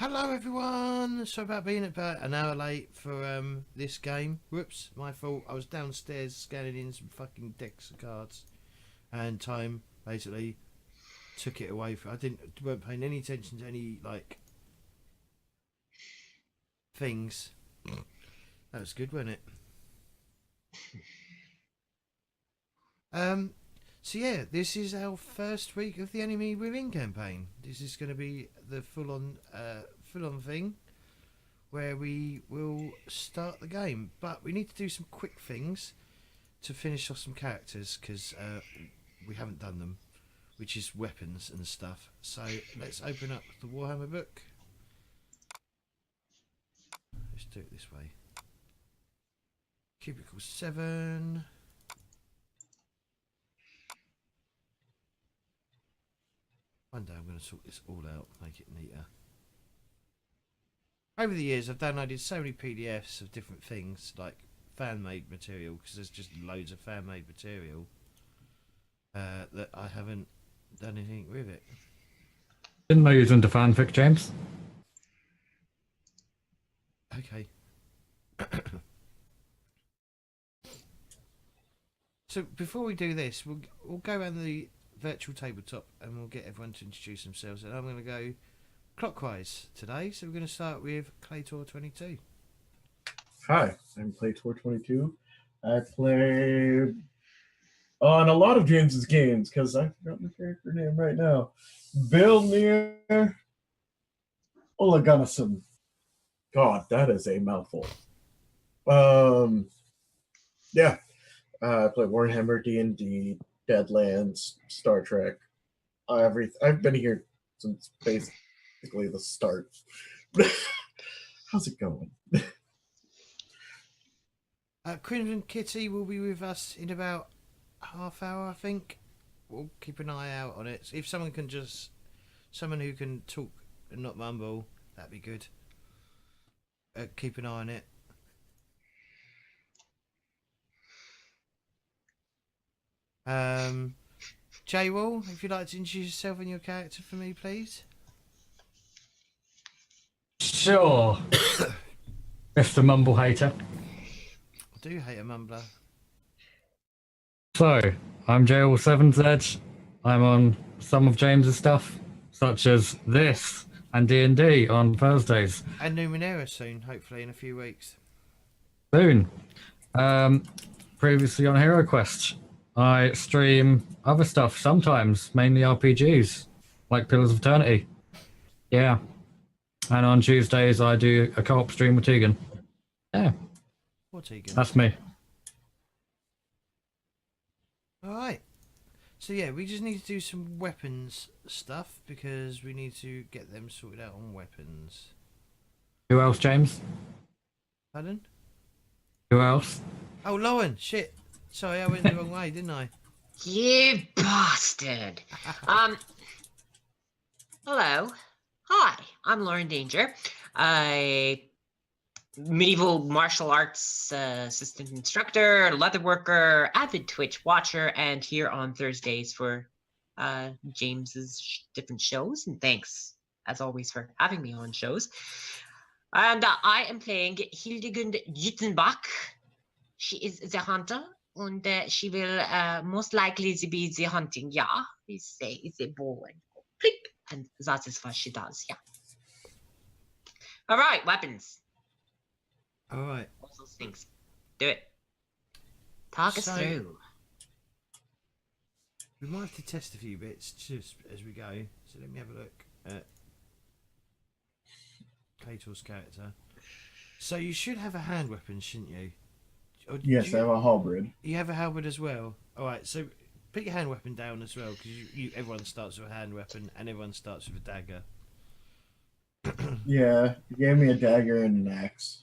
Hello everyone! Sorry about being about an hour late for this game. Whoops, my fault. I was downstairs scanning in some fucking decks of cards, and time basically took it away. I weren't paying any attention to any like things. That was good, wasn't it? So yeah, this is our first week of the Enemy Within campaign. This is going to be the full-on thing where we will start the game. But we need to do some quick things to finish off some characters because we haven't done them, which is weapons and stuff. So let's open up the Warhammer book. Let's do it this way. Cubicle 7. One day I'm going to sort this all out, make it neater. Over the years I've downloaded so many PDFs of different things, like fan-made material, because there's just loads of fan-made material, that I haven't done anything with it. Didn't know you was into fanfic, James. Okay. So before we do this, we'll go around the virtual tabletop and we'll get everyone to introduce themselves, and I'm going to go clockwise today. So we're going to start with Claytor22. Hi, I'm Claytor22. I play on a lot of James's games because I forgot my character name right now. Vilnir Olagunnason. God, that is a mouthful. Yeah, I play Warhammer, D&D, Deadlands, Star Trek. I've been here since basically the start. How's it going? Crimson Kitty will be with us in about half hour, I think. We'll keep an eye out on it. If someone who can talk and not mumble, that'd be good. Keep an eye on it. J-Wall, if you'd like to introduce yourself and your character for me, please. Sure. Mr. Mumble Hater. I do hate a mumbler. So, I'm JL7Z. I'm on some of James's stuff, such as this and D&D on Thursdays. And Numenera soon, hopefully in a few weeks. Soon. Previously on Hero Quest. I stream other stuff sometimes, mainly RPGs, like Pillars of Eternity. Yeah. And on Tuesdays I do a co-op stream with Tegan. Yeah. What Tegan? That's me. Alright. So yeah, we just need to do some weapons stuff because we need to get them sorted out on weapons. Who else, James? Pardon? Who else? Oh, Lauren, shit. Sorry, I went the wrong way, didn't I? You bastard. Hello. Hi, I'm Lauren Danger. I medieval martial arts assistant instructor, leatherworker, avid Twitch watcher, and here on Thursdays for James's different shows. And thanks, as always, for having me on shows. And I am playing Hildegund Juttenbach. She is the hunter, and she will most likely be the hunting. Yeah, we say it's a bow and click, and that is what she does. Yeah. All right, weapons. Alright. All those things. Do it. Talk us through. We might have to test a few bits just as we go. So let me have a look at Claytor's character. So you should have a hand weapon, shouldn't you? Yes, I have a halberd. You have a halberd as well. Alright, so put your hand weapon down as well, because everyone starts with a hand weapon and everyone starts with a dagger. Yeah, he gave me a dagger and an axe.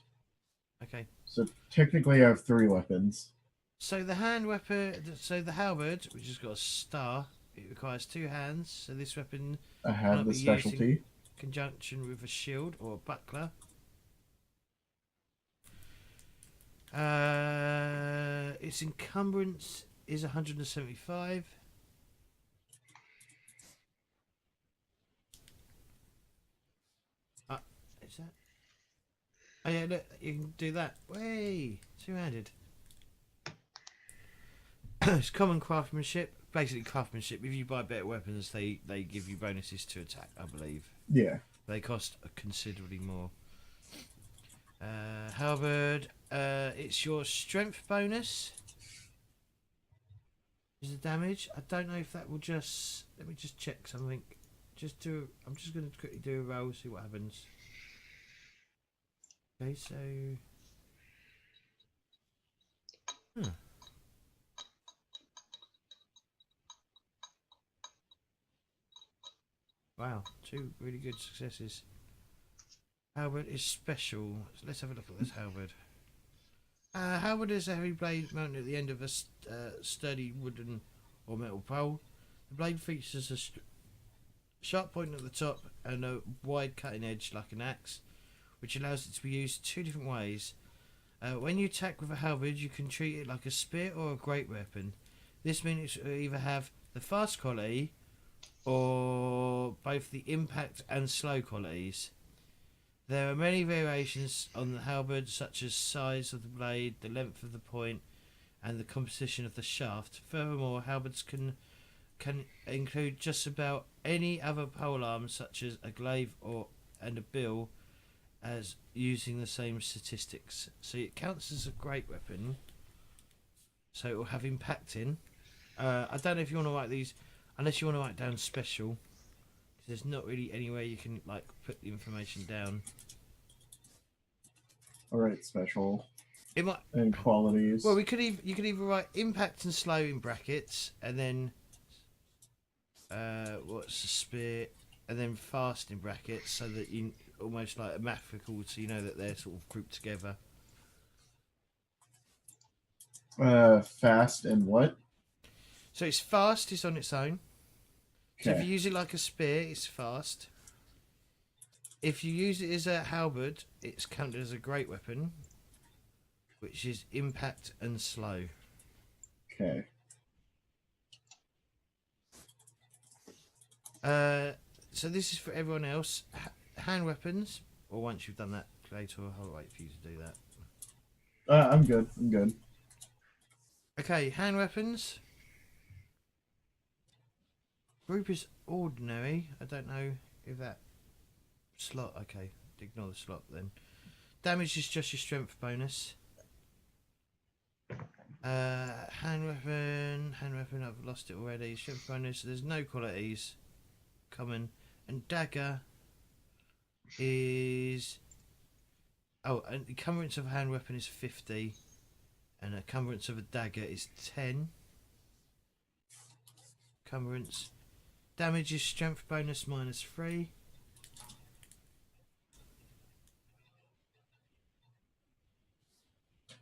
Okay. So technically I have 3 weapons. So the hand weapon, so the halberd, which has got a star, it requires 2 hands. So this weapon I have the specialty. in conjunction with a shield or a buckler. Its encumbrance is 175. Oh yeah, look, you can do that. Way two-handed. It's common craftsmanship. Basically craftsmanship. If you buy better weapons, they give you bonuses to attack, I believe. Yeah. They cost considerably more. Halberd, it's your strength bonus. Is the damage? I don't know if that will just... Let me just check something. I'm just going to quickly do a roll, see what happens. Okay, so... Wow, 2 really good successes. Halberd is special. So let's have a look at this halberd. Halberd is a heavy blade mounted at the end of a sturdy wooden or metal pole. The blade features a sharp point at the top and a wide cutting edge like an axe, which allows it to be used 2 different ways. When you attack with a halberd, you can treat it like a spear or a great weapon. This means it will either have the fast quality or both the impact and slow qualities. There are many variations on the halberd, such as size of the blade, the length of the point, and the composition of the shaft. Furthermore, halberds can include just about any other polearm, such as a glaive and a bill, as using the same statistics. So it counts as a great weapon. So it will have impact in. I don't know if you want to write these, unless you want to write down special. There's not really anywhere you can like put the information down. All right, special. It might and qualities. Well, you could either write impact and slow in brackets, and then what's the spear, and then fast in brackets, so that you almost like a mathematical, so you know that they're sort of grouped together. Fast and what? So it's fast is on its own. So Okay. if you use it like a spear, it's fast. If you use it as a halberd, it's counted as a great weapon, which is impact and slow. Okay. So this is for everyone else. Hand weapons, or once you've done that later, I'll wait for you to do that. I'm good. I'm good. Okay, hand weapons. Group is ordinary. I don't know if that slot. Okay, ignore the slot then. Damage is just your strength bonus. Hand weapon. I've lost it already. Strength bonus. There's no qualities. Common. And dagger is. Oh, and the encumbrance of a hand weapon is 50, and a encumbrance of a dagger is 10. Encumbrance. Damage is strength bonus -3.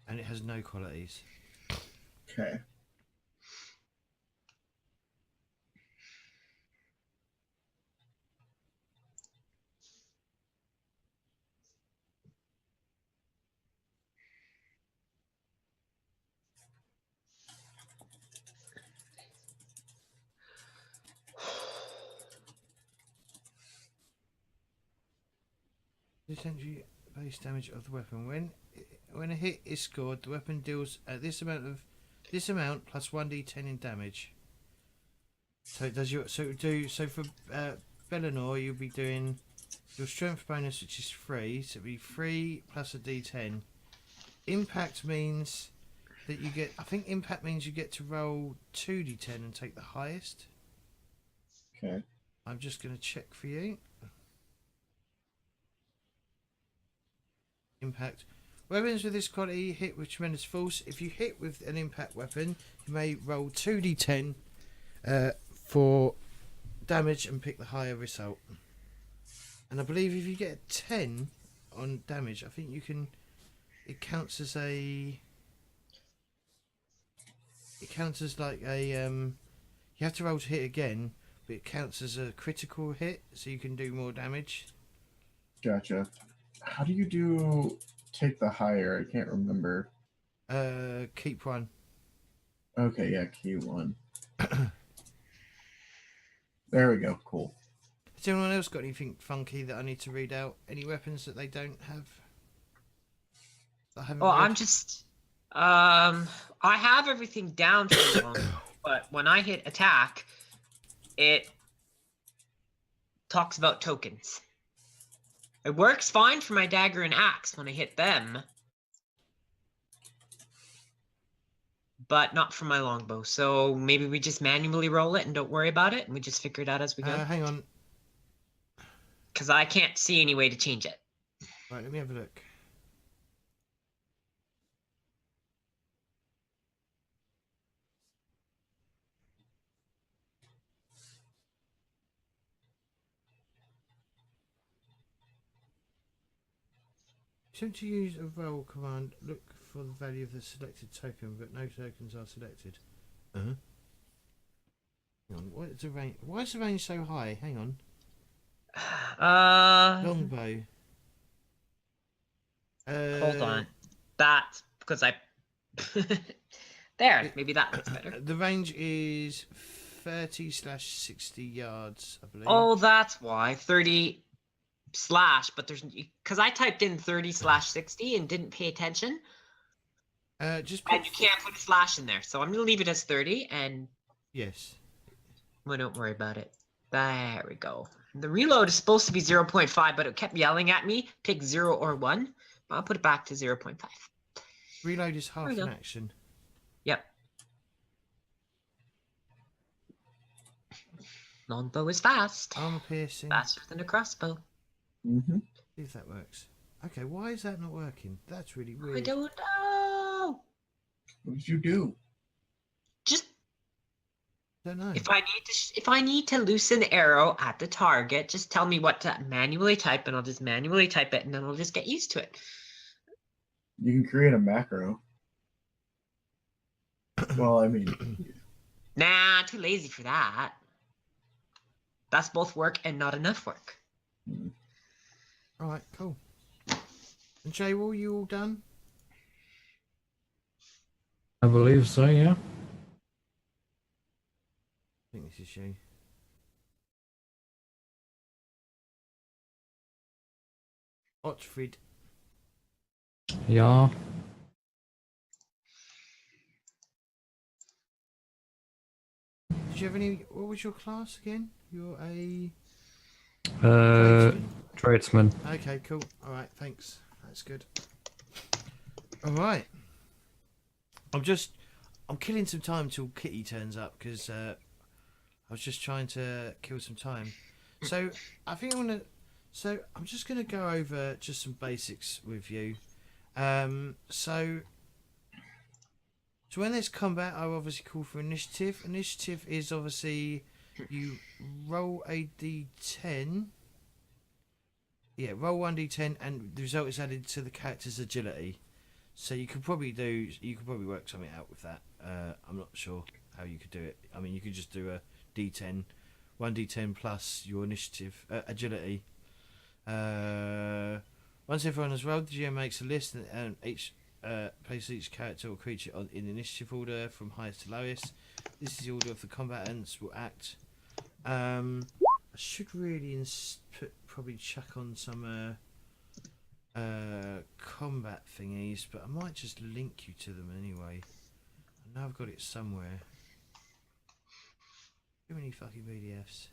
And it has no qualities. Okay. Essentially base damage of the weapon. When a hit is scored, the weapon deals this amount plus 1d10 in damage. So it does so for Bellinor, you'll be doing your strength bonus, which is 3, so it'll be 3 plus a d10. Impact means that you get. I think impact means you get to roll 2d10 and take the highest. Okay. I'm just going to check for you. Impact. Weapons with this quality hit with tremendous force. If you hit with an impact weapon, you may roll 2d10 for damage and pick the higher result. And I believe if you get a 10 on damage, I think you can. It counts as a. It counts as like a. You have to roll to hit again, but it counts as a critical hit, so you can do more damage. Gotcha. How do you take the higher? I can't remember. Keep one. Okay, yeah, key 1. There we go. Cool. Has anyone else got anything funky that I need to read out? Any weapons that they don't have? I haven't Well, read? I'm just I have everything down for long, but when I hit attack, it talks about tokens. It works fine for my dagger and axe when I hit them, but not for my longbow. So maybe we just manually roll it and don't worry about it, and we just figure it out as we go. Hang on. Because I can't see any way to change it. Right, let me have a look. Attempt to use a roll command. Look for the value of the selected token, but no tokens are selected. Hang on, what is the range? Why is the range so high? Hang on. Longbow. Hold on. That's because I. There, maybe that looks better. The range is 30/60 yards, I believe. Oh, that's why 30 slash. But there's because I typed in 30/60 and didn't pay attention. Just put And you can't put a slash in there, so I'm gonna leave it as 30, and yes. well, don't worry about it. There we go. The reload is supposed to be 0.5, but it kept yelling at me, take 0 or 1. But I'll put it back to 0.5. Reload is half There we an go. action. Yep. Longbow is fast. Armor piercing. Faster than a crossbow. Mm-hmm. See if that works. Okay, why is that not working? That's really I weird. don't know. What did you do? Just Don't know. if I need to loosen the arrow at the target, just tell me what to manually type, and I'll just manually type it, and then I'll just get used to it. You can create a macro. Well, I mean, Nah, too lazy for that. That's both work and not enough work. All right, cool. And Jay, were you all done? I believe so, yeah. I think this is you. Otfrid. Yeah. Did you have any? What was your class again? You're a Tradesman. tradesman. Okay, cool. All right, thanks. That's good. All right. I'm killing some time till Kitty turns up because I was just trying to kill some time. So I think I'm just gonna go over just some basics with you. So when there's combat, I obviously call for initiative. Initiative is obviously you roll a d10. Yeah, roll 1d10, and the result is added to the character's agility. So you could probably work something out with that. I'm not sure how you could do it. I mean, you could just do a d10, 1d10 plus your initiative, agility. Once everyone has rolled, the GM makes a list and each places each character or creature in initiative order from highest to lowest. This is the order of the combatants will act. I should really probably chuck on some combat thingies, but I might just link you to them anyway. I know I've got it somewhere. Too many fucking PDFs.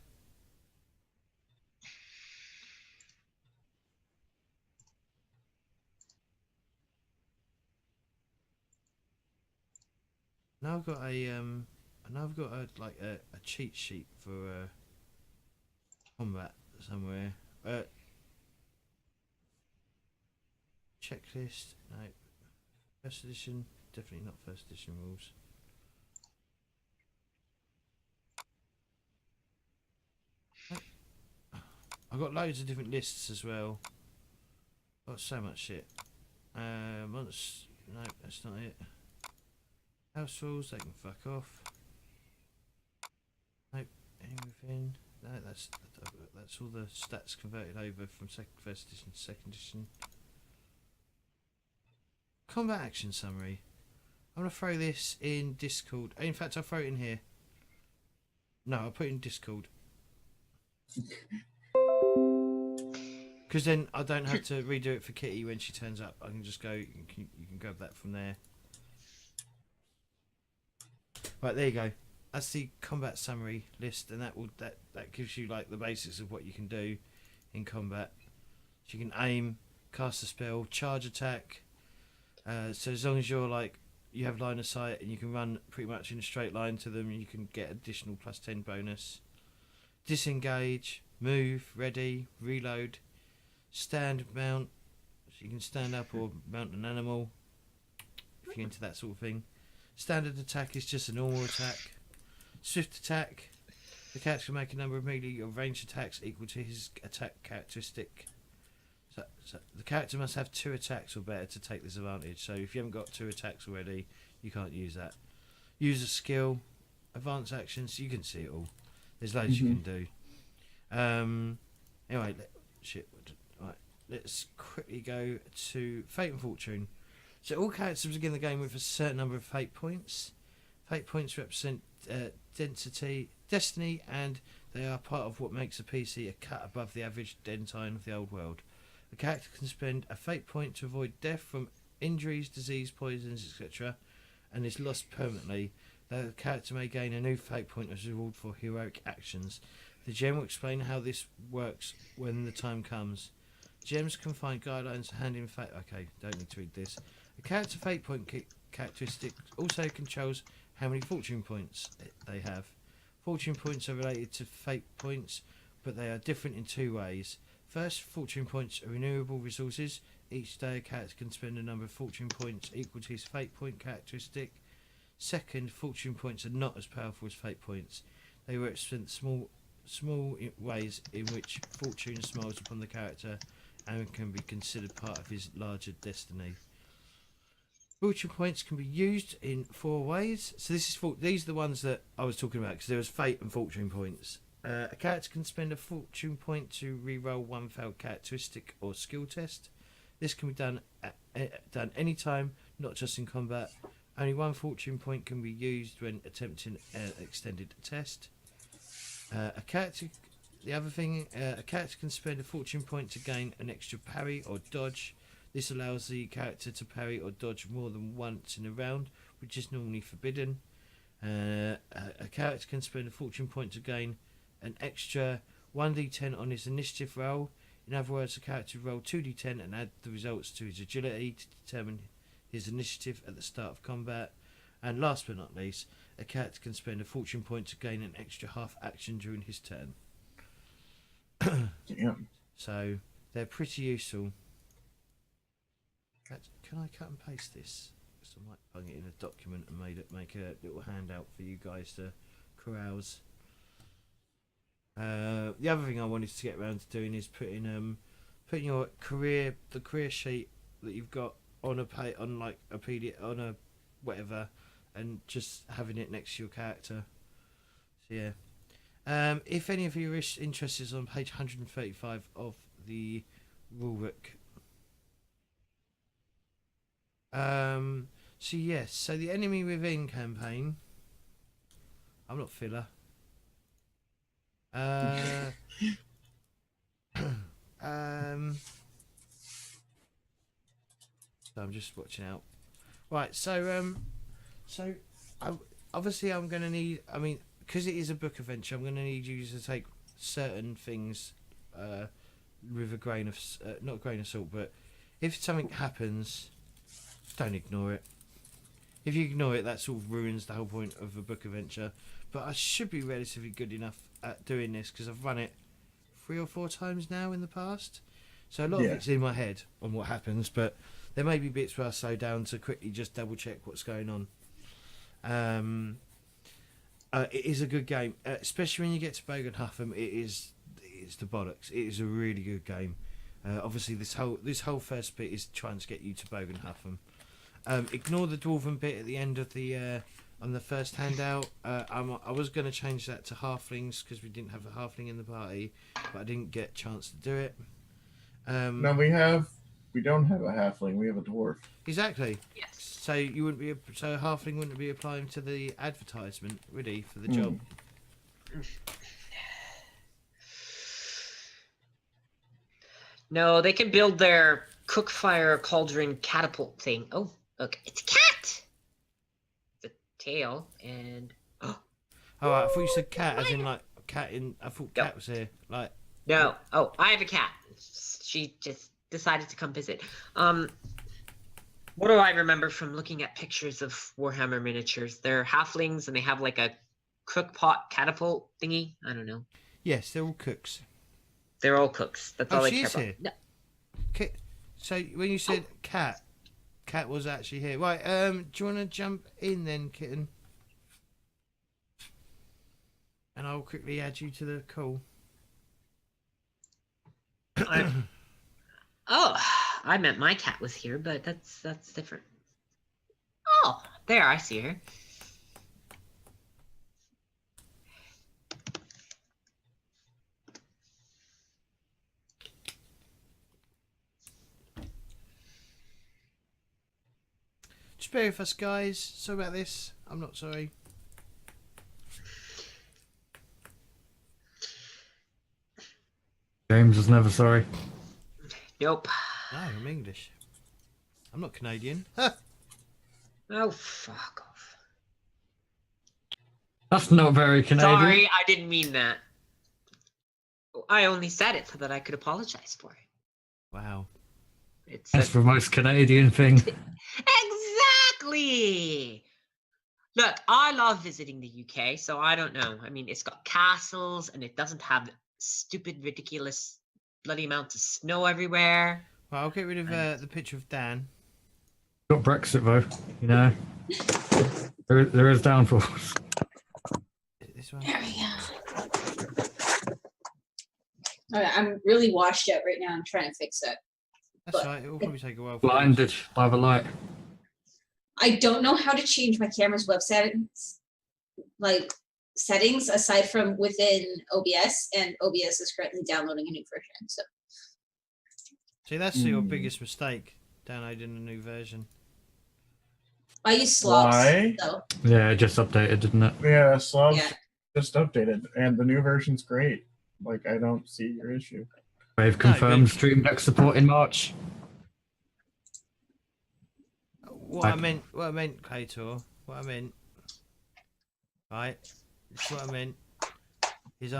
Now I've got a cheat sheet for combat somewhere. Checklist. No. First edition. Definitely not first edition rules. I've got loads of different lists as well. Got so much shit. No, that's not it. House rules, they can fuck off. Nope, anything. No, that's all the stats converted over from first edition to second edition. Combat action summary. I'm gonna throw this in Discord. In fact, I'll throw it in here. No, I'll put it in Discord. Because then I don't have to redo it for Kitty when she turns up. I can just go. You can grab that from there. Right, there you go. That's the combat summary list, and that gives you like the basics of what you can do in combat. So you can aim, cast a spell, charge attack. So as long as you're like you have line of sight and you can run pretty much in a straight line to them, you can get additional +10 bonus. Disengage, move, ready, reload, stand, mount. So you can stand up or mount an animal if you're into that sort of thing. Standard attack is just a normal attack. Swift attack. The character can make a number of melee or ranged attacks equal to his attack characteristic. So the character must have 2 attacks or better to take this advantage. So if you haven't got 2 attacks already, you can't use that. Use a skill. Advanced actions. You can see it all. There's loads you can do. Anyway, right, let's quickly go to Fate and Fortune. So all characters begin the game with a certain number of fate points. Fate points represent destiny, and they are part of what makes a PC a cut above the average dentine of the old world. A character can spend a fate point to avoid death from injuries, disease, poisons, etc., and is lost permanently. The character may gain a new fate point as a reward for heroic actions. The GM will explain how this works when the time comes. GMs can find guidelines for handling fate. Okay, don't need to read this. A character fate point characteristic also controls how many fortune points they have. Fortune points are related to fate points, but they are different in 2 ways. First, fortune points are renewable resources. Each day a character can spend a number of fortune points equal to his fate point characteristic. Second, fortune points are not as powerful as fate points. They represent small ways in which fortune smiles upon the character and can be considered part of his larger destiny. Fortune points can be used in 4 ways. So these are the ones that I was talking about, because there was fate and fortune points. A character can spend a fortune point to re-roll 1 failed characteristic or skill test. This can be done any time, not just in combat. Only 1 fortune point can be used when attempting an extended test. A character can spend a fortune point to gain an extra parry or dodge. This allows the character to parry or dodge more than once in a round, which is normally forbidden. A character can spend a fortune point to gain an extra 1d10 on his initiative roll. In other words, the character roll 2d10 and add the results to his agility to determine his initiative at the start of combat. And last but not least, a character can spend a fortune point to gain an extra half action during his turn. Damn. So they're pretty useful. Can I cut and paste this? So I might bung it in a document and make a little handout for you guys to carouse. The other thing I wanted to get around to doing is putting your career sheet that you've got on a PDF, on a whatever, and just having it next to your character. So yeah. If any of you are interested, on page 135 of the rulebook. So yes, so the Enemy Within campaign. I'm not filler. So I'm just watching out. Right, obviously I'm going to need, because it is a book adventure, I'm going to need you to take certain things with a grain of, not a grain of salt, but if something happens, don't ignore it. If you ignore it, that sort of ruins the whole point of a book adventure. But I should be relatively good enough at doing this, because I've run it 3 or 4 times now in the past. So a lot of it's in my head on what happens, but there may be bits where I slow down to quickly just double check what's going on. It is a good game, especially when you get to Bogenhafen. It's the bollocks. It is a really good game. Obviously, this whole first bit is trying to get you to Bogenhafen. Ignore the dwarven bit at the end of the on the first handout. I was going to change that to halflings because we didn't have a halfling in the party, but I didn't get a chance to do it. Now we don't have a halfling. We have a dwarf. Exactly. Yes. So you wouldn't be so a halfling wouldn't be applying to the advertisement really for the job. No, they can build their cook fire cauldron catapult thing. Oh, okay. It's a cat! The tail and... Oh, I thought you said cat, as in like cat in. I thought cat was here. Like No. Oh, I have a cat. She just decided to come visit. What do I remember from looking at pictures of Warhammer miniatures? They're halflings and they have like a cook pot catapult thingy. I don't know. yes, they're all cooks. They're all cooks. That's all I she care is about. here. No. So when you said cat was actually here. Right. Do you want to jump in then, kitten? And I'll quickly add you to the call. Oh, I meant my cat was here, but that's different. Oh, there, I see her. Just bear with us, guys. Sorry about this. I'm not sorry. James was never sorry. Nope. No, I'm English. I'm not Canadian. Oh, fuck off. That's not very Canadian. Sorry, I didn't mean that. I only said it so that I could apologize for it. Wow. It's That's the most Canadian thing. Exactly. Look, I love visiting the UK, so I don't know. I mean, it's got castles and it doesn't have stupid, ridiculous, bloody amounts of snow everywhere. Well, I'll get rid of the picture of Dan. Got Brexit though, you know. There is downfalls. This one. There we go. Alright, I'm really washed out right now. I'm trying to fix it. That's But- right. It will probably take a while. Blinded by the light. I don't know how to change my camera's web settings, settings aside from within OBS, and OBS is currently downloading a new version. So See, that's your biggest mistake. Downloading a new version. I use Slobs. Why? So Yeah, it just updated, didn't it? Yeah, Slobs Yeah. just updated, and the new version's great. Like, I don't see your issue. They've confirmed Stream Deck support in March. What I meant, Claytor, what I meant, right? That's what I meant. Is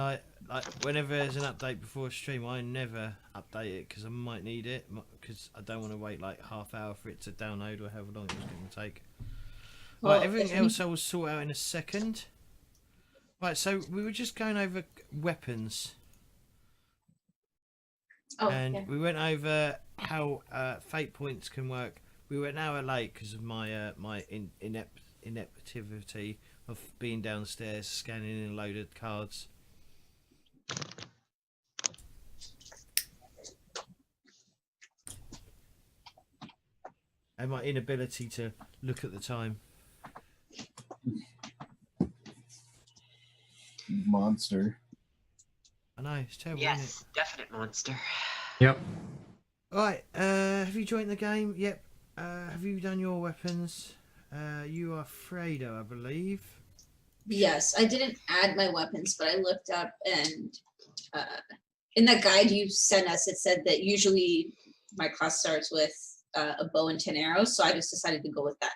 whenever there's an update before a stream, I never update it because I might need it because I don't want to wait like half hour for it to download or however long it was going to take. Well, Right, everything if else I will sort out in a second. Right, so we were just going over weapons. And yeah. we went over how fate points can work. We were an hour late because of my ineptity of being downstairs scanning in a load of cards. And my inability to look at the time. Monster. I know, it's terrible, isn't it? Yes, definite monster. Yep. Right, have you joined the game? Yep. Have you done your weapons? You are Fredo, I believe. Yes, I didn't add my weapons, but I looked up and in that guide you sent us, it said that usually my class starts with a bow and 10 arrows, so I just decided to go with that.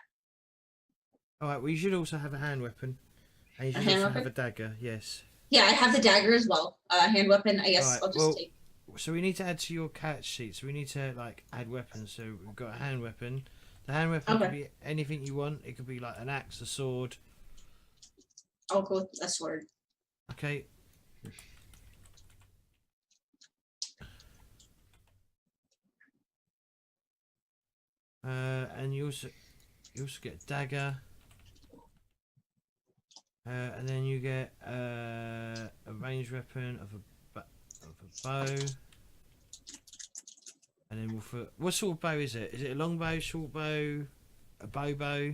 Alright, well you should also have a hand weapon. And you A should hand also weapon? have a dagger, yes. Yeah, I have the dagger as well. Hand weapon, I guess Alright, I'll just well, take. so we need to add to your cat sheet. So we need to like add weapons. So we've got a hand weapon. The hand weapon could Okay. be anything you want. It could be like an axe, a sword. I'll go with a sword. Okay. And you also get a dagger. And then you get a ranged weapon of a bow. And then what sort of bow is it? Is it a long bow, short bow, a bow? What's a bow?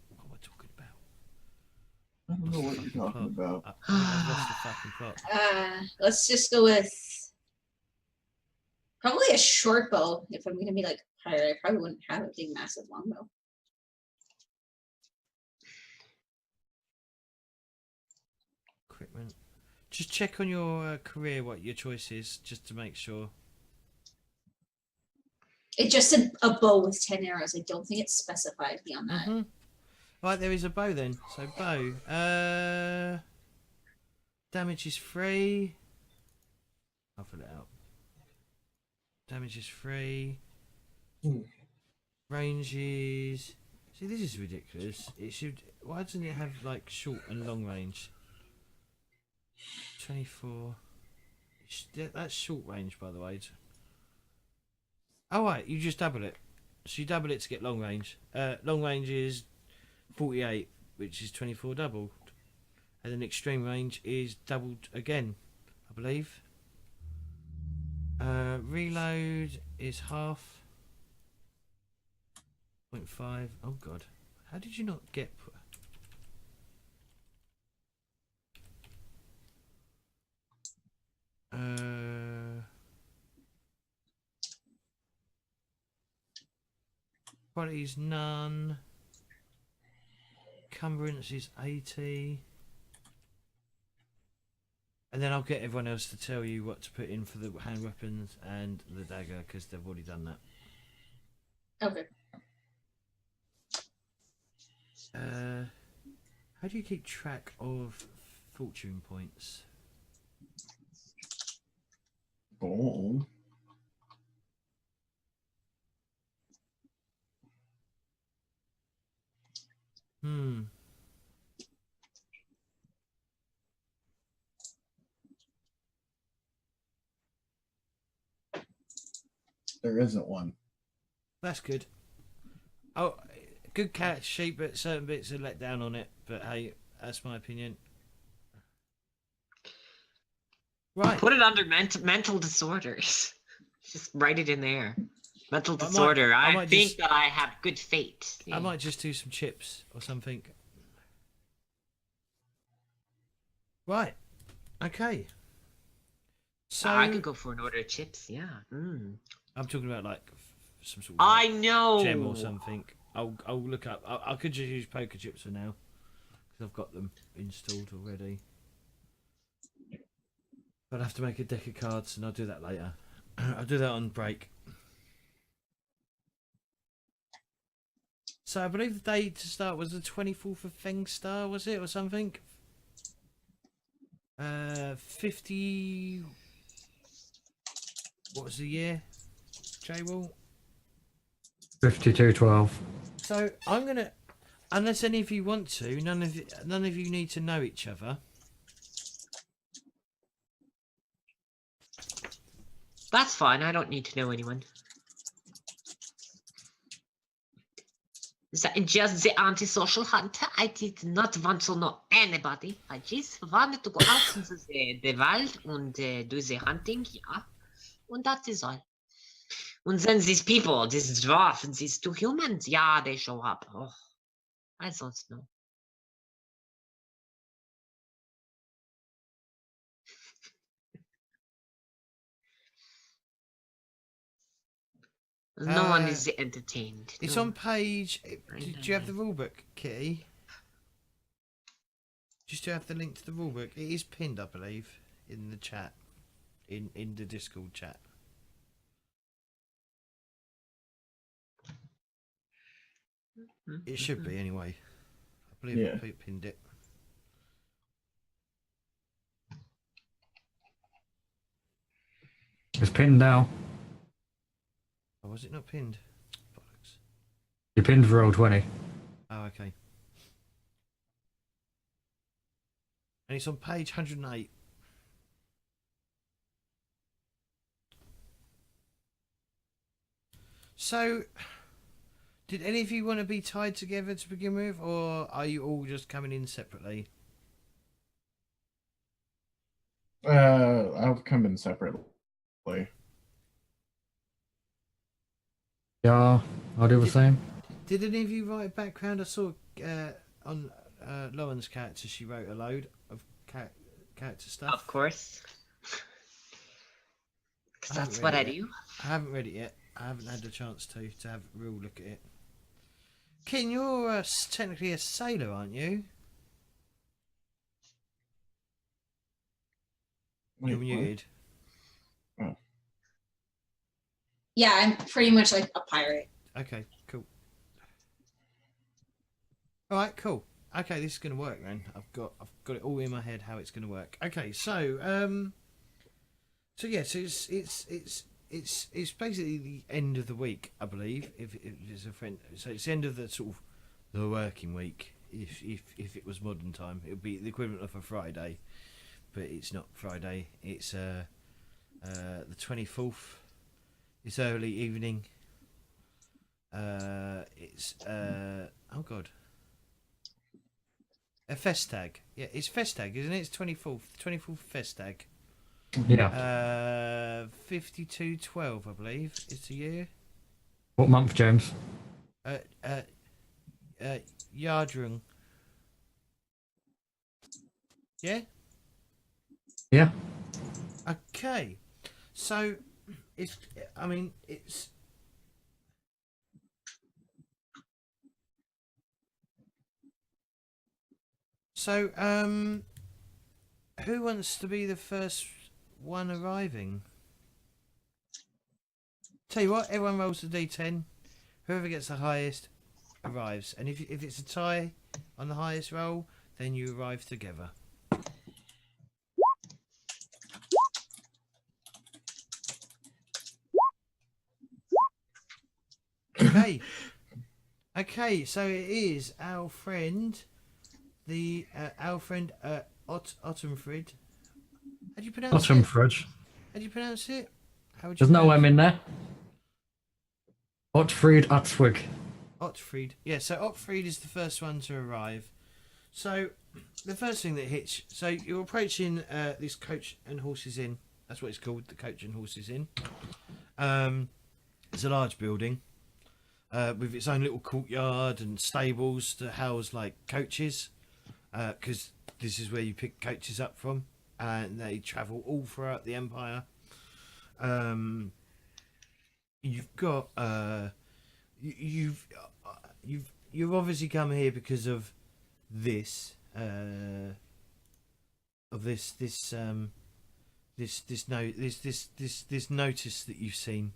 What am I talking about? I don't know what you're talking about. I think I've lost the fucking plot. Let's just go with probably a short bow. If I'm gonna be like pirate, I probably wouldn't have a big massive longbow. Equipment. Just check on your career what your choice is, just to make sure. It just said a bow with 10 arrows. I don't think it specified beyond that. Mm-hmm. Right, there is a bow then. So bow. Damage is free. I'll fill it out. Damage is free. Range is... See, this is ridiculous. It should... Why doesn't it have, like, short and long range? 24... That's short range, by the way. Oh, right, you just double it. So you double it to get long range. Long range is 48, which is 24 doubled. And then extreme range is doubled again, I believe. Reload is half. 0.5. Oh god. How did you not get... Qualities none. Cumbrance is 80. And then I'll get everyone else to tell you what to put in for the hand weapons and the dagger, because they've already done that. Okay. How do you keep track of fortune points? Boom. There isn't one. That's good. Oh, good catch, sheep, but certain bits are let down on it. But hey, that's my opinion. Right. Put it under mental disorders. Just write it in there. Mental I might- disorder. I I might think just- that I have good fate. I might just do some chips or something. Right. Okay. So I could go for an order of chips. Yeah. Mm. I'm talking about like some sort of I know. gem or something. I'll look up. I could just use poker chips for now because I've got them installed already. But I have to make a deck of cards, and I'll do that later. I'll do that on break. So I believe the date to start was the 24th of Fengstar, was it, or something? 50. What was the year? J-Wall? 5212. So I'm gonna, unless any of you want to, none of you need to know each other. That's fine. I don't need to know anyone. Just the antisocial hunter. I did not want to know anybody. I just wanted to go out into the wild and do the hunting, yeah. And that is all. And then these people, this dwarf and these two humans, yeah, they show up. Oh, I don't know. No one is entertained. It's no. on page. Right, Did you have the rulebook, Kitty? Just to have the link to the rulebook. It is pinned, I believe, in the chat, in the Discord chat. It should be anyway. I believe Yeah. I pinned it. It's pinned now. Oh, was it not pinned? Bollocks. You pinned for roll 20. Oh, okay. And it's on page 108. So, did any of you want to be tied together to begin with, or are you all just coming in separately? I'll come in separately. Yeah, I'll do the same. Did any of you write a background? I saw on Lauren's character, she wrote a load of character stuff. Of course. Because I haven't that's what read I it do. I haven't read it yet. I haven't had the chance to have a real look at it. Ken, you're technically a sailor, aren't you? You're Wait, muted. Yeah, I'm pretty much like a pirate. Okay, cool. All right, cool. Okay, this is gonna work then. I've got it all in my head how it's gonna work. Okay, so so it's basically the end of the week, I believe. If it's a friend, so it's the end of the sort of the working week. If it was modern time, it would be the equivalent of a Friday, but it's not Friday. It's the 24th. It's early evening. It's oh god. A Festag. Yeah, it's Festag, isn't it? It's 24th. 24th Festag. Yeah. 5212, I believe, is the year. What month, James? Yardrung. Yeah? Yeah. Okay. So, it's so, who wants to be the first one arriving? Tell you what, everyone rolls the d10. Whoever gets the highest arrives. And if it's a tie on the highest roll, then you arrive together. Okay. Okay, so it is our friend, Ottenfrid. How do you pronounce Bottom it? fridge. How do you pronounce it? How would you There's no pronounce M in there. Otfried Utswig. Otfried. Yeah, so Otfried is the first one to arrive. So the first thing that hits, so you're approaching this Coach and Horses Inn. That's what it's called, the Coach and Horses Inn. It's a large building with its own little courtyard and stables to house like coaches, because this is where you pick coaches up from, and they travel all throughout the Empire. You've got you've obviously come here because of this this notice that you've seen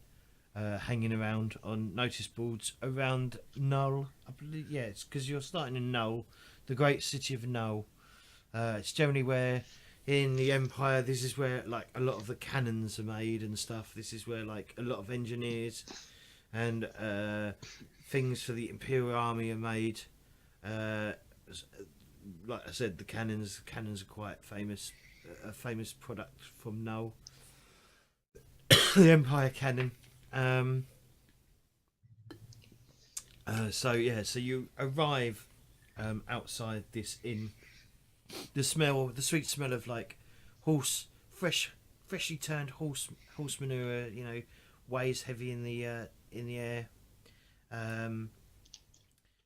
hanging around on notice boards around Null. I believe, yeah, it's because you're starting in Null, the great city of Null. It's generally where in the Empire, this is where like a lot of the cannons are made and stuff. This is where like a lot of engineers and things for the Imperial Army are made. Like I said, the cannons are quite famous. A famous product from Null. The Empire cannon. So you arrive outside this inn. The sweet smell of like freshly turned horse manure, weighs heavy in the air.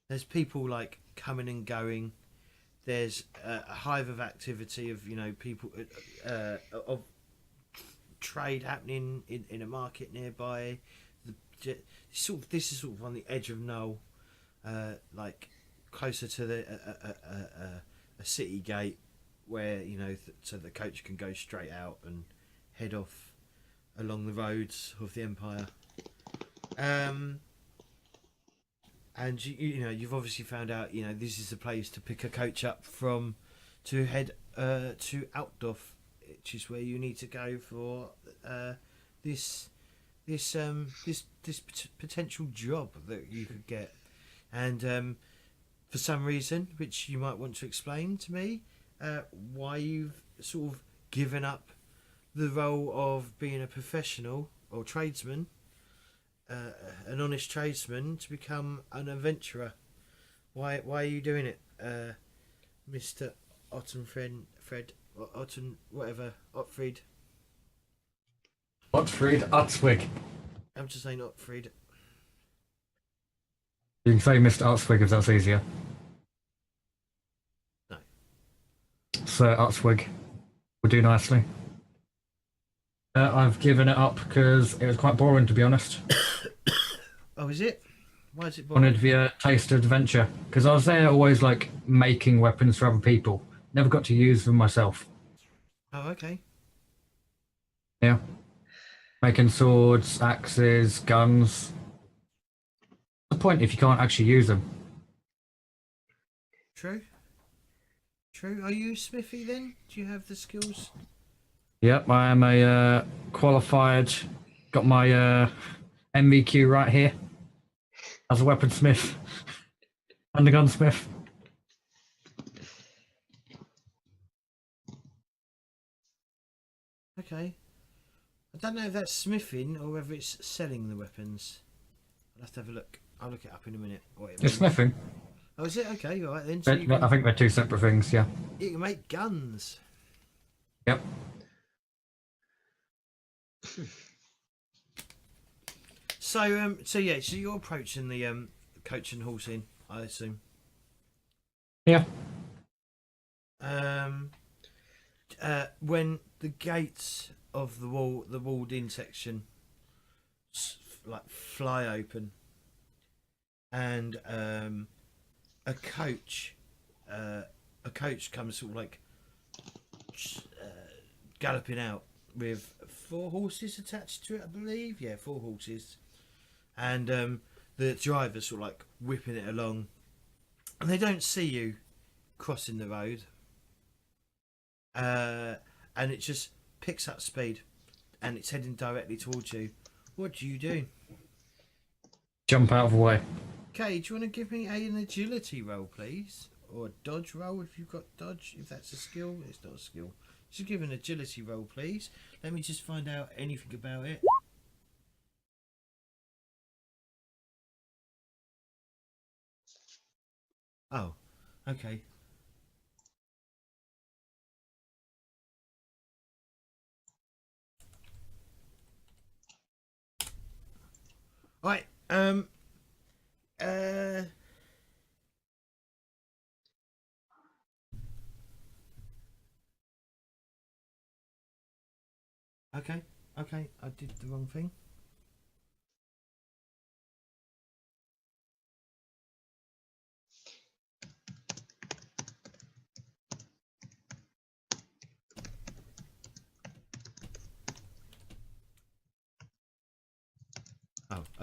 There's people like coming and going. There's a hive of activity of people of trade happening in a market nearby. This is sort of on the edge of Null, like closer to a city gate where so the coach can go straight out and head off along the roads of the Empire. And you've obviously found out this is the place to pick a coach up from to head to Altdorf, which is where you need to go for this potential job that you could get. And for some reason, which you might want to explain to me, why you've sort of given up the role of being a professional or tradesman, an honest tradesman, to become an adventurer. Why are you doing it, Mr. Ottenfried, Otten, whatever, Otfried? Otfried Utswig. I'm just saying Otfried. You can say Mr. Utswig if that's easier. No. Sir Utswig will do nicely. I've given it up because it was quite boring, to be honest. Oh, is it? Why is it boring? Wanted to be a taste of adventure because I was there always like making weapons for other people. Never got to use them myself. Oh, okay. Yeah. Making swords, axes, guns. What's the point if you can't actually use them? True. True. Are you Smithy then? Do you have the skills? Yep, I am a qualified. Got my MVQ right here as a weaponsmith and a gunsmith. Okay. I don't know if that's smithing or whether it's selling the weapons. I'll have to have a look. I'll look it up in a minute. What it It's means. smithing. Oh, is it? Okay, all right then. So I think they're two separate things. Yeah. you can make guns. Yep. So yeah, so you're approaching the coach and horsing, I assume. Yeah. When the gates of the walled-in section, like fly open, and a coach comes sort of like galloping out with 4 horses attached to it, I believe. Yeah, 4 horses, and the driver's sort of like whipping it along, and they don't see you crossing the road. And it just picks up speed, and it's heading directly towards you. What do you do? Jump out of the way. Okay, do you want to give me an agility roll, please? Or a dodge roll if you've got dodge, if that's a skill. It's not a skill. Just give an agility roll, please. Let me just find out anything about it. Oh, okay. Right, okay, I did the wrong thing.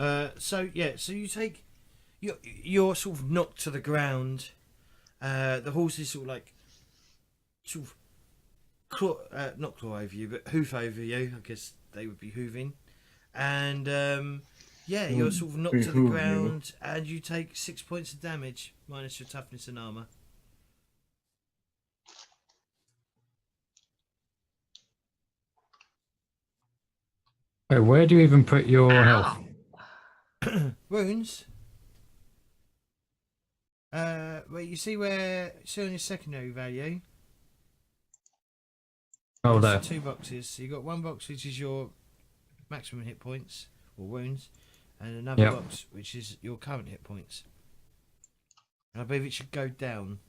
Oh, so yeah, so you take, you're sort of knocked to the ground. The horses sort of like, sort of not claw over you, but hoof over you. I guess they would be hooving, and yeah, you're sort of knocked to the ground, and you take 6 points of damage minus your toughness and armor. Wait, where do you even put your health? Wounds. Well, you see on your secondary value. Oh, There's there. 2 boxes. So you got 1 box which is your maximum hit points or wounds, and another Yep. box which is your current hit points. And I believe it should go down.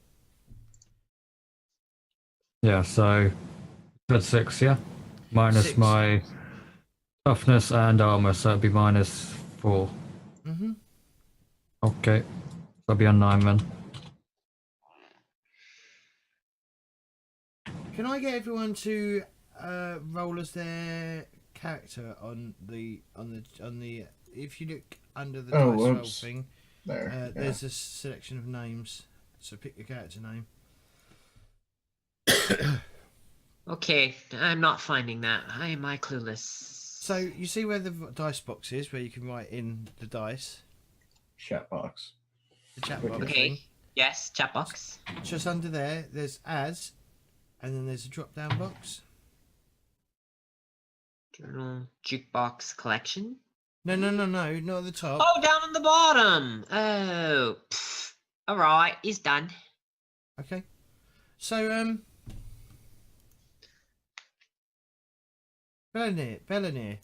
Yeah, so that's 6, yeah? Minus 6. my toughness and armor, so it'd be minus 4. Mm-hmm. Okay. That'll be on 9 then. Can I get everyone to roll as their character on the if you look under the dice roll whoops. thing, There. Yeah. there's a selection of names. So pick your character name. Okay, I'm not finding that. How am I clueless? So you see where the dice box is, where you can write in the dice, Chat box. the chat box Okay. thing. Yes, chat box. Just under there, there's as, and then there's a drop down box. Journal jukebox collection. No, not at the top. Oh, down on the bottom. Oh, all right, he's done. Okay. So Bellenir,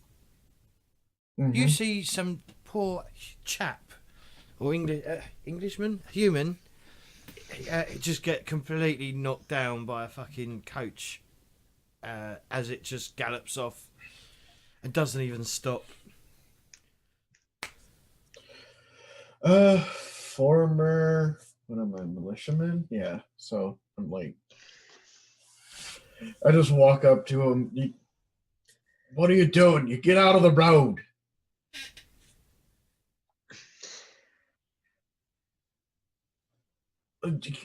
Mhm. you see some poor chap or Englishman, human, just get completely knocked down by a fucking coach as it just gallops off and doesn't even stop. Former, what am I, militiaman? Yeah. So I'm like, I just walk up to him. What are you doing? You get out of the road.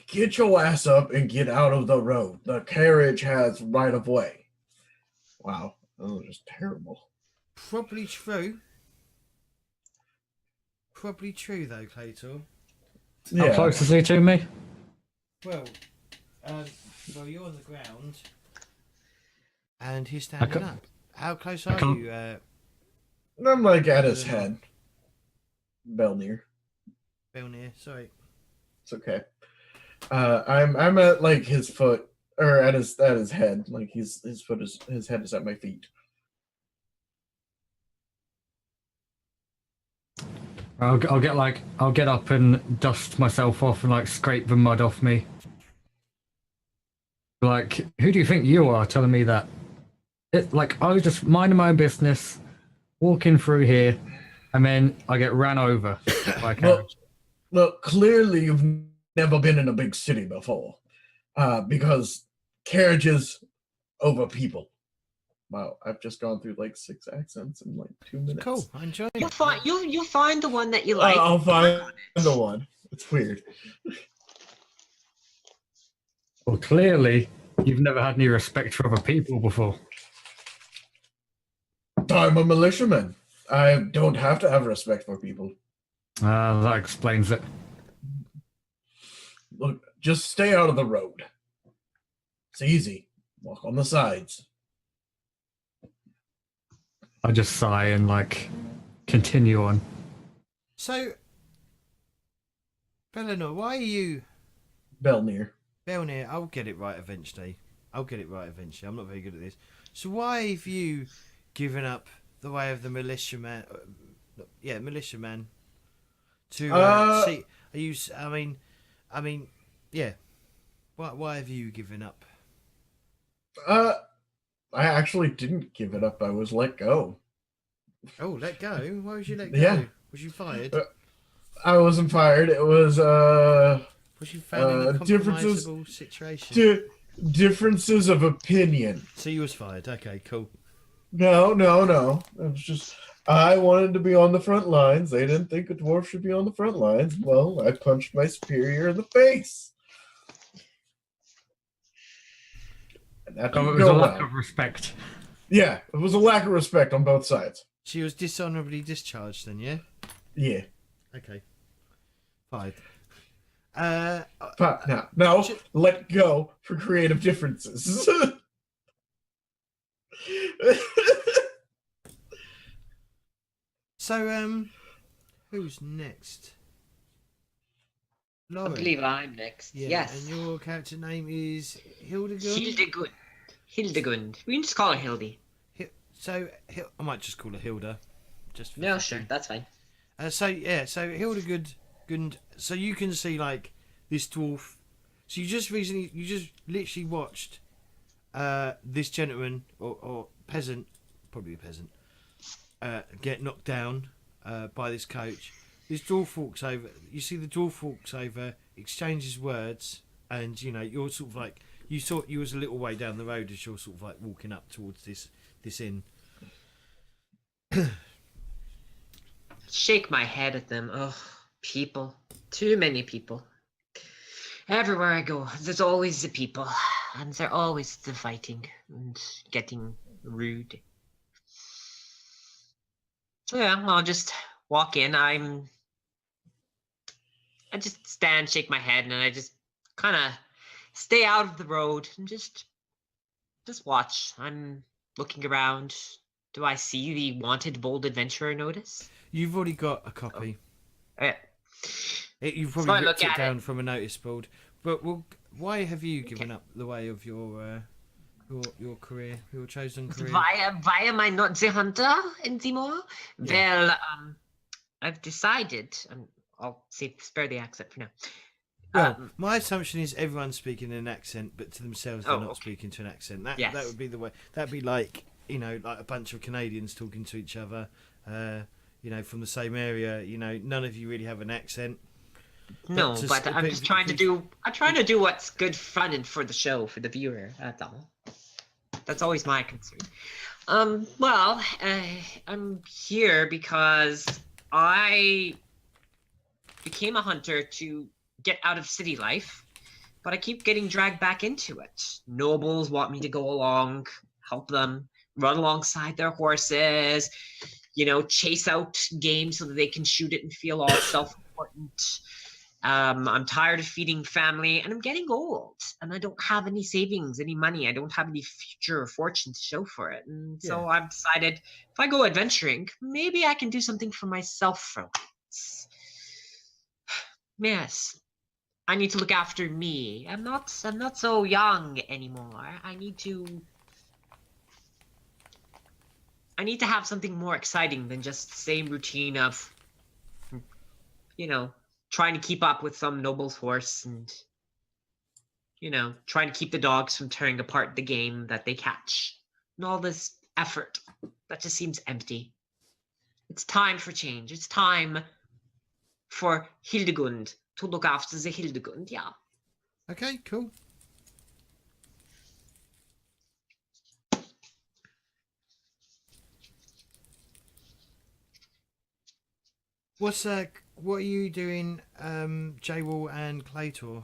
Get your ass up and get out of the road. The carriage has right of way. Wow, that was just terrible. Probably true. Probably true though, Claytor. How close is he to me? Well, you're on the ground, and he's standing up. How close are you? I'm like at his head. Belnir. Belnir, sorry. It's okay. I'm at like his foot, or at his head. Like his head is at my feet. I'll get up and dust myself off and like scrape the mud off me. Like, who do you think you are telling me that? I was just minding my own business, walking through here, and then I get ran over by a carriage. Look, clearly you've never been in a big city before, because carriages over people. Wow, I've just gone through like 6 accents in like 2 minutes. Cool, I enjoy it. You'll find the one that you like. I'll find the one. It's weird. Well, clearly, you've never had any respect for other people before. I'm a militiaman. I don't have to have respect for people. That explains it. Look, just stay out of the road. It's easy. Walk on the sides. I just sigh and like continue on. So, Bellinor, why are you... Belnir. Belnir, I'll get it right eventually. I'm not very good at this. So why have you given up the way of the militiaman? Militiaman. To see, are you? I mean, yeah. Why have you given up? I actually didn't give it up. I was let go. Oh, let go? Why was you let go? Yeah. Was you fired? I wasn't fired. It was Was you found in a compromisable situation? Differences of opinion. So you was fired. Okay, cool. No. It was just I wanted to be on the front lines. They didn't think a dwarf should be on the front lines. Well, I punched my superior in the face. And that didn't It was go a lack well. of respect. Yeah, it was a lack of respect on both sides. She was dishonorably discharged then, yeah? Yeah. Okay. Fired. No, let go for creative differences. So, who's next? I Lauren. believe I'm next. Yeah, Yes. and your character name is Hildegund? Hildegund. We can just call her Hildy. I might just call her Hilda. Just for No, fun. sure, that's fine. So Hildegund, so you can see like this dwarf. So you just literally watched this gentleman or peasant, probably a peasant, get knocked down by this coach. This dwarf walks over. You see the dwarf walks over, exchanges words, and you're sort of like you thought you was a little way down the road as you're sort of like walking up towards this inn. Shake my head at them. Oh, people. Too many people. Everywhere I go, there's always the people. And they're always the fighting and getting rude. So yeah, I'll just walk in. I just stand, shake my head, and I just kind of stay out of the road and just watch. I'm looking around. Do I see the wanted bold adventurer notice? You've already got a copy. Yeah. You've probably ripped it down from a notice board. But why have you given up the way of your career, your chosen career? Why am I not the hunter anymore? Yeah. Well, I've decided. I'll spare the accent for now. Well, my assumption is everyone's speaking in an accent, but to themselves they're not speaking to an accent. That would be the way. That'd be like like a bunch of Canadians talking to each other. From the same area. None of you really have an accent. No, but I'm just trying to do. I'm trying to do what's good fun and for the show, for the viewer. That's all. That's always my concern. Well, I'm here because I became a hunter to get out of city life, but I keep getting dragged back into it. Nobles want me to go along, help them, run alongside their horses, chase out game so that they can shoot it and feel all self-important. I'm tired of feeding family, and I'm getting old, and I don't have any savings, any money. I don't have any future or fortune to show for it. And so I've decided if I go adventuring, maybe I can do something for myself for once. Yes. I need to look after me. I'm not so young anymore. I need to have something more exciting than just the same routine of trying to keep up with some noble's horse and trying to keep the dogs from tearing apart the game that they catch. And all this effort that just seems empty. It's time for change. It's time for Hildegund to look after the Hildegund, yeah. Okay, cool. What are you doing, J-Wall and Claytor?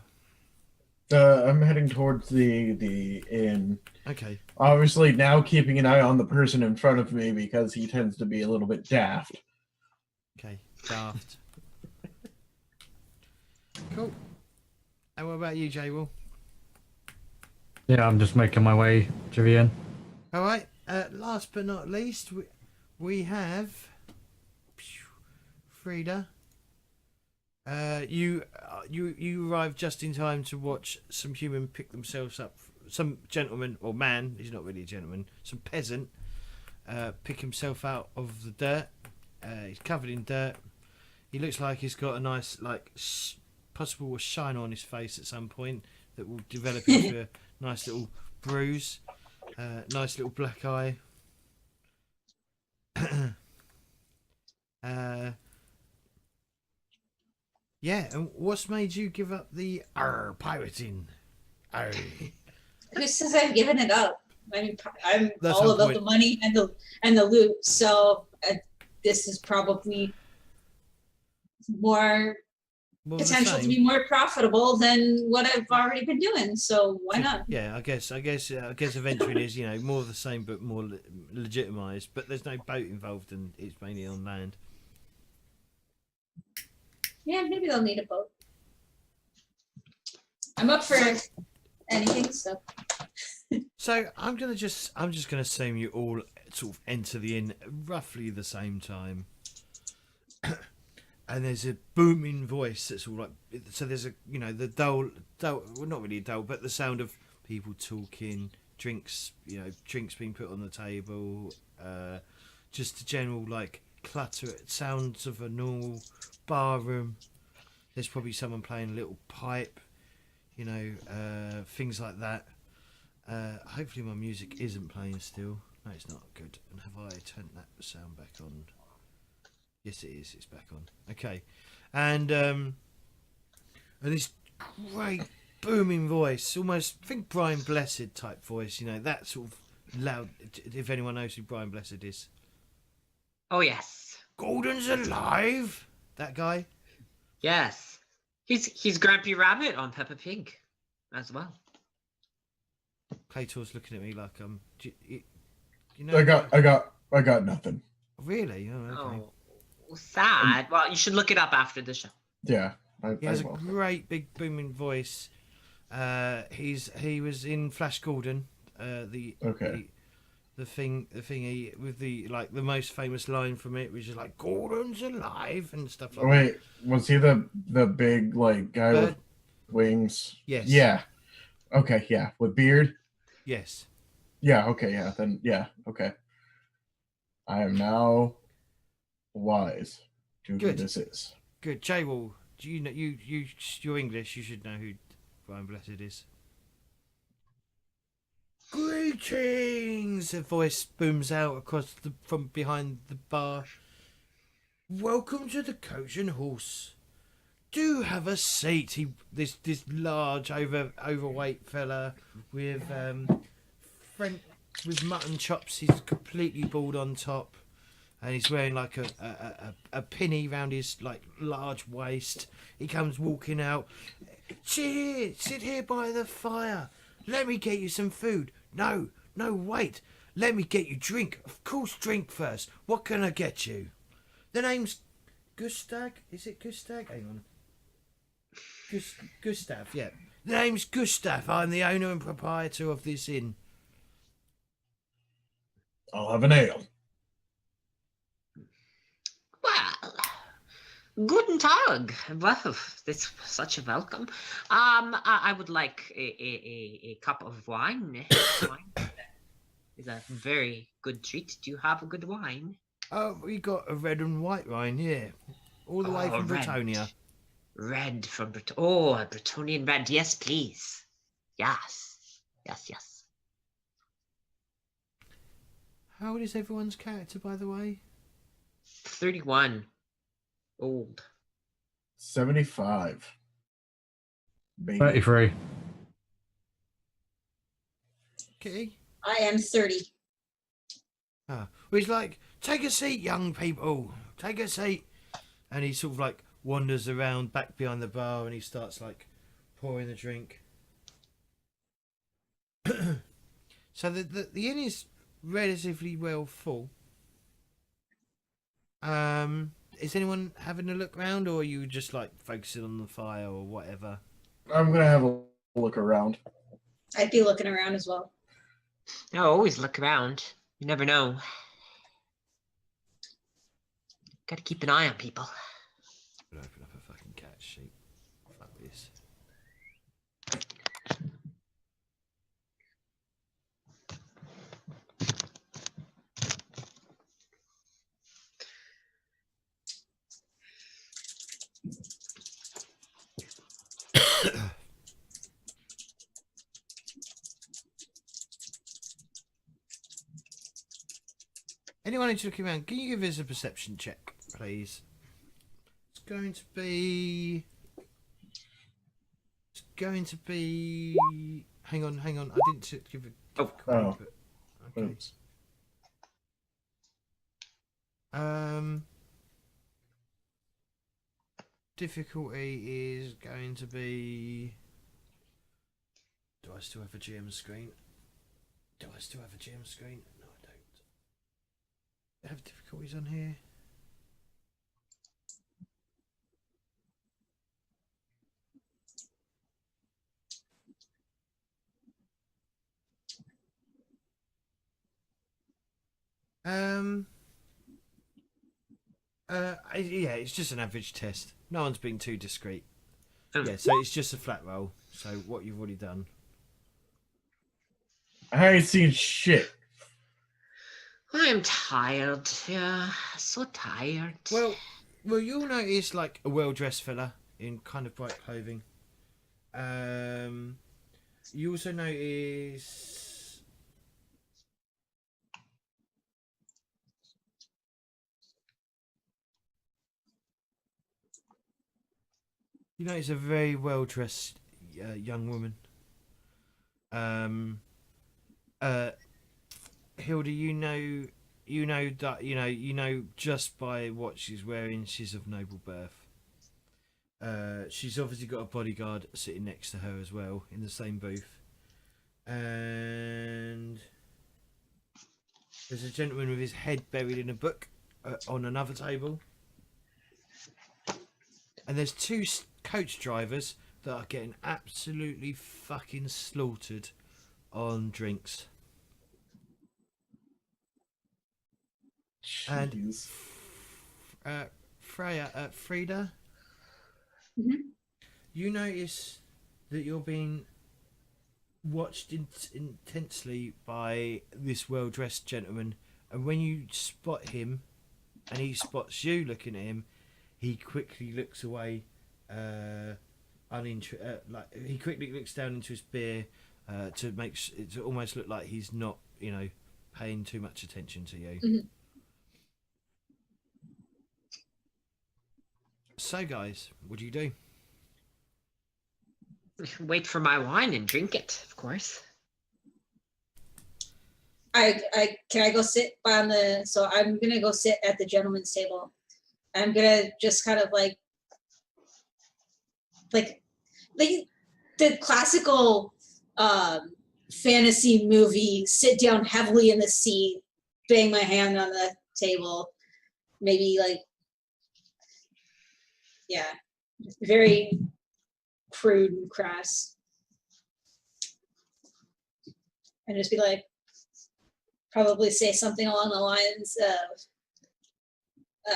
I'm heading towards the inn. Okay. Obviously, now keeping an eye on the person in front of me because he tends to be a little bit daft. Okay, daft. Cool. And what about you, J-Wall? Yeah, I'm just making my way to the inn. All right. Last but not least, we have Frida. You arrived just in time to watch some human pick themselves up. Some gentleman or man, he's not really a gentleman. Some peasant pick himself out of the dirt. He's covered in dirt. He looks like he's got a nice, possible shine on his face at some point that will develop into a nice little bruise. Nice little black eye. Yeah, and what's made you give up the pirating? Who says I've given it up? I mean, I'm That's all my about point. the money and the loot. So this is probably more More of the potential to same. be more profitable than what I've already been doing. So why not? Yeah, I guess adventuring is more of the same but more legitimized. But there's no boat involved, and it's mainly on land. Yeah, maybe they'll need a boat. I'm up for anything. So So I'm just gonna assume you all sort of enter the inn roughly the same time. And there's a booming voice that's all like, so there's the dull, well, not really dull, but the sound of people talking, drinks being put on the table, just the general clutter, sounds of a normal bar room. There's probably someone playing a little pipe, things like that. Hopefully my music isn't playing still. No, it's not. Good. And have I turned that sound back on? Yes, it is. It's back on. Okay, and this great booming voice, almost think Brian Blessed type voice. That sort of loud. If anyone knows who Brian Blessed is, Oh, yes. Gordon's alive. That guy. Yes. He's Grampy Rabbit on Peppa Pig as well. Claytor's looking at me like I got nothing. Really? Oh, okay. Oh, sad. Well, you should look it up after the show. Yeah, He has a will. great big booming voice. He was in Flash Gordon. The thingy with the most famous line from it, which is like Gordon's alive and stuff like that. Wait, was he the big guy with wings? Yes. Yeah. Okay. Yeah, with beard. Yes. Yeah. Okay. Yeah. Then. Yeah. Okay. I am now wise to who Good. this is. Good. J-Wall, do you know you're English? You should know who Brian Blessed is. Greetings! A voice booms out from behind the bar. Welcome to the Coach and Horse. Do have a seat. This large overweight fella with with mutton chops. He's completely bald on top, and he's wearing like a pinny round his like large waist. He comes walking out. Sit here by the fire. Let me get you some food. No, wait. Let me get you drink. Of course, drink first. What can I get you? The name's Gustav. Is it Gustav? Hang on. Gustav, yeah. The name's Gustav. I'm the owner and proprietor of this inn. I'll have an ale. Well, guten Tag. Well, that's such a welcome. I would like a cup of wine. Wine is a very good treat. Do you have a good wine? Oh, we got a red and white wine here, all the way from red. Bretonia. Red from Oh, a Bretonian red. Yes, please. Yes. How old is everyone's character, by the way? 31. Old. 75. Baby. 33. Kitty? I am 30. Ah, well, he's like, take a seat, young people. Take a seat. And he sort of like wanders around back behind the bar and he starts like pouring the drink. So the inn is relatively well full. Is anyone having a look around, or are you just like focusing on the fire or whatever? I'm gonna have a look around. I'd be looking around as well. No, always look around. You never know. Gotta keep an eye on people. I'll open up a fucking cat sheet. Fuck this. Anyone who's looking around, can you give us a perception check, please? It's going to be. Hang on. I didn't give it. Oh. Okay. Oops. Difficulty is going to be. Do I still have a GM screen? No, I don't. I have difficulties on here. Yeah, it's just an average test. No one's been too discreet. Yeah, so it's just a flat roll. So what you've already done. I ain't seen shit. I'm tired. Yeah, so tired. Well, you'll notice like a well-dressed fella in kind of bright clothing. You also notice. You notice a very well-dressed young woman. Hilda, you know just by what she's wearing, she's of noble birth. She's obviously got a bodyguard sitting next to her as well in the same booth, and there's a gentleman with his head buried in a book on another table, and there's two coach drivers that are getting absolutely fucking slaughtered on drinks. Jeez. And Frida, Mhm. you notice that you're being watched intensely by this well-dressed gentleman, and when you spot him and he spots you looking at him, he quickly looks away, he quickly looks down into his beer to make it to almost look like he's not, paying too much attention to you. Mhm. So, guys, what do you do? Wait for my wine and drink it, of course. can I go sit on the, so I'm gonna go sit at the gentleman's table. I'm gonna just kind of like the classical fantasy movie, sit down heavily in the seat, bang my hand on the table, maybe like, yeah, very crude and crass. And just be like, probably say something along the lines of,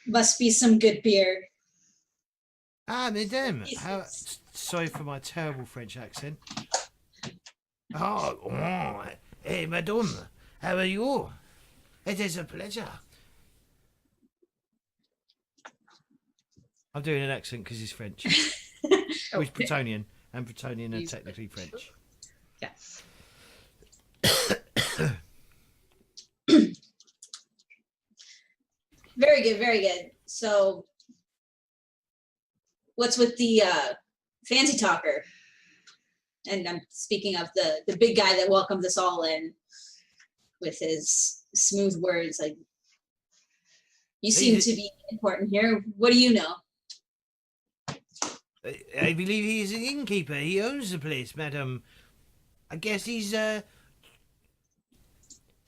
must be some good beer. Ah, madame, how, sorry for my terrible French accent. Oh, hey, madame, how are you? It is a pleasure. I'm doing an accent because he's French. Oh, he's Bretonian, and Bretonian are technically French. Yes. Very good, very good. So what's with the fancy talker? And I'm speaking of the big guy that welcomed us all in with his smooth words. Like, you seem to be important here. What do you know? I believe he is an innkeeper. He owns the place, madam. I guess he's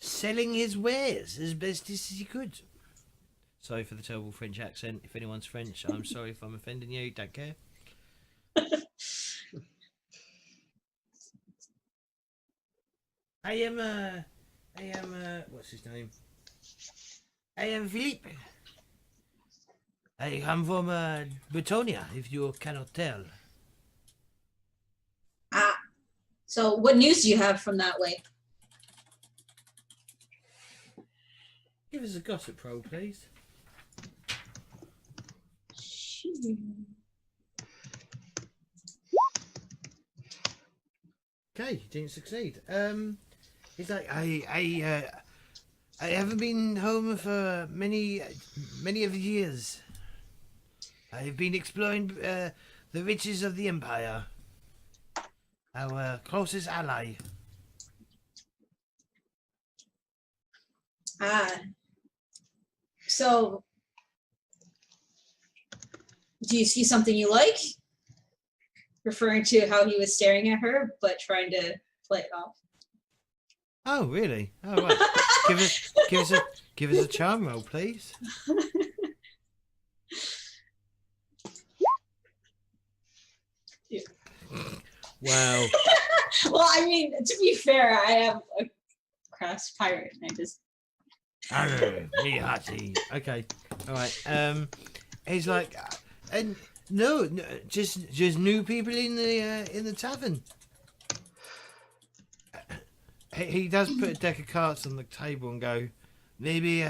selling his wares as best as he could. Sorry for the terrible French accent. If anyone's French, I'm sorry if I'm offending you. Don't care. I am, what's his name? I am Philippe. I come from Bretonia, if you cannot tell. Ah, so what news do you have from that way? Give us a gossip roll, please. Okay, didn't succeed. He's like, I haven't been home for many of the years. I've been exploring the riches of the Empire. Our closest ally. Ah, so do you see something you like? Referring to how he was staring at her, but trying to play it off. Oh, really? Oh, right. give us a charm roll, please. Yeah. Wow. Well, I mean, to be fair, I am a crass pirate, and I just. Me hearty. Okay. All right. He's like, and no, just new people in the tavern. He does put a deck of cards on the table and go, maybe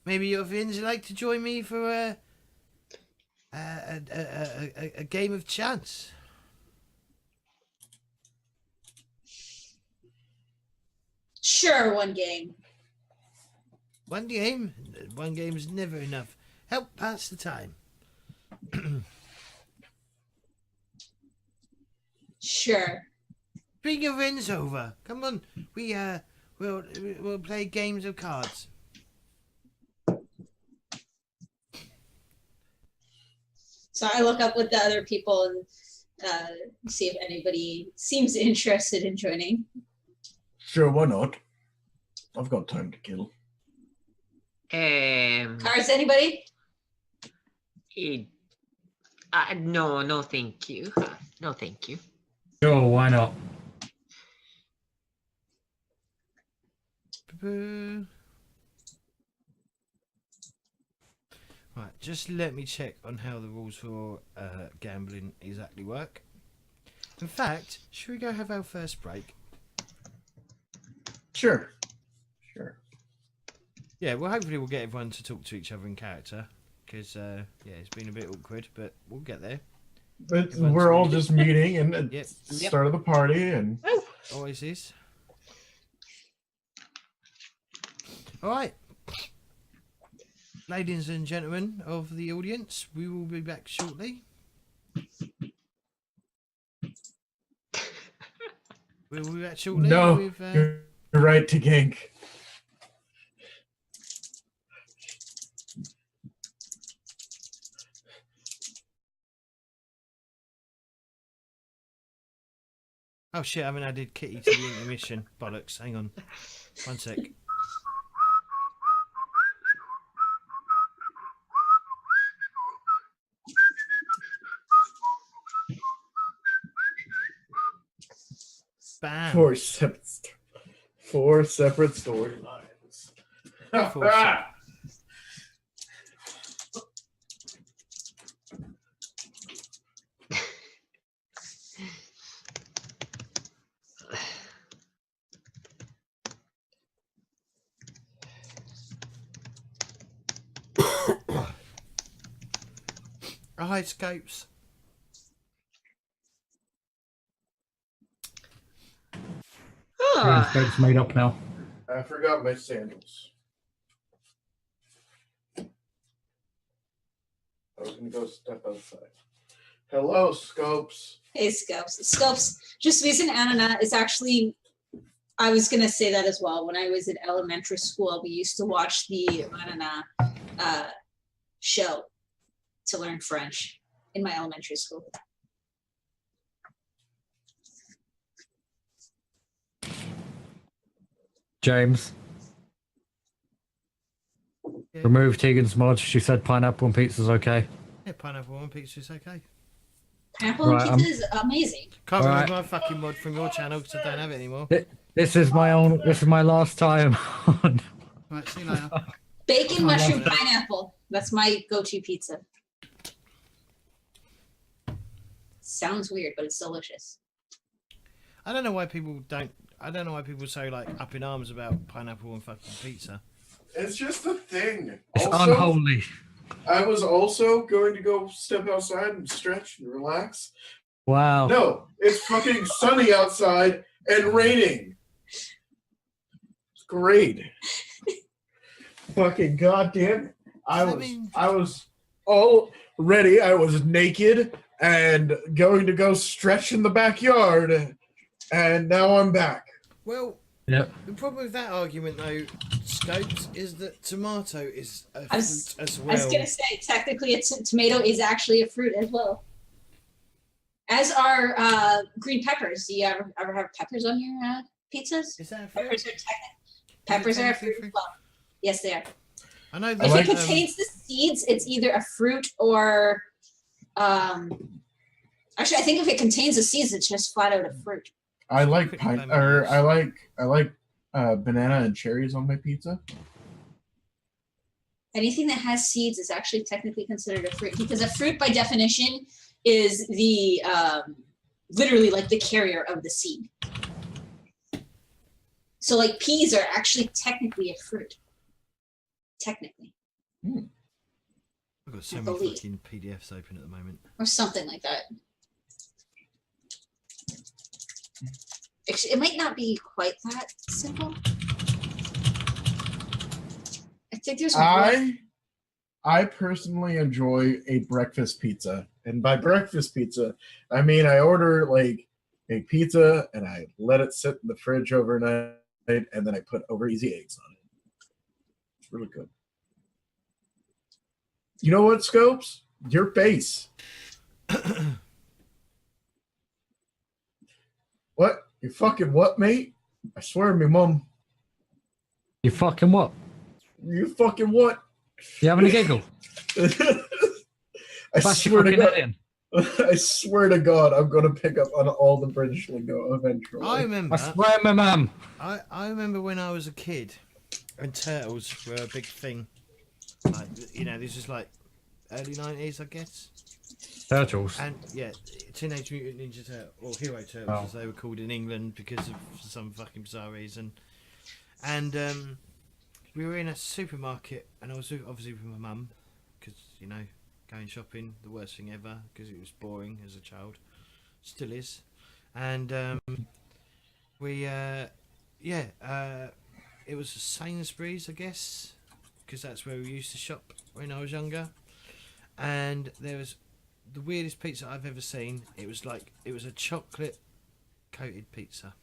your friends like to join me for a game of chance. Sure, one game. One game? One game is never enough. Help pass the time. Sure. Bring your friends over. Come on. We'll play games of cards. So I look up with the other people and see if anybody seems interested in joining. Sure, why not? I've got time to kill. Cards, anybody? No, thank you. No, thank you. Sure, why not? Right, just let me check on how the rules for gambling exactly work. In fact, should we go have our first break? Sure. Sure. Yeah, well, hopefully we'll get everyone to talk to each other in character. Because, yeah, it's been a bit awkward, but we'll get there. But we're all just meeting and at Yep. the start of the party and Always is. Alright. Ladies and gentlemen of the audience, we will be back shortly. We'll be back shortly No, with. you're right to gank. Oh shit! I haven't added Kitty to the intermission. Bollocks! Hang on, 1 sec. Bam. Four separate storylines. Four separate. Hi, Scopes. Scope's made up now. I forgot my sandals. I was gonna go step outside. Hello, Scopes. Hey, Scopes. Scopes, just reason Anna is actually, I was going to say that as well. When I was in elementary school, we used to watch the Anna show to learn French in my elementary school. James. Yeah. Remove Tegan's mod. She said pineapple and pizza's okay. Yeah, pineapple on pizza is okay. Pineapple and pizza is amazing. Can't All remove right. my fucking mod from your channel because I don't have it anymore. This is my own. This is my last time on. Right, see you later. Bacon, I love mushroom, it. pineapple. That's my go-to pizza. Sounds weird, but it's delicious. I don't know why people don't. I don't know why people say like up in arms about pineapple and fucking pizza. It's just a thing. It's Also, unholy. I was also going to go step outside and stretch and relax. Wow. No, it's fucking sunny outside and raining. It's great. Fucking goddamn. I was all ready. I was naked and going to go stretch in the backyard. And now I'm back. Well, Yep. the problem with that argument though, Scopes, is that tomato is a I was- fruit as I well. was gonna say, technically, tomato is actually a fruit as well. As are green peppers. Do you ever have peppers on your pizzas? Is that a fruit? Peppers are a technically fruit as well. Yes, they are. I know If that. like- it contains the seeds, it's either a fruit or actually, I think if it contains the seeds, it's just flat out a fruit. I like Quick lemon I like banana and cherries on my pizza. Anything that has seeds is actually technically considered a fruit, because a fruit by definition is the literally like the carrier of the seed. So like peas are actually technically a fruit. Technically. I've got so I many believe. fucking PDFs open at the moment. Or something like that. It might not be quite that simple. I think there's one. I personally enjoy a breakfast pizza. And by breakfast pizza, I mean I order like a pizza and I let it sit in the fridge overnight and then I put over easy eggs on it. It's really good. You know what, Scopes? Your face. What? You fucking what, mate? I swear to me, mum. You fucking what? You fucking what? You having a giggle? I Bash your swear to fucking God. head in. I swear to God, I'm gonna pick up on all the British lingo eventually. I remember. I swear, my mum. I remember when I was a kid, and turtles were a big thing. Like, you know, this is like early 90s, I guess. Turtles. And yeah, Teenage Mutant Ninja Turtles, or Hero Turtles, Oh. as they were called in England because of some fucking bizarre reason. And we were in a supermarket, and I was obviously with my mum, because you know, going shopping, the worst thing ever, because it was boring as a child, still is. And it was Sainsbury's, I guess, because that's where we used to shop when I was younger. And there was the weirdest pizza I've ever seen. It was a chocolate coated pizza.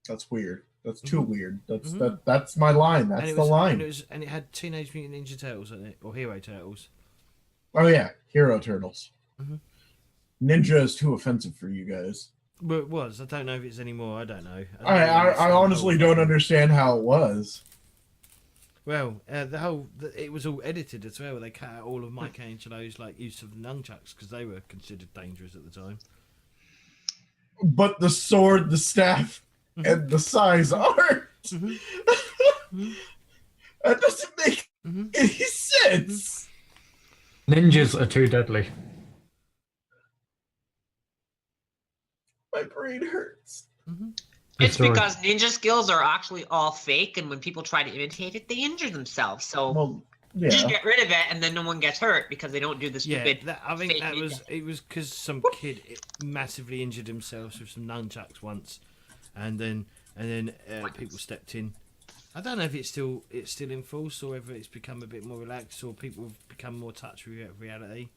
That's weird. That's too weird. That's Mhm. that's my line. That's And it the was, line. and it had Teenage Mutant Ninja Turtles in it, or Hero Turtles. Oh yeah, Hero Turtles. Mhm. Ninja is too offensive for you guys. Well, it was. I don't know if it's anymore. I don't know. don't I really understand the honestly whole don't fucking- understand how it was. Well, it was all edited as well. They cut out all of Michelangelo's like use of the nunchucks because they were considered dangerous at the time. But the sword, the staff, Mhm. and the size aren't. Mhm. Mhm. That doesn't make Mhm. any sense. Ninjas are too deadly. My brain hurts. Mhm. Good It's story. because ninja skills are actually all fake, and when people try to imitate it, they injure themselves. So Well, just yeah. get rid of it, and then no one gets hurt because they don't do the Yeah, stupid. I think fake that ninja. it was because some kid massively injured himself with some nunchucks once, and then people stepped in. I don't know if it's still in force or whether it's become a bit more relaxed or people have become more touch with reality.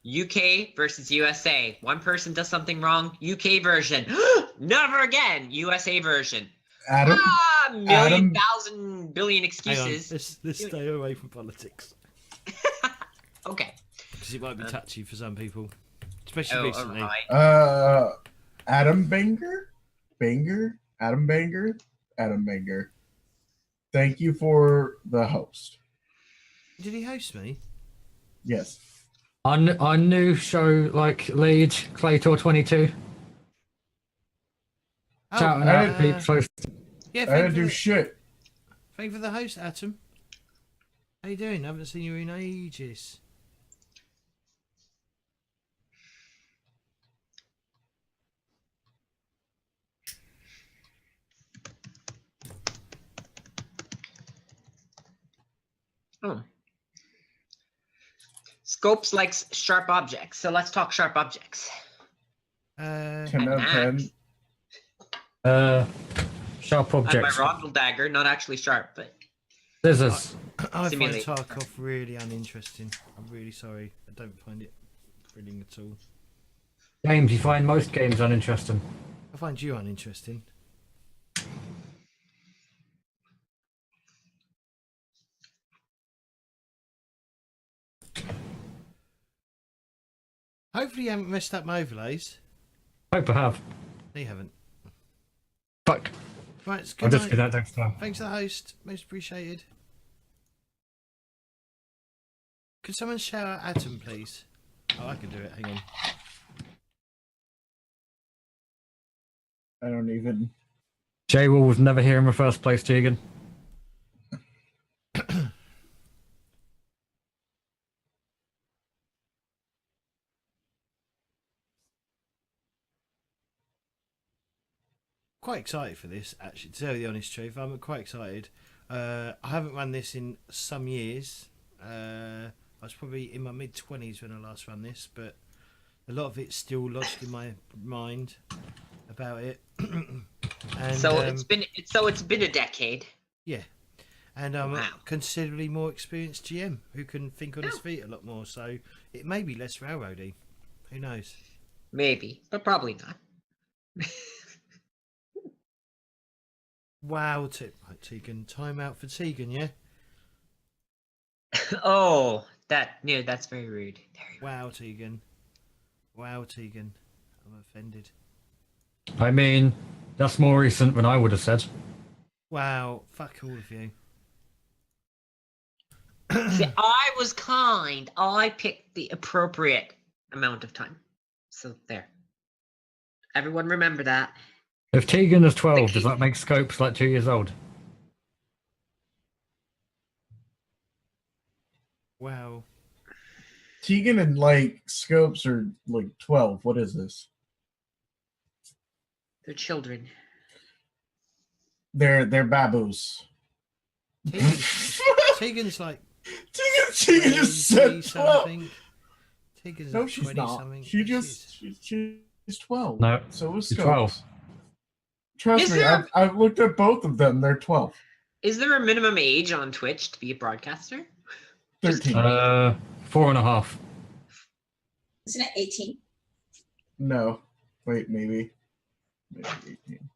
UK versus USA. One person does something wrong. UK version. Never again. USA version. Adam, Million, Adam- thousand, billion Hang on, excuses. let's stay away from politics Okay. because it might be touchy for some people, especially Oh, recently. alright. Adam Banger, Adam Banger. Thank you for the host. Did he host me? Yes. Our new show, like lead Claytor 22. Oh, Shouting out people. yeah, I thank didn't do you shit. for the host, Atom. How you doing? I haven't seen you in ages. Oh. Scopes likes sharp objects, so let's talk sharp objects. 10 out of 10. Sharp And my objects. Rondel dagger, not actually sharp, but Scissors. I find Simulate. Tarkov really uninteresting. I'm really sorry. I don't find it thrilling at all. Games, you find most games uninteresting. I find you uninteresting. Hopefully you haven't messed up my overlays. Hope I have. No, you haven't. Fuck. Right, it's I'll good just do night. that next time. Thanks to the host. Most appreciated. Could someone shout out Atom, please? Oh, I can do it. Hang on. I don't even. J-Will was never here in the first place, Tegan. Quite excited for this, actually, to tell you the honest truth. I'm quite excited. I haven't run this in some years. I was probably in my mid-20s when I last ran this, but a lot of it's still lodged in my mind about it. And, so it's been a decade. yeah. And I'm Wow. a considerably more experienced GM who can think on his feet a lot more, so it may be less railroady. Who knows? Maybe, but probably not. Wow, right, Tegan. Time out for Tegan, yeah? Oh, that's very rude. Very rude. Wow, Tegan. Wow, Tegan. I'm offended. I mean, that's more recent than I would have said. Wow, fuck all of you. See, I was kind. I picked the appropriate amount of time. So there. Everyone remember that. If Tegan is 12, does that make Scopes like 2 years old? Wow. Tegan and like Scopes are like 12. What is this? They're children. They're baboos. Tegan's like Tegan just said 20 12. something. Tegan's No, like she's 20 not. something. She Yeah, just she's 12. No, So was she's Scopes. 12. Trust Is me, there- I've looked at both of them. They're 12. Is there a minimum age on Twitch to be a broadcaster? 13. 4.5. Isn't it 18? No. Wait, maybe. Maybe 18.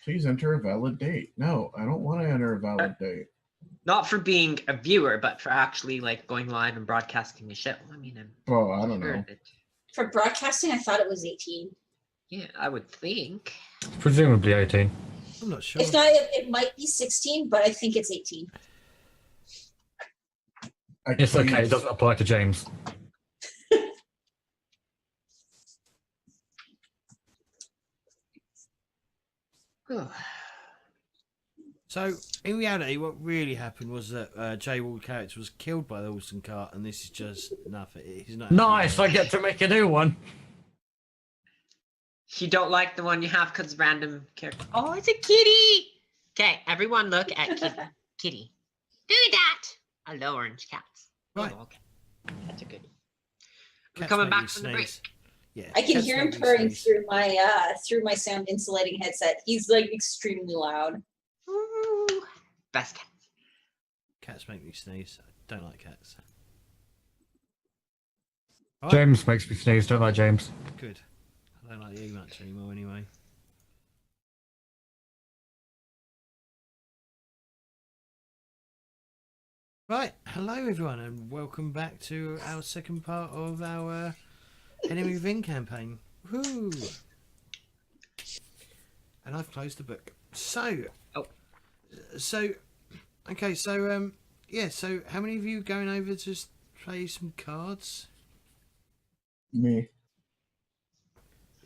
Please enter a valid date. No, I don't want to enter a valid date. Not for being a viewer, but for actually like going live and broadcasting the show. I mean, I'm Oh, I don't sure know. that- For broadcasting, I thought it was 18. yeah, I would think. Presumably 18. I'm not sure. If not, it might be 16, but I think it's 18. It's okay, it doesn't apply to James. So, in reality, what really happened was that Jay Ward's character was killed by the Olsen cart, and this is just nothing. He's not. Nice, I get to make a new one. You don't like the one you have because random character. Oh, it's a kitty. Okay, everyone look at kitty. Kitty. Do that. Hello, orange cats. Right. Oh, okay. Cats are good. We're Cats coming make back me from the break. sneeze. Yeah. I can cats hear him make me purring sneeze. through my sound insulating headset. He's like extremely loud. Ooh, best cat. Cats make me sneeze. I don't like cats. Right. James makes me sneeze, don't like James. Good. I don't like you much anymore, anyway. Right, hello everyone, and welcome back to our second part of our enemy within campaign. Woo! And I've closed the book. So, okay, so yeah. So, how many of you going over to play some cards? Me.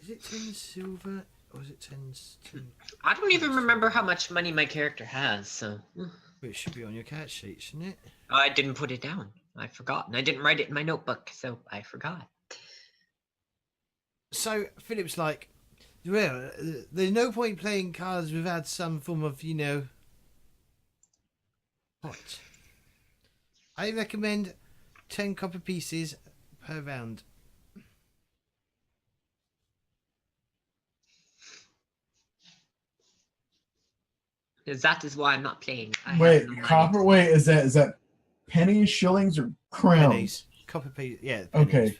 Is it 10 silver or is it 10? I don't even remember how much money my character has, so It should be on your cat sheet, shouldn't it? I didn't put it down. I forgot, and I didn't write it in my notebook, so I forgot. So Philip's like, well, there's no point playing cards without some form of, what? I recommend 10 copper pieces per round. Because that is why I'm not playing. I have Wait, no money. copper. Wait, is that pennies, shillings, or crowns? Pennies. Copper piece. Yeah. Pennies. Okay.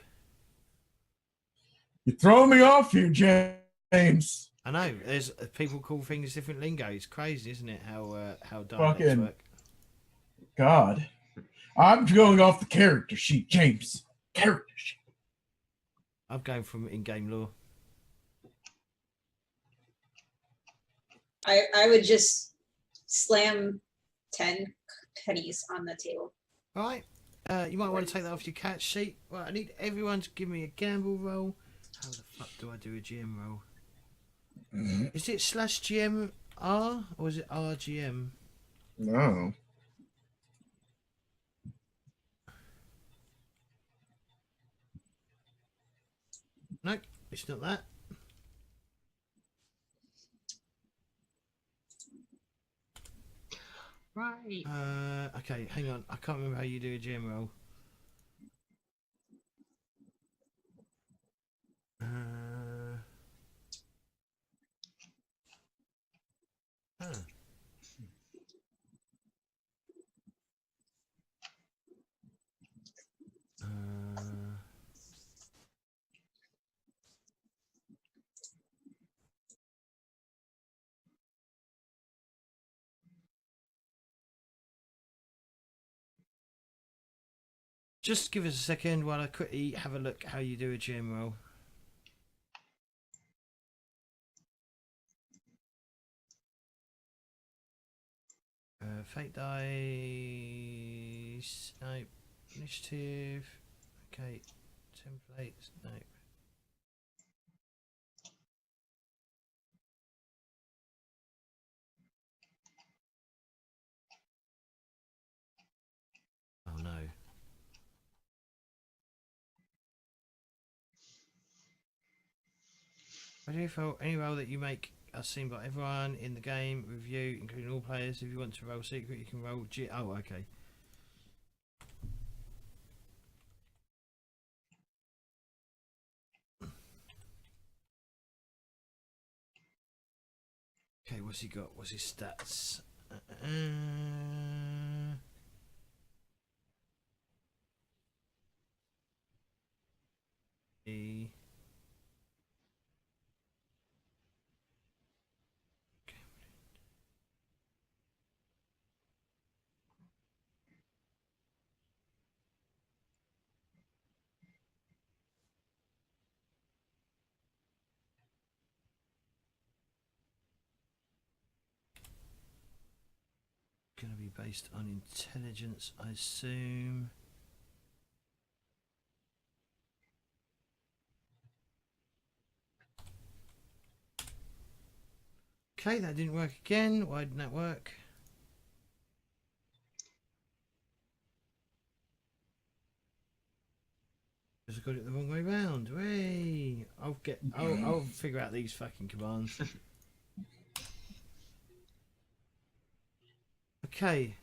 You're throwing me off here, James. I know. There's people call things different lingo. It's crazy, isn't it? How dialects Fucking- work. God, I'm going off the character sheet, James. Character sheet. I'm going from in-game lore. I would just slam 10 pennies on the table. Right. You might want to take that off your cat sheet. Right. I need everyone to give me a gamble roll. How the fuck do I do a GM roll? Is it /GMR or is it RGM? No. Nope, it's not that. Right. Okay, hang on. I can't remember how you do a GM roll. Just give us a second while I quickly have a look how you do a GM roll. Fate dice. Nope. Initiative. Okay. Templates. Nope. Oh no. Ready for any roll that you make as seen by everyone in the game with you, including all players. If you want to roll secret, you can roll G. Oh, okay. Okay, what's he got? What's his stats? E. going to be based on intelligence, I assume. Okay, that didn't work again. Why didn't that work? Because I got it the wrong way round. Way. I'll figure out these fucking commands. Okay.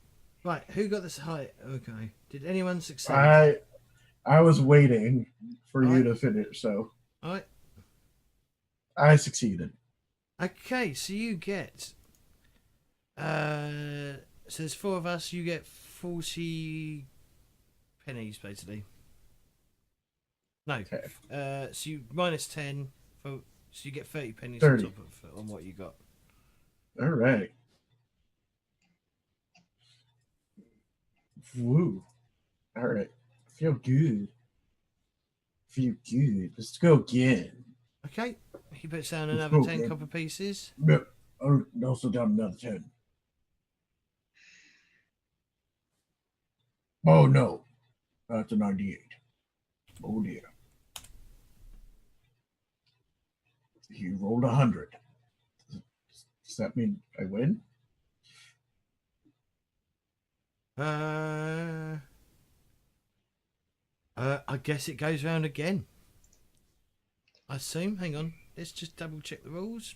Right, who got this height? Okay. Did anyone succeed? I was waiting for you Alright. to finish, so Alright. I succeeded. Okay, so you get so there's 4 of us, you get 40 pennies basically. No. Okay. So you minus 10 so you get 30 pennies 30. on top of on what you got. All right. Woo. All right. Feel good. Feel good. Let's go again. Okay. He puts down Let's another go, 10 man. copper pieces. Yep. I'll also down another 10. Oh no. That's a 98. Oh dear. You rolled 100. Does that mean I win? I guess it goes round again. I assume. Hang on. Let's just double check the rules.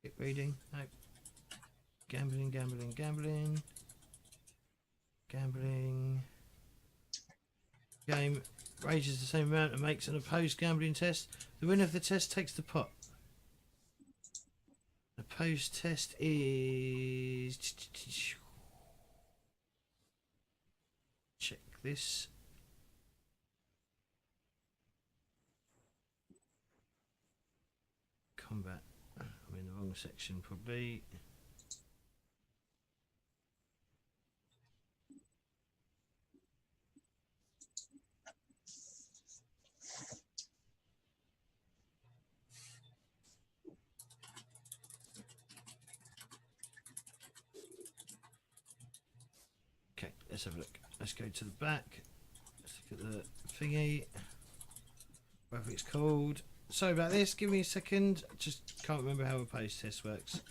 Keep reading. No. Gambling, gambling, gambling. Gambling. Game rages the same amount and makes an opposed gambling test. The winner of the test takes the pot. Opposed test is... Check this. Combat. I'm in the wrong section probably. Okay, let's have a look. Let's go to the back. Let's look at the thingy. Whatever it's called. Sorry about this. Give me a second. Just can't remember how a post test works.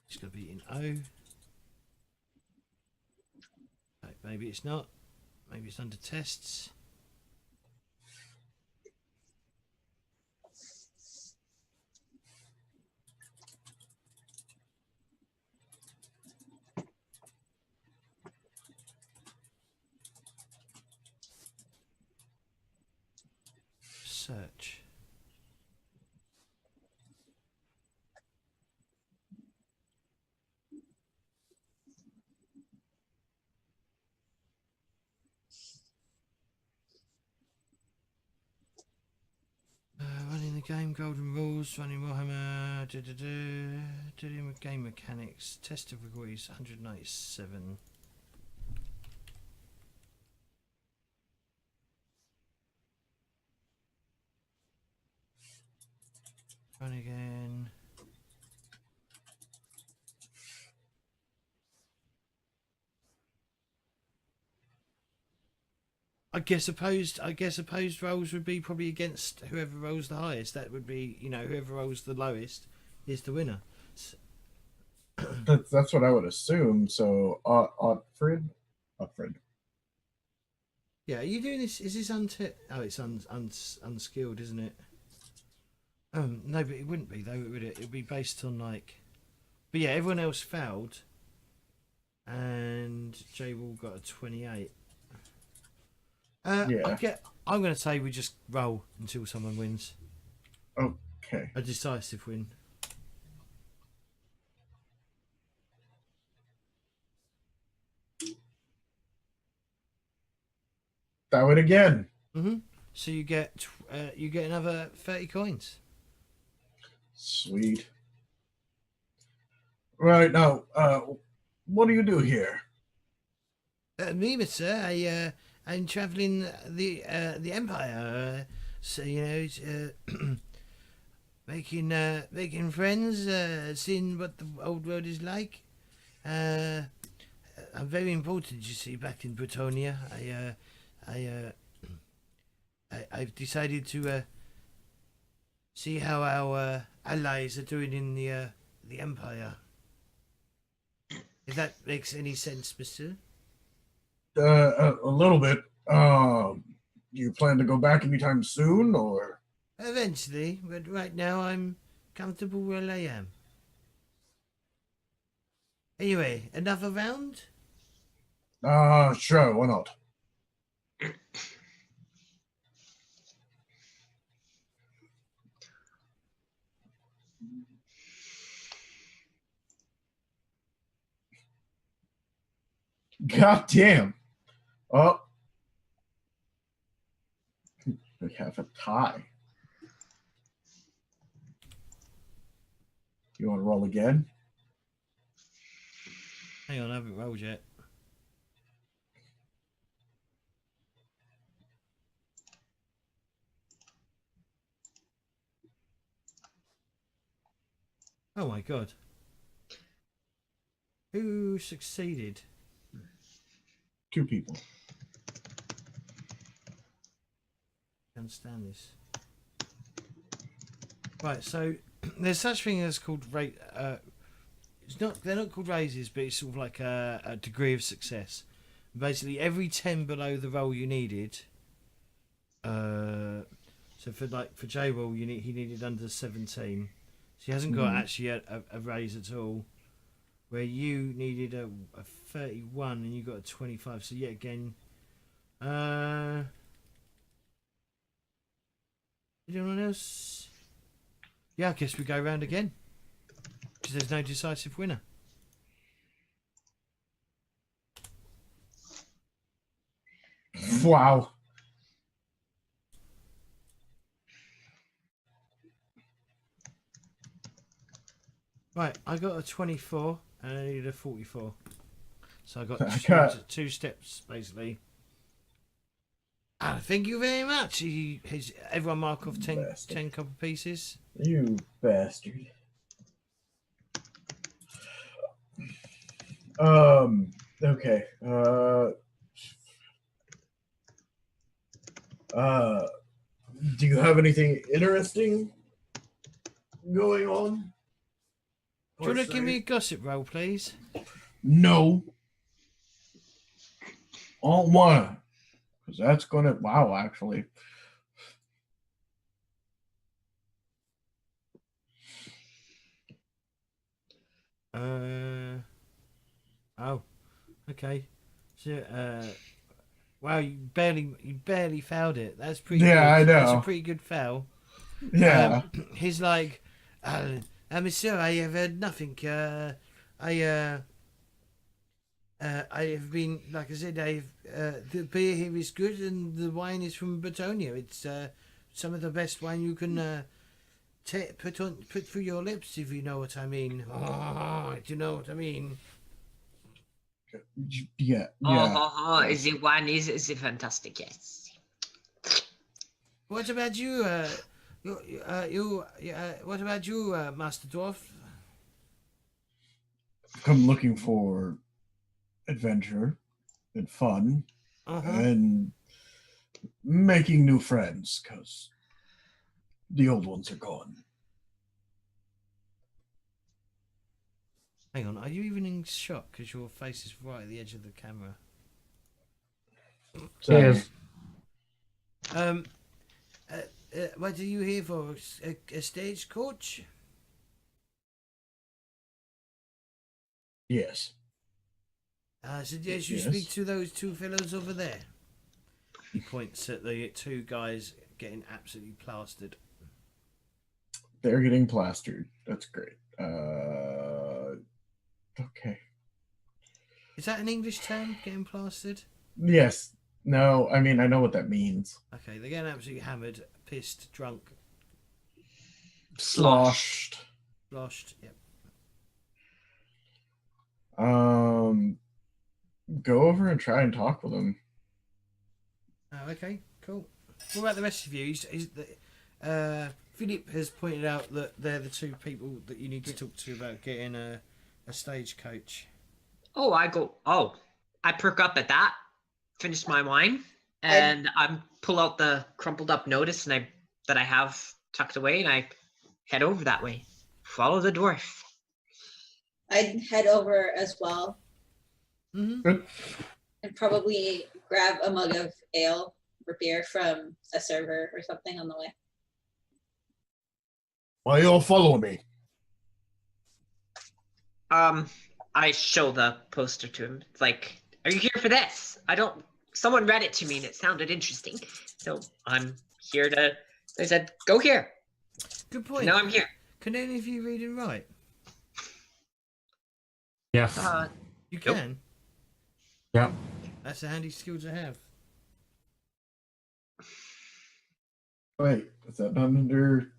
It's going to be in O. Okay, maybe it's not. Maybe it's under tests. Search. Running the game, golden rules, running Warhammer, dealing with game mechanics, test of degrees, 197. Run again. I guess opposed rolls would be probably against whoever rolls the highest. That would be, whoever rolls the lowest is the winner. That's what I would assume. So, Otfrid? Yeah, are you doing this? Is this oh, it's unskilled, isn't it? No, but it wouldn't be though, would it? It'd be based on like. But yeah, everyone else failed, and Jay Wall got a 28. Yeah. I'm going to say we just roll until someone wins. Okay. A decisive win. That would again. So you get another 30 coins. Sweet. Right now, what do you do here? Me, sir, I'm travelling the Empire. So making friends, seeing what the old world is like. I'm very important, you see, back in Bretonia. I've decided to see how our allies are doing in the Empire. If that makes any sense, Mister. A little bit. Do you plan to go back anytime soon, or? Eventually, but right now I'm comfortable where I am. Anyway, another round? Sure, why not? God damn. Oh. We have a tie. You want to roll again? Hang on, I haven't rolled yet. Oh my god. Who succeeded? 2 people. Can't stand this. Right, so there's such thing as called rate. They're not called raises, but it's sort of like a degree of success. Basically, every 10 below the roll you needed. So for J roll, he needed under 17. So he hasn't got actually a raise at all. Where you needed a 31 and you got a 25. So yet again, anyone else? Yeah, I guess we go round again because there's no decisive winner. Wow. Right, I got a 24 and I needed a 44. So I got two steps basically. Thank you very much. Everyone mark off 10 copper pieces. You bastard. Okay. Do you have anything interesting going on? Do you want to give me a gossip roll, please? No. All one. Because that's going to... Wow, actually. Oh. Okay. So, wow, you barely fouled it. That's pretty good. I know. That's a pretty good foul. Yeah. He's like, monsieur, I have heard nothing. I have been, like I said, the beer here is good and the wine is from Bretonia. It's some of the best wine you can put through your lips, if you know what I mean. Oh, do you know what I mean? Yeah. The wine is fantastic, yes. What about you? What about you, Master Dwarf? I'm looking for adventure and fun and making new friends because the old ones are gone. Hang on, are you even in shock because your face is right at the edge of the camera? Cheers. What are you here for? A stagecoach? Yes. I suggest you speak to those 2 fellows over there. He points at the 2 guys getting absolutely plastered. They're getting plastered. That's great. Okay. Is that an English term, getting plastered? Yes. No, I mean, I know what that means. Okay, they're getting absolutely hammered, pissed, drunk. Sloshed. Yep. Go over and try and talk with him. Oh, okay, cool. What about the rest of you? Philip has pointed out that they're the two people that you need to talk to about getting a stagecoach. Oh, I perk up at that, finish my wine, and I pull out the crumpled up notice that I have tucked away, and I head over that way. Follow the dwarf. I'd head over as well Mm-hmm. and probably grab a mug of ale or beer from a server or something on the way. Why you all follow me? I show the poster to him. It's like, are you here for this? Someone read it to me and it sounded interesting. So I'm here they said, go here. Good point. And now I'm here. Can any of you read and write? Yes. You Nope. can. Yeah. That's a handy skill to have. Wait, is that not under?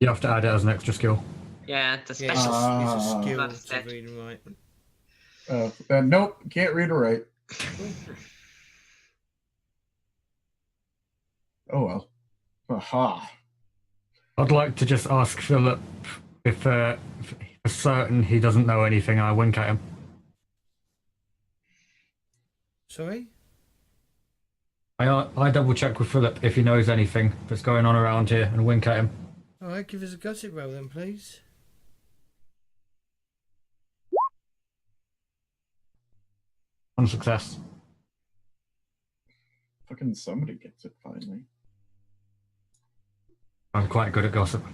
You have to add it as an extra skill. Yeah, it's a Yeah, special. it's a skill Not a to stat. read and write. Nope, can't read or write. Oh well. Aha. I'd like to just ask Philip if for certain he doesn't know anything. I wink at him. Sorry? I double check with Philip if he knows anything that's going on around here and wink at him. Alright, give us a gossip roll then, please. One success. Fucking somebody gets it finally. I'm quite good at gossip.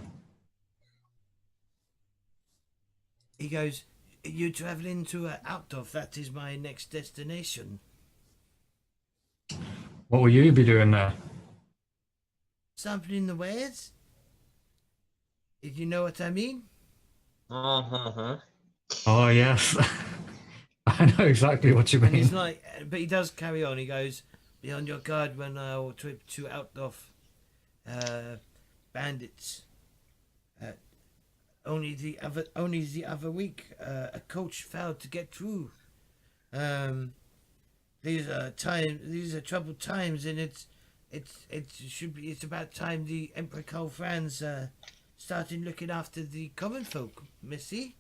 He goes, you're travelling to Outdoff, that is my next destination. What will you be doing there? Sampling the wares? If you know what I mean? Uh-huh. Oh, yes. I know exactly what you And mean. he's like, but he does carry on. He goes, be on your guard when I trip to Outdoff. Bandits. Only the other week, a coach failed to get through. These are troubled times, and it's about time the Emperor Karl Franz started looking after the common folk, Missy.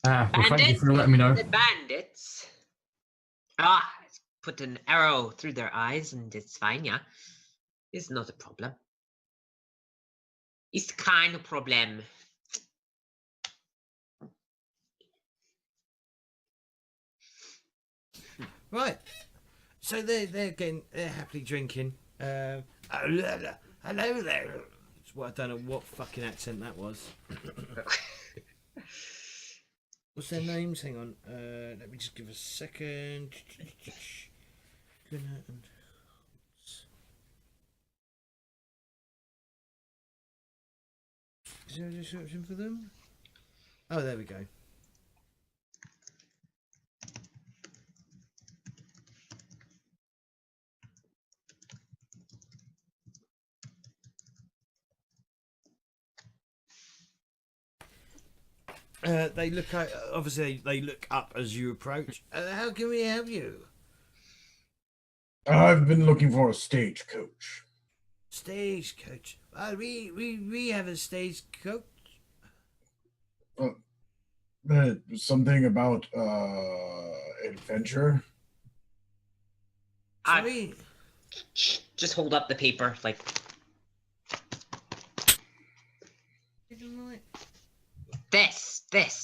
Well, thank you Bandits? for letting me know. The bandits. Put an arrow through their eyes and it's fine, yeah. It's not a problem. It's kind of problem. Right. So they're happily drinking. Hello there. It's what I don't know what fucking accent that was. What's their names? Hang on. Let me just give a second. Is there a description for them? Oh, there we go. They look out, obviously they look up as you approach. How can we help you? I've been looking for a stagecoach. Stagecoach. We have a stagecoach. Something about adventure. Sorry. Just hold up the paper, like.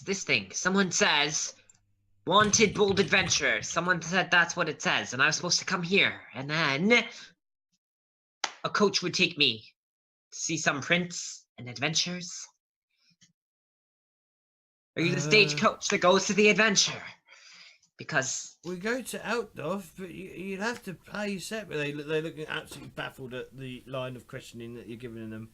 This thing. Someone says, wanted bold adventure. Someone said that's what it says, and I was supposed to come here, and then a coach would take me to see some prints and adventures. Are you the stagecoach that goes to the adventure? Because we go to Outdoff, but you'd have to pay separately. They're looking absolutely baffled at the line of questioning that you're giving them.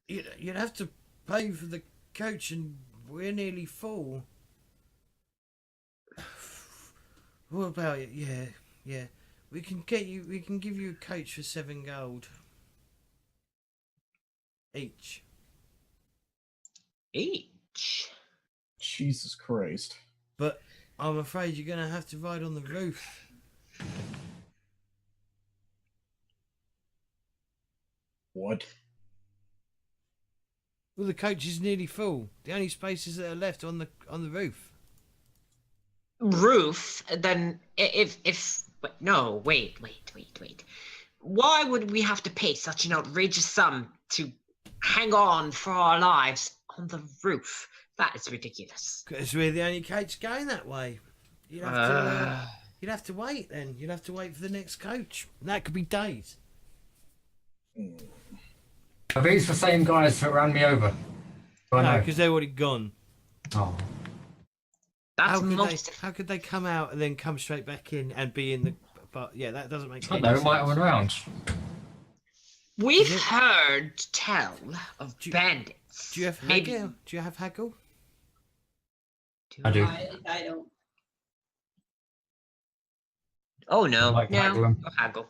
You'd have to pay for the coach, and we're nearly full. What about it? Yeah. We can give you a coach for 7 gold each. Jesus Christ. But I'm afraid you're gonna have to ride on the roof. What? Well, the coach is nearly full. The only spaces that are left on the roof. Roof? Then no, wait. Why would we have to pay such an outrageous sum to hang on for our lives on the roof? That is ridiculous. Because we're the only coach going that way. You'd have to wait then. You'd have to wait for the next coach. And that could be days. Are these the same guys that ran me over? Oh, No, no. because they're already gone. Oh. That's How could they come out and then come straight back in and be in the... But yeah, that doesn't make I any don't know, sense. it might have went around. We've heard tell of bandits. Do you have Maybe- haggle? Do you have haggle? I do. I don't. Oh no, Like no, haggling. no haggle.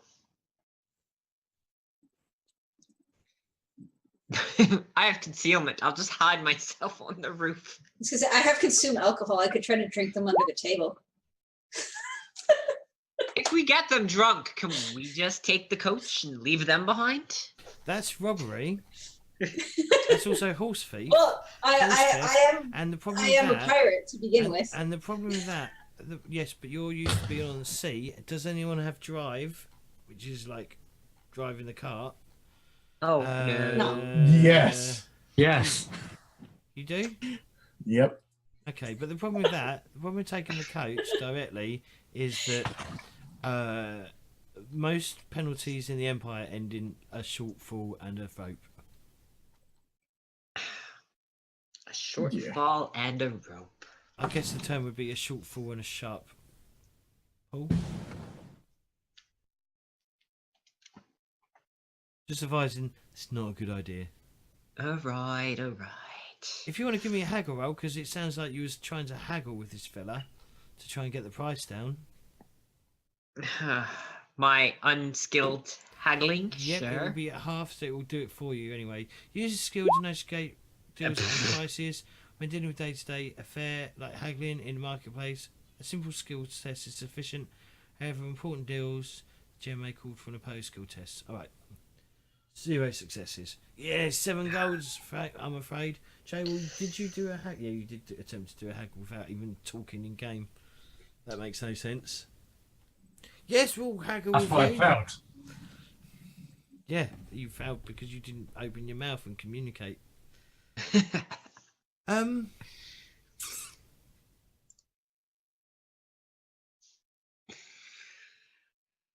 I have concealment. I'll just hide myself on the roof. It's because I have consumed alcohol. I could try to drink them under the table. If we get them drunk, can we just take the coach and leave them behind? That's robbery. That's also horse thief. Well, I And the problem I with am a that, pirate to begin and, with. and the problem with that, yes, but you're used to being on the sea. Does anyone have drive, which is like driving the cart? Oh No. Yes. Yes. You do? Yep. Okay, but the problem with that, the problem with taking the coach directly is that most penalties in the Empire end in a shortfall and a rope. A short Yeah. fall and a rope. I guess the term would be a shortfall and a sharp pull. Just advising, it's not a good idea. Alright. If you want to give me a haggle roll, because it sounds like you was trying to haggle with this fella to try and get the price down. My unskilled haggling, Yep, it will sure. be at half, so it will do it for you anyway. Use a skill to negotiate deals and prices when dealing with day-to-day affair like haggling in the marketplace. A simple skill test is sufficient. However, important deals, GM may call for an opposed skill test. All right. 0 successes. Yeah, 7 golds. I'm afraid. Jay, well, did you do a haggle? Yeah, you did attempt to do a haggle without even talking in game. That makes no sense. Yes, we'll haggle That's with what I you. felt. Yeah, you failed because you didn't open your mouth and communicate.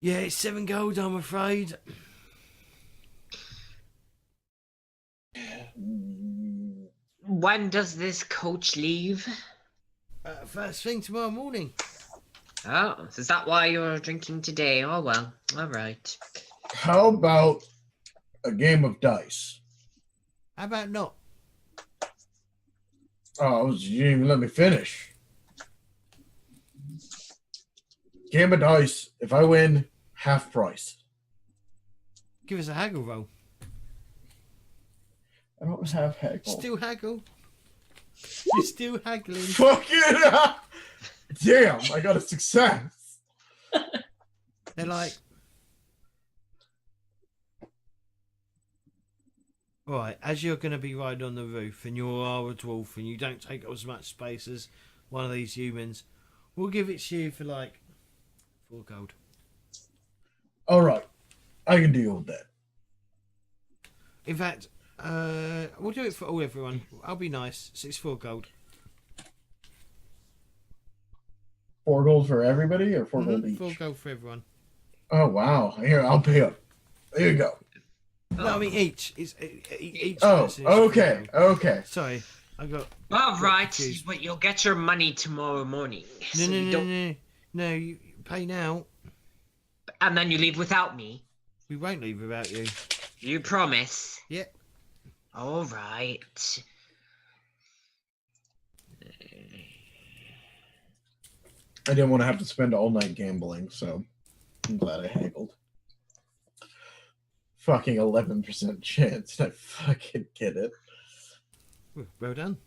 Yeah, it's 7 gold, I'm afraid. When does this coach leave? First thing tomorrow morning. Oh, is that why you're drinking today? Oh well, alright. How about a game of dice? How about not? Oh, you didn't even let me finish. Game of dice. If I win, half price. Give us a haggle roll. I don't have haggle. Still haggle. You're still haggling. Fuck it! Damn, I got a success. They're like, right, as you're going to be riding on the roof and you are a dwarf and you don't take up as much space as one of these humans, we'll give it to you for like 4 gold. All right, I can deal with that. In fact, we'll do it for all everyone. I'll be nice. So it's 4 gold. 4 gold for everybody, or 4 gold each? 4 gold for everyone. Oh wow! Here, I'll pay up. There you go. No, I mean each. It's each. Oh, person is 4 okay, gold. okay. Sorry, I got. Alright, confused. but you'll get your money tomorrow morning. No, so no, you no, don't- no, no. You pay now. And then you leave without me. We won't leave without you. You promise? Yep. Alright. I didn't want to have to spend all night gambling, so I'm glad I haggled. Fucking 11% chance. I fucking get it. Well done.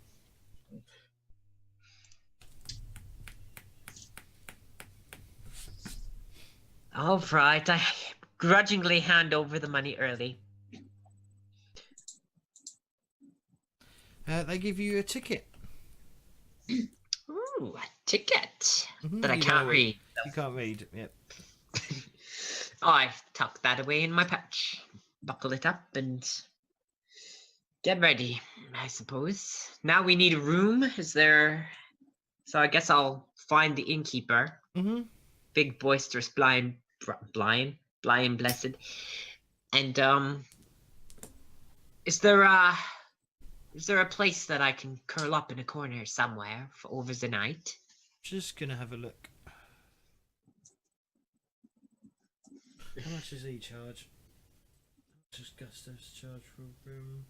Alright, I grudgingly hand over the money early. they give you a ticket. Ooh, a ticket Mhm, that I you can't know, read. You can't read. Yep. I tuck that away in my pouch, buckle it up, and get ready, I suppose. Now we need a room. Is there... So I guess I'll find the innkeeper. Mm-hmm. Big, boisterous, blind, blessed. And, is there a place that I can curl up in a corner somewhere for over the night? Just gonna have a look. How much does he charge? How much does Gustav's charge for a room?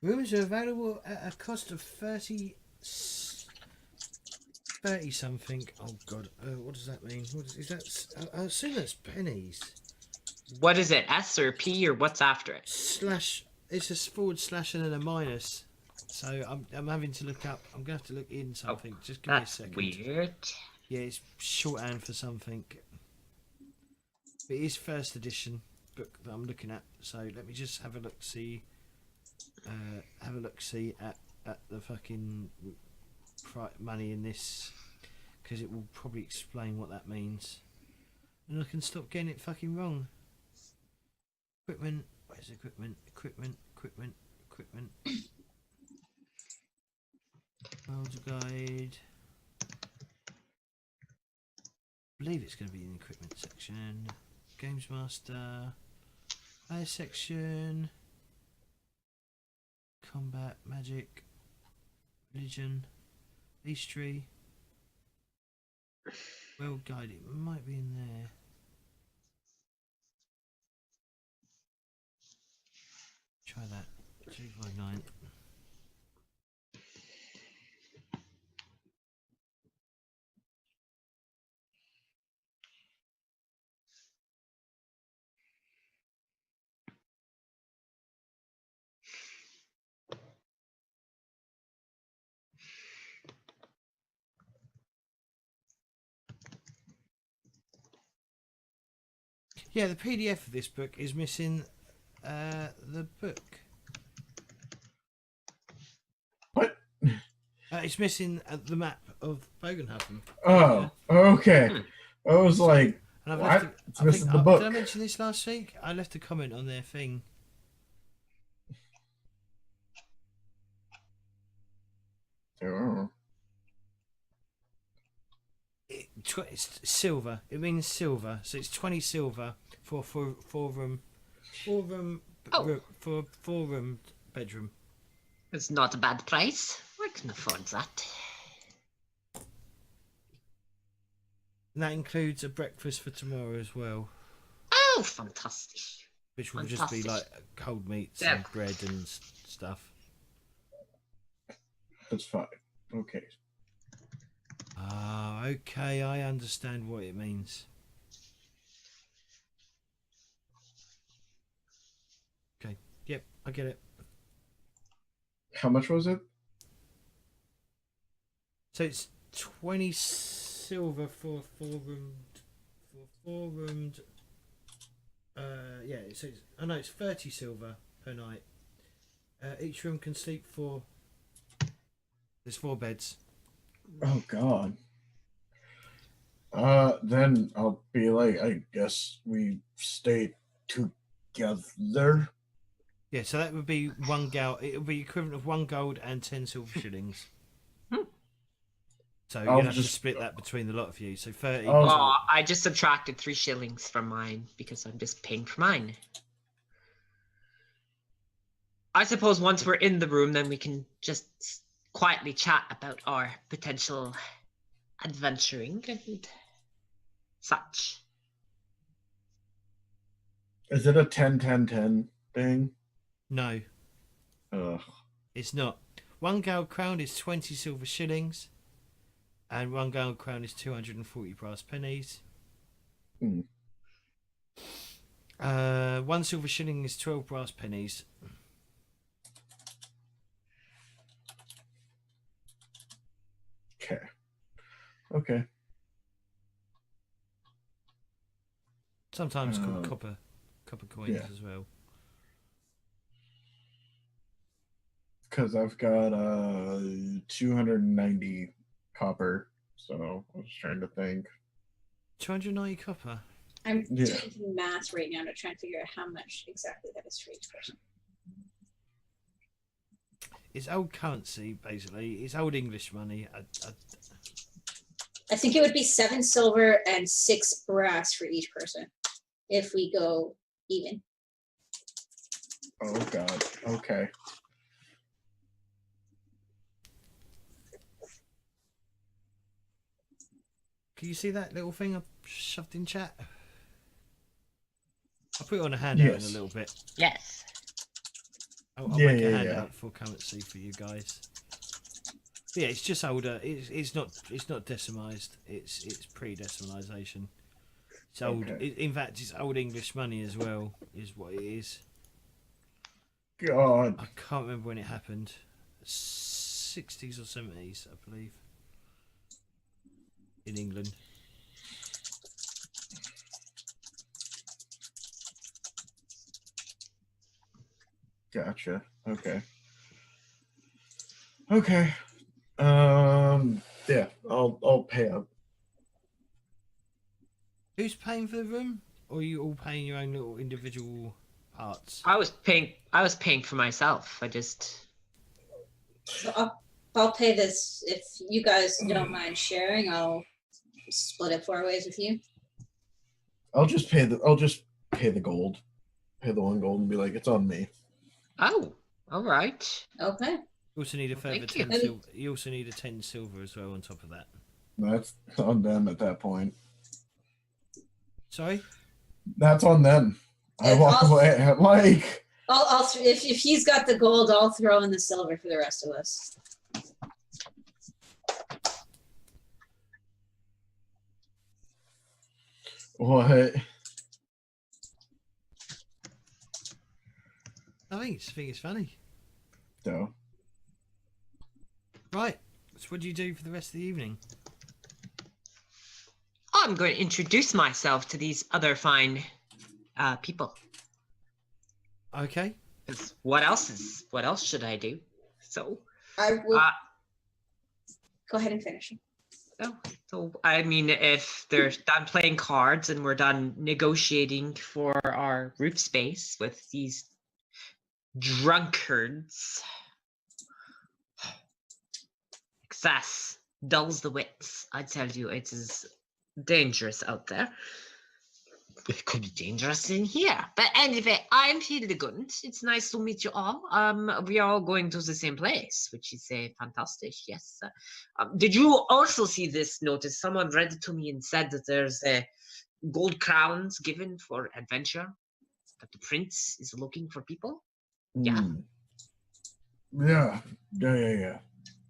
Rooms are available at a cost of 30 something. Oh god, what does that mean? What is that? I assume that's pennies. What is it, S or P, or what's after it? Slash, it's a forward slash and then a minus. So I'm having to look up. I'm gonna have to look in something. Just give me a That's second. weird. Yeah, it's shorthand for something. It is first edition book that I'm looking at. So let me just have a look. See. At the fucking money in this, because it will probably explain what that means, and I can stop getting it fucking wrong. Equipment, where's equipment? Equipment. World guide. I believe it's going to be in the equipment section. Games master. Air section. Combat, magic, religion, history, world guide. It might be in there. Try that. 259. Yeah, the PDF of this book is missing the book. What? It's missing the map of Bogenhafen. Oh, okay. I was like, And I've what? left It's missing the book. Did I mention this last week? I left a comment on their thing. Oh. It's silver. It means silver. So it's 20 silver for four room bedroom. It's not a bad price. I can afford that. And that includes a breakfast for tomorrow as well, Oh, fantastic. which will just be Fantastic. like cold meats Yeah. and bread and stuff. That's fine. Okay. Ah, okay, I understand what it means. Okay, yep, I get it. How much was it? So it's 20 silver for four roomed. Yeah. So it's 30 silver per night. Each room can sleep four. There's 4 beds. Oh God. Then I'll be like, I guess we stay together. Yeah, so that would be 1 gold. It would be equivalent of 1 gold and 10 silver shillings. So I'll you'd have to just- split that between the lot of you. So 30. Oh. Oh, I just subtracted 3 shillings from mine because I'm just paying for mine. I suppose once we're in the room, then we can just quietly chat about our potential adventuring and such. Is it a 10-10-10 thing? No, Ugh. it's not. 1 gold crown is 20 silver shillings. And 1 gold crown is 240 brass pennies. Hmm. 1 silver shilling is 12 brass pennies. Okay. Okay. Sometimes called copper coins yeah. as well. Because I've got 290 copper, so I was trying to think. 290 copper. I'm Yeah. doing the math right now to try and figure out how much exactly that is for each person. It's old currency, basically. It's old English money. I think it would be 7 silver and 6 brass for each person if we go even. Oh God. Okay. Can you see that little thing I shoved in chat? I'll put it on a handout in a little bit. Yes. I'll make a handout for currency for you guys. But yeah, it's just older. It's not decimized. It's pre-decimalization. It's old. Okay. In fact, it's old English money as well. Is what it is. God. I can't remember when it happened. 60s or 70s, I believe. In England. Gotcha. Okay. Okay. Yeah, I'll pay up. Who's paying for the room? Or are you all paying your own little individual parts? I was paying for myself. I just So I'll pay this if you guys don't mind sharing. I'll split it 4 ways with you. I'll just pay the gold. Pay the 1 gold and be like, it's on me. Oh, all right. Okay. You also need a further Thank you. 10 silver. You also need a 10 silver as well on top of that. That's on them at that point. Sorry? That's on them. I And walk I'll- away like if he's got the gold, I'll throw in the silver for the rest of us. what? I think it's funny. No. Right. So what do you do for the rest of the evening? I'm going to introduce myself to these other fine people. Okay. 'Cause what else should I do? So, I will uh, go ahead and finish. so I mean, if they're done playing cards and we're done negotiating for our roof space with these drunkards, excess dulls the wits. I tell you, it is dangerous out there. It could be dangerous in here. But anyway, I'm Hildegund. It's nice to meet you all. We are all going to the same place, which is fantastic. Yes. Did you also see this notice? Someone read it to me and said that there's gold crowns given for adventure. That the prince is looking for people. Yeah. Yeah. Yeah.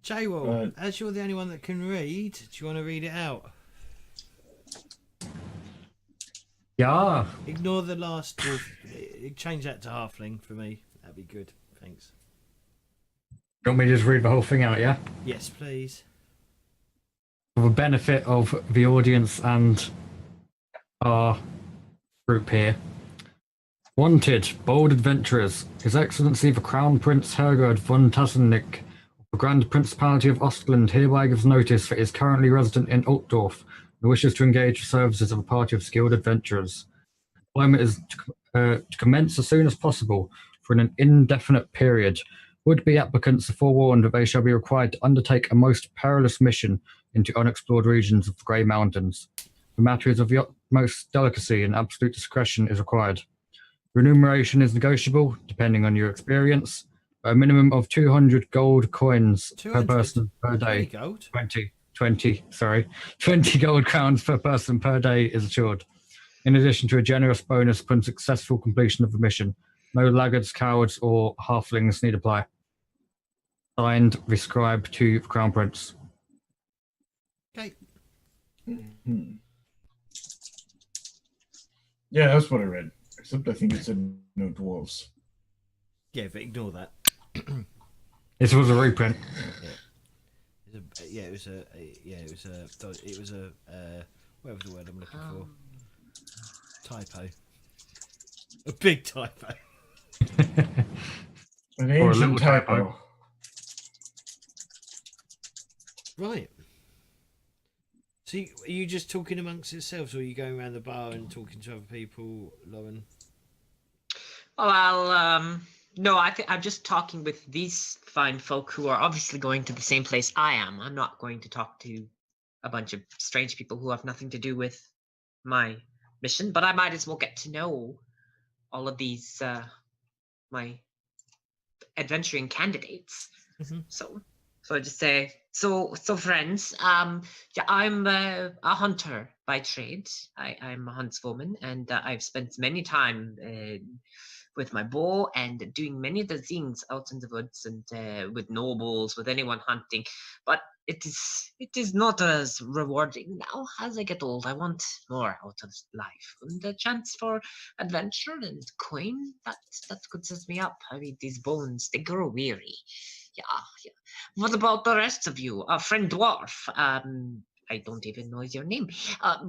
J-Wall, as you're the only one that can read, do you want to read it out? Yeah. Ignore the last wolf. Change that to halfling for me. That'd be good. Thanks. You want me to just read the whole thing out, yeah? Yes, please. For the benefit of the audience and our group here. Wanted, bold adventurers, His Excellency the Crown Prince Hergerd von Tassennick, the Grand Principality of Ostland hereby gives notice that he is currently resident in Altdorf and wishes to engage the services of a party of skilled adventurers. Employment is to commence as soon as possible for an indefinite period. Would-be applicants are forewarned that they shall be required to undertake a most perilous mission into unexplored regions of the Grey Mountains. The matter is of the utmost delicacy and absolute discretion is required. Remuneration is negotiable, depending on your experience. A minimum of 200 gold coins 200? per person per 20 day. gold? 20 gold crowns per person per day is assured. In addition to a generous bonus upon successful completion of the mission. No laggards, cowards, or halflings need apply. Signed, the scribe to the Crown Prince. Okay. Hmm. Yeah, that's what I read. Except I think it said no dwarves. Yeah, but ignore that. This was a reprint. It was a what was the word I'm looking for? Typo. A big typo. An Or a ancient little typo. typo. Right. So, are you just talking amongst yourselves, or are you going around the bar and talking to other people, Lauren? Well, no, I'm just talking with these fine folk who are obviously going to the same place I am. I'm not going to talk to a bunch of strange people who have nothing to do with my mission, but I might as well get to know all of these my adventuring candidates. Mhm. So I just say, so friends, yeah, I'm a hunter by trade. I'm a huntswoman, and I've spent many time with my bow and doing many of the things out in the woods and with nobles, with anyone hunting. But it is not as rewarding now. As I get old, I want more out of life, and the chance for adventure and coin that could set me up. I mean, these bones, they grow weary. Yeah. What about the rest of you? Friend dwarf, I don't even know your name.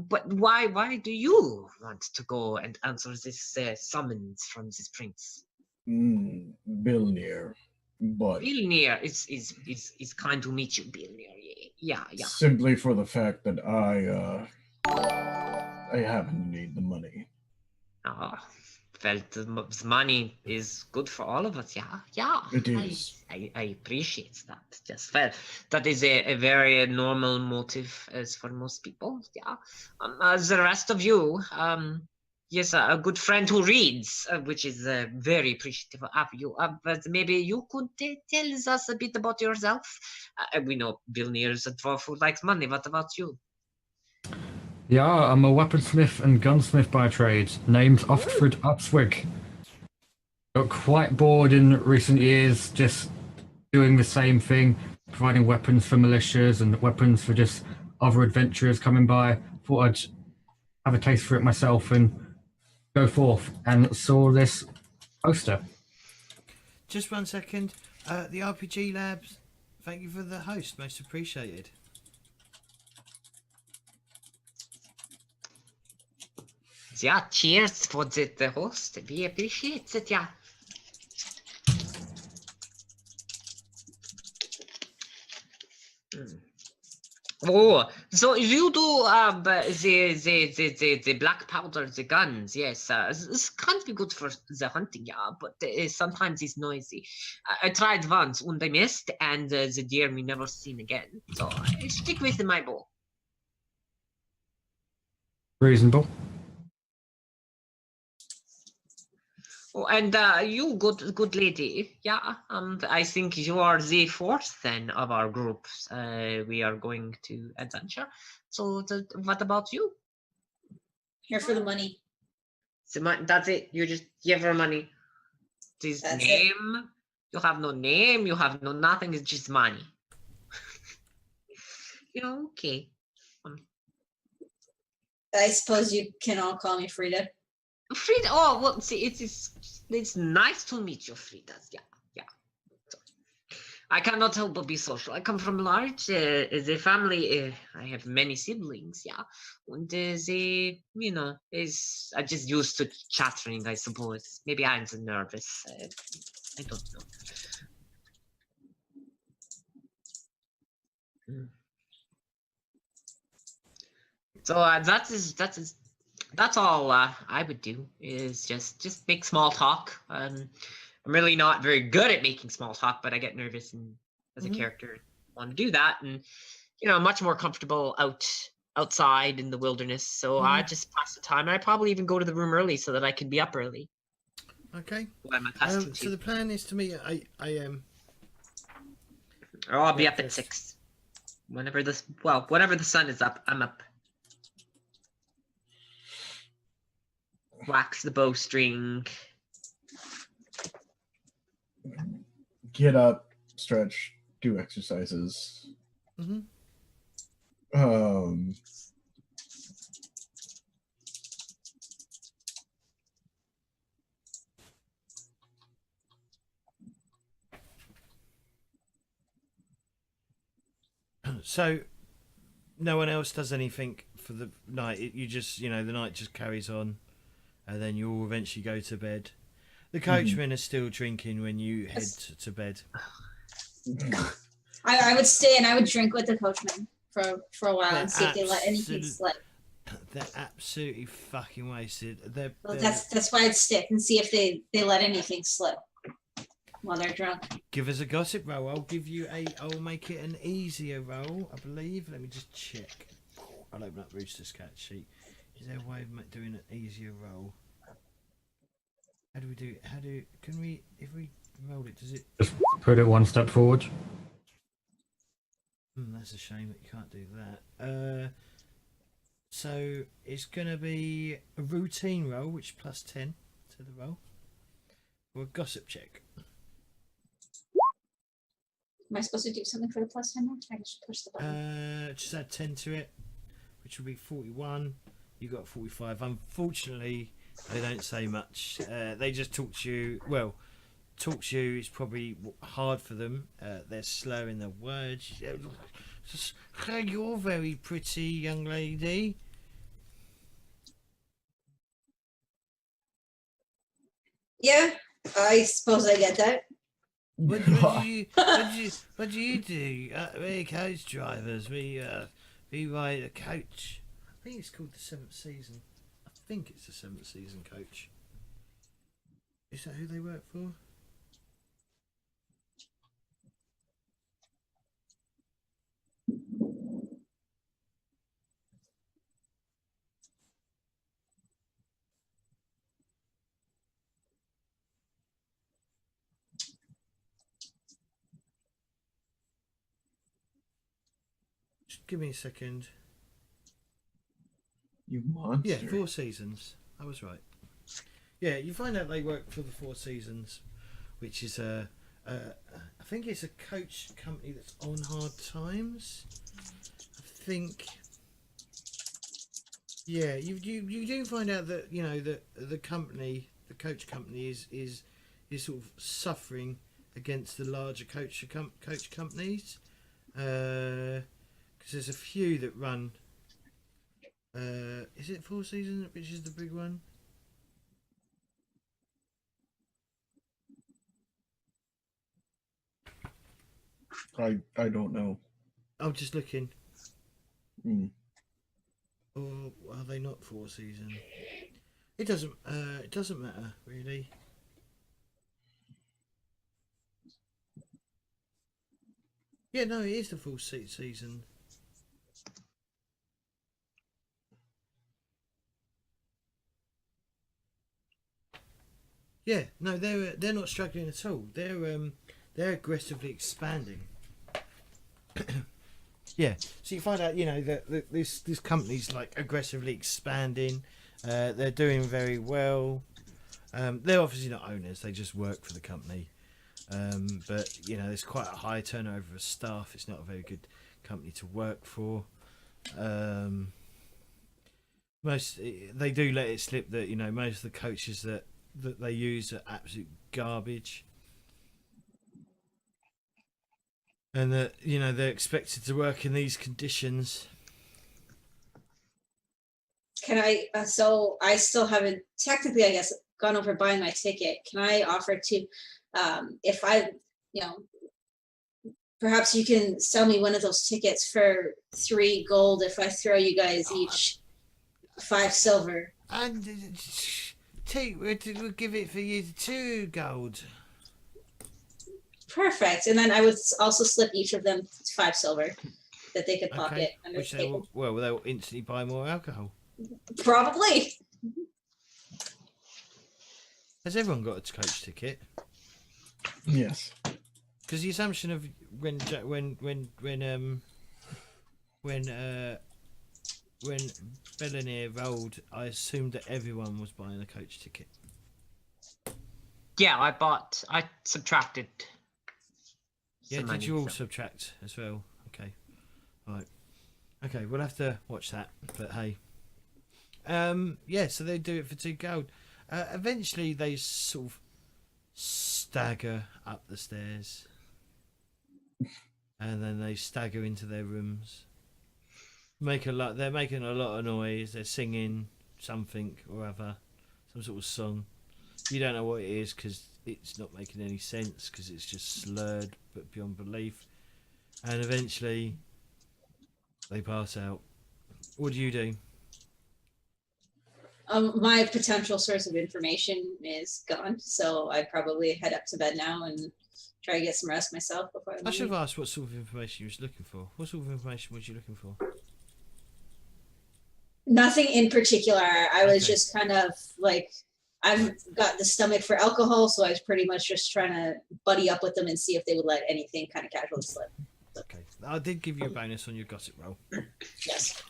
But why do you want to go and answer this summons from this prince? Bilnir. But Vilnir is kind to meet you, Vilnir. Yeah. simply for the fact that I happen to need the money. Well, the money is good for all of us. Yeah. It is. I appreciate that. Just well, that is a very normal motive as for most people. Yeah. As the rest of you, yes, a good friend who reads, which is very appreciative of you. But maybe you could tell us a bit about yourself. We know Vilnir is a dwarf who likes money. What about you? Yeah, I'm a weaponsmith and gunsmith by trade. Name's Oftford Upswig. Got quite bored in recent years just doing the same thing, providing weapons for militias and weapons for just other adventurers coming by. Thought I'd have a taste for it myself and go forth, and saw this poster. Just 1 second. The RPG Labs, thank you for the host. Most appreciated. Yeah, cheers for the host. We appreciate it, yeah. Oh, so you do the black powder, the guns, yes. This can't be good for the hunting, yeah, but sometimes it's noisy. I tried once and I missed, and the deer me never seen again. So I stick with my bow. Reasonable. Oh, and you, good lady, yeah. I think you are the fourth then of our group. We are going to adventure. So, what about you? Here for the money. That's it. You just give her money. This That's it. name. You have no name. You have no nothing. It's just money. Okay. I suppose you can all call me Frida. Frida. Oh, well, see, it's nice to meet you, Frida. Yeah. I cannot help but be social. I come from large the family. I have many siblings, yeah. And they, is I just used to chattering, I suppose. Maybe I'm so nervous. I don't know. So that's all I would do is just make small talk. I'm really not very good at making small talk, but I get nervous and as a character want to do that, and I'm much more comfortable outside in the wilderness. So I just pass the time. I probably even go to the room early so that I can be up early. Okay. What I'm accustomed So to. the plan is to meet at 8 a.m. Or I'll be up at breakfast. 6. Whenever the sun is up, I'm up. Wax the bowstring. Get up, stretch, do exercises. Um, So no one else does anything for the night. You just, the night just carries on, and then you all eventually go to bed. The coachmen are still drinking when you head to bed. I would stay and I would drink with the coachman for a while and see if they let anything slip. They're absolutely fucking wasted. Well, that's why I'd stick and see if they let anything slip while they're drunk. Give us a gossip roll. I'll make it an easier roll, I believe. Let me just check. I'll open up Rooster's cat sheet. Is there a way of doing an easier roll? How do we do it? If we roll it, does it? Just put it one step forward. That's a shame that you can't do that. So it's going to be a routine roll, which is plus 10 to the roll. Or a gossip check. Am I supposed to do something for the plus 10 now? I just push the button. Just add 10 to it, which will be 41. You got 45. Unfortunately, they don't say much. They just talk to you. Well, talk to you is probably hard for them. They're slow in their words. You're very pretty, young lady. Yeah, I suppose I get that. What do you do? We're coach drivers. We ride a coach. I think it's called the 7th season. I think it's the 7th season coach. Is that who they work for? Just give me a second. You monster. Yeah, 4 seasons. I was right. Yeah, you find out they work for the 4 seasons, which is I think it's a coach company that's on hard times. I think. Yeah, you do find out that the coach company is sort of suffering against the larger coach companies, because there's a few that run. Is it 4 seasons, which is the big one? I don't know. I'm just looking. Mm. Or are they not 4 seasons? It doesn't matter really. Yeah, no, it is the full season. Yeah, no, they're not struggling at all. They're aggressively expanding. Yeah, so you find out, that this company's like aggressively expanding. They're doing very well. They're obviously not owners; they just work for the company. But there's quite a high turnover of staff. It's not a very good company to work for. They do let it slip that most of the coaches that they use are absolute garbage. And that they're expected to work in these conditions. Can I? So I still haven't technically, I guess, gone over buying my ticket. Can I offer to, if I, perhaps you can sell me one of those tickets for 3 gold if I throw you guys each 5 silver. And we'll give it for you 2 gold. Perfect. And then I would also slip each of them 5 silver that they could pocket under Which the they table. they'll instantly buy more alcohol. Probably. Has everyone got a coach ticket? Yes. Because the assumption of when Bellenir rolled, I assumed that everyone was buying a coach ticket. Yeah, I subtracted. Yeah, some did money, you all so- subtract as well? Okay, right. Okay, we'll have to watch that. But hey, yeah. So they do it for 2 gold. Eventually, they sort of stagger up the stairs, and then they stagger into their rooms. They're making a lot of noise. They're singing something or other, some sort of song. You don't know what it is because it's not making any sense because it's just slurred but beyond belief. And eventually, they pass out. What do you do? My potential source of information is gone, so I'd probably head up to bed now and try to get some rest myself before I I should leave. have asked what sort of information you was looking for. What sort of information was you looking for? Nothing in particular. I was Okay. just kind of like, I've got the stomach for alcohol, so I was pretty much just trying to buddy up with them and see if they would let anything kind of casually slip. Okay, I did give you a bonus on your gossip roll. Yes.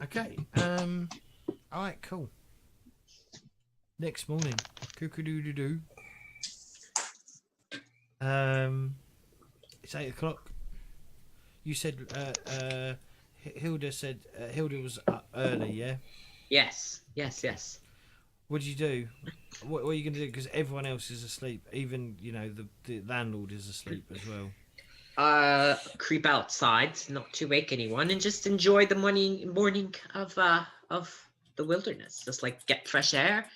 Okay. All right. Cool. Next morning. Cuckoo-doo-doo-doo. It's 8 o'clock. You said Hilda said Hilda was up early. Yeah. Yes, yes, yes. What did you do? What are you going to do? Because everyone else is asleep. Even the landlord is asleep as well. Creep outside, not to wake anyone, and just enjoy the morning of the wilderness. Just like get fresh air,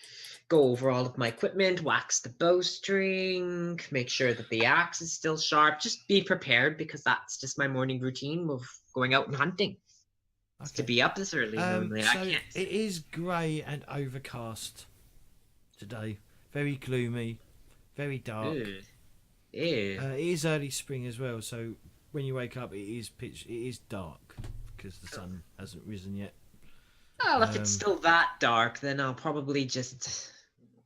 go over all of my equipment, wax the bowstring, make sure that the axe is still sharp. Just be prepared because that's just my morning routine of going out and hunting. Just to Okay. be up this early, normally I So can't. it is grey and overcast today. Very gloomy, very dark. Ew. Ew. It is early spring as well, so when you wake up, it is dark because the sun hasn't risen yet. Well, if it's um, still that dark, then I'll probably just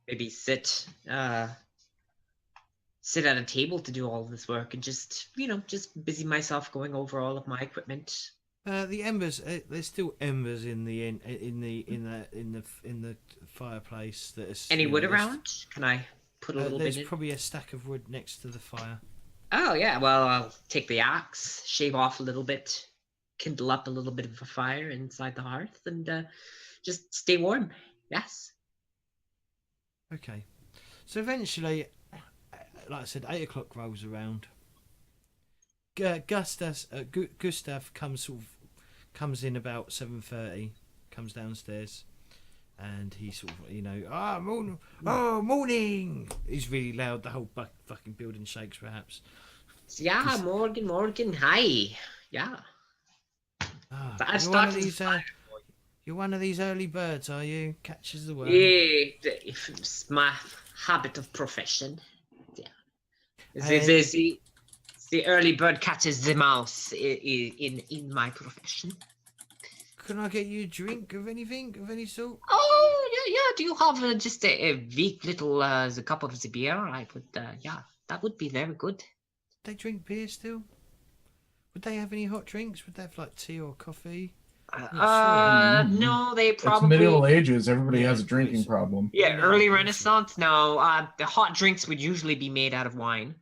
maybe sit at a table to do all of this work and just just busy myself going over all of my equipment. The embers. There's still embers in the fireplace. That is, Any wood there's- around? Can I put a little There's bit in? probably a stack of wood next to the fire. Oh yeah, well I'll take the axe, shave off a little bit, kindle up a little bit of a fire inside the hearth, and just stay warm. Yes. Okay. So eventually, like I said, 8 o'clock rolls around. Gustav comes in about 7:30, comes downstairs, and he sort of morning. He's really loud. The whole fucking building shakes, perhaps. Yeah, Morgan, hi. Yeah. Ah, I you're one started of the these. fire. You're one of these early birds, are you? Catches the worm. Yeah, it's my habit of profession. Yeah. And- The early bird catches the mouse in my profession. Can I get you a drink of anything of any sort? Oh, yeah. Do you have just a weak little the cup of the beer? I would, yeah, that would be very good. They drink beer still? Would they have any hot drinks? Would they have like tea or coffee? No, they It's probably. medieval ages. Everybody Yeah, has a drinking it's- problem. Yeah, No, early it's- Renaissance. No, the hot drinks would usually be made out of wine.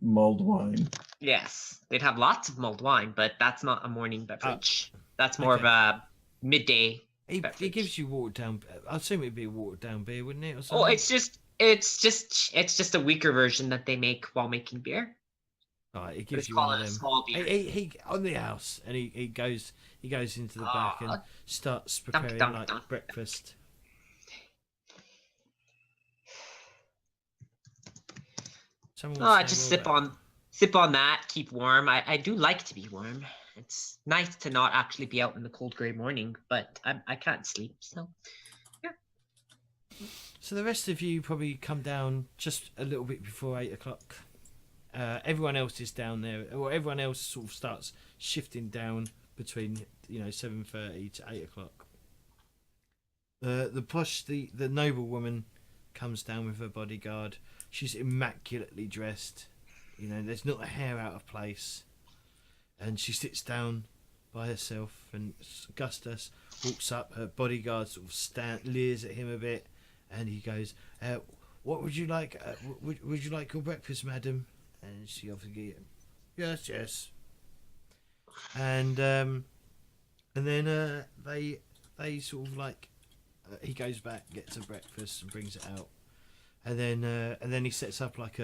Mulled wine. Yes, they'd have lots of mulled wine, but that's not a morning beverage. That's more of okay. a midday. He beverage. gives you watered down. I assume it'd be a watered down beer, wouldn't it? Or Oh, something? it's just a weaker version that they make while making beer. Right, he Let's gives you call one it of a them. small beer. He on the house, and he goes into the back and starts preparing dum, like dum. breakfast. Someone Oh, I would say, just well, sip on that, keep warm. I do like to be warm. It's nice to not actually be out in the cold gray morning, but I can't sleep, so So the rest of you probably come down just a little bit before 8 o'clock. Everyone else is down there, or everyone else sort of starts shifting down between 7:30 to 8 o'clock. The noble woman comes down with her bodyguard. She's immaculately dressed. There's not a hair out of place, and she sits down by herself. And Augustus walks up. Her bodyguard sort of leers at him a bit. And he goes, "What would you like? Would you like your breakfast, madam?" And she obviously, yes. and then they sort of like he goes back, gets a breakfast, and brings it out, and then he sets up like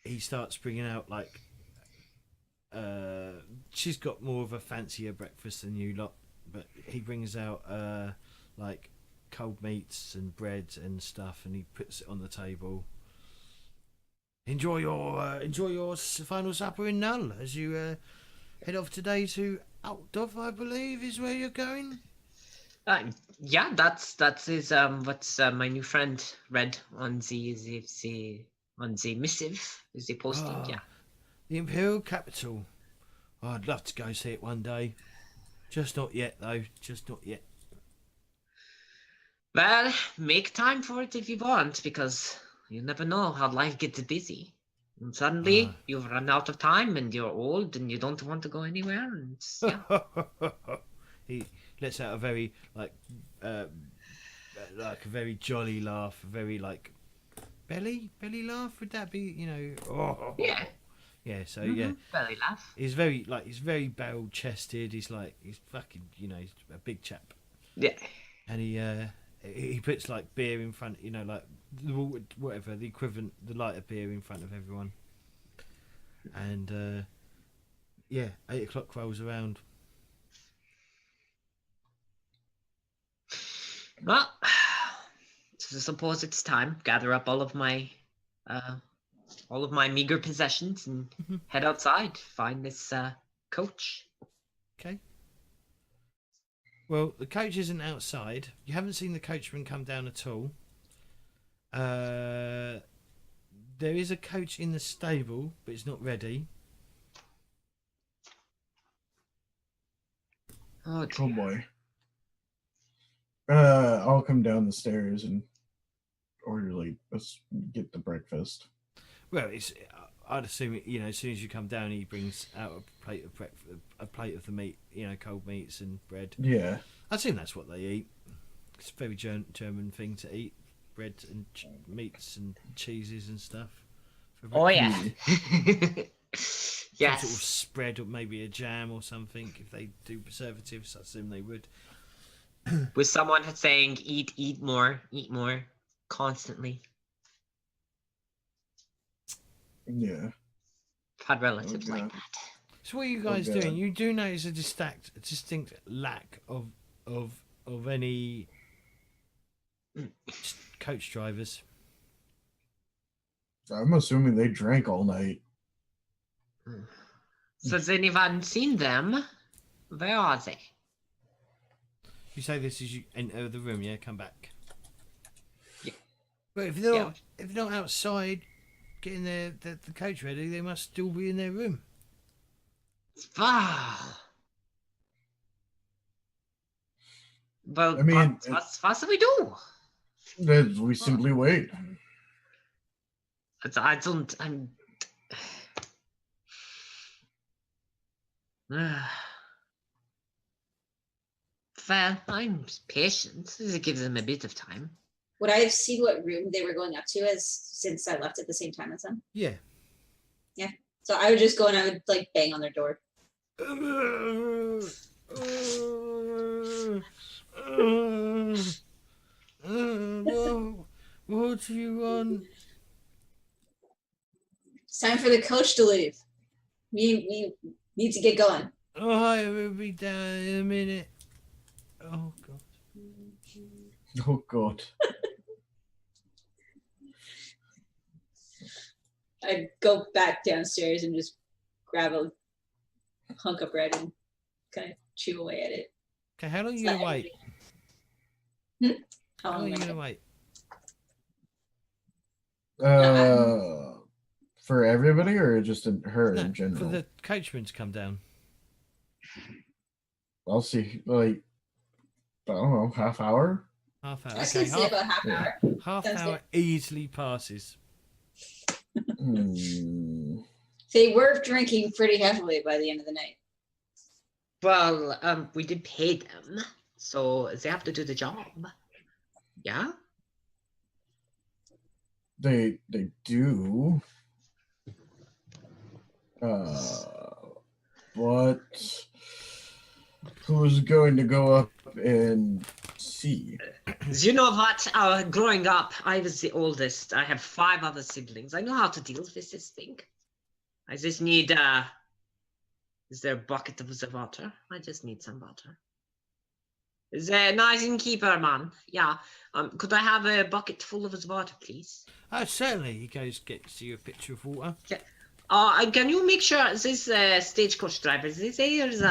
he starts bringing out like she's got more of a fancier breakfast than you lot, but he brings out like cold meats and bread and stuff, and he puts it on the table. Enjoy your final supper in Null as you head off today to Altdorf, I believe, is where you're going. Yeah, that's his what's my new friend read on the missive, is the posting. Ah, Yeah. The Imperial capital. Oh, I'd love to go see it one day. Just not yet, though. Just not yet. Well, make time for it if you want, because you never know how life gets busy. And suddenly you've run out of time and you're old and you don't want to go anywhere. And yeah. He lets out a very like a very jolly laugh, a very like belly laugh. Would that be, you know? Oh, Yeah. Yeah. So yeah, Belly laugh. he's very barrel chested. He's fucking, you know, he's a big chap. Yeah. And he puts like beer in front, you know, like whatever the equivalent, the lighter beer in front of everyone. And yeah, 8 o'clock rolls around. Well, so I suppose it's time. Gather up all of my meager possessions and head outside. Find this coach. Okay. Well, the coach isn't outside. You haven't seen the coachman come down at all. There is a coach in the stable, but it's not ready. Oh, Oh dear. boy. I'll come down the stairs and orderly let's get the breakfast. Well, I'd assume, you know, as soon as you come down, he brings out a plate of breakfast, a plate of the meat, you know, cold meats and bread. Yeah. I assume that's what they eat. It's a very German thing to eat: bread and meats and cheeses and stuff. Oh yeah. Some Yes. sort of spread or maybe a jam or something. If they do preservatives, I assume they would. With someone saying eat more, constantly. Yeah. I've had relatives Oh, like God. that. So what are you guys God. doing? You do notice a distinct lack of any coach drivers. I'm assuming they drank all night. So has anyone seen them? Where are they? You say this as you enter the room, yeah? Come back. Yeah. But if they're not outside getting the coach ready, they must still be in their room. Ah. Well, I mean, what do we do? We simply wait. I'm. Well, I'm patient. It gives them a bit of time. Would I have seen what room they were going up to since I left at the same time as them? Yeah. So I would just go and I would like bang on their door. What do you want? It's time for the coach to leave. We need to get going. Oh, I will be down in a minute. Oh god. Oh god. I'd go back downstairs and just grab a hunk of bread and kind of chew away at it. Okay, how long are It's you gonna not wait? everything. How long are you am I gonna wait? For everybody or just her No, in general? for the coachman to come down. I'll see. Like, I don't know, half hour. Half hour. I was Okay, gonna say about half yeah. hour. half Sounds hour easily passes. They were drinking pretty heavily by the end of the night. Well, we did pay them, so they have to do the job. Yeah? They do. but who's going to go up and see? You know what? Growing up, I was the oldest. I have 5 other siblings. I know how to deal with this thing. I just need, is there a bucket of the water? I just need some water. Is there nice innkeeper, man? Yeah. Could I have a bucket full of his water, please? Oh, certainly. He gets you a pitcher of water. Can you make sure this stagecoach driver, they is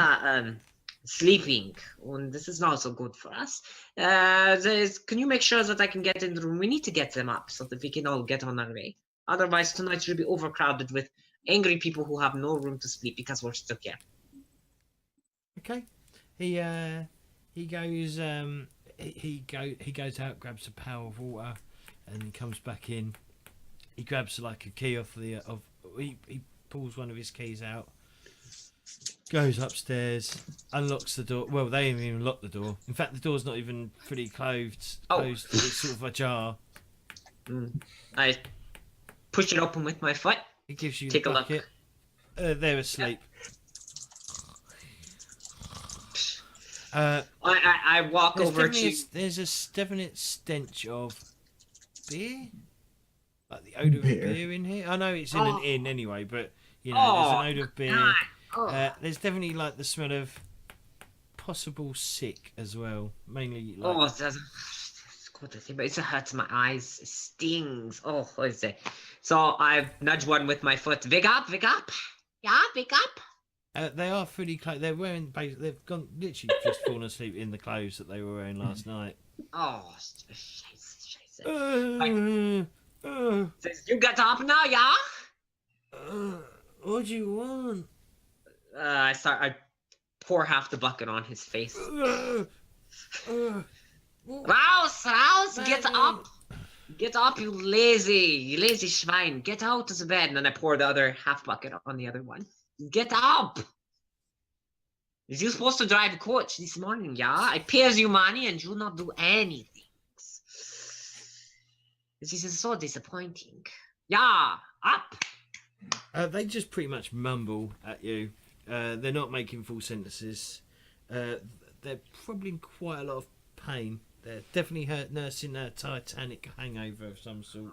sleeping, and this is not so good for us. Can you make sure that I can get in the room? We need to get them up so that we can all get on our way. Otherwise, tonight will be overcrowded with angry people who have no room to sleep because we're stuck here. Okay. He goes out, grabs a pail of water, and he comes back in. He grabs like a key off he pulls one of his keys out, goes upstairs, unlocks the door. Well, they haven't even locked the door. In fact, the door's not even fully closed. It's sort of ajar. I push it open with my foot. He gives you Take the a bucket. They're asleep. I walk over to. There's a definite stench of beer, like the odor of beer in here. I know it's in an inn anyway, but you know there's an odor of beer. There's definitely like the smell of possible sick as well, mainly. Like, that's good to see, but it hurts my eyes. It stings. What is it? So I nudge one with my foot. Wake up! Yeah, wake up! They are fully clothed. They're wearing. They've gone literally just fallen asleep in the clothes that they were wearing last night. Scheiße. Says, you get up now, yeah? What do you want? I pour half the bucket on his face. Raus, get up! Get up, you lazy Schwein. Get out of the bed. And then I pour the other half bucket on the other one. Get up! Is you supposed to drive a coach this morning, yeah? I pays you money and you not do anything. This is so disappointing. Yeah, up! They just pretty much mumble at you. They're not making full sentences. They're probably in quite a lot of pain. They're definitely nursing a Titanic hangover of some sort.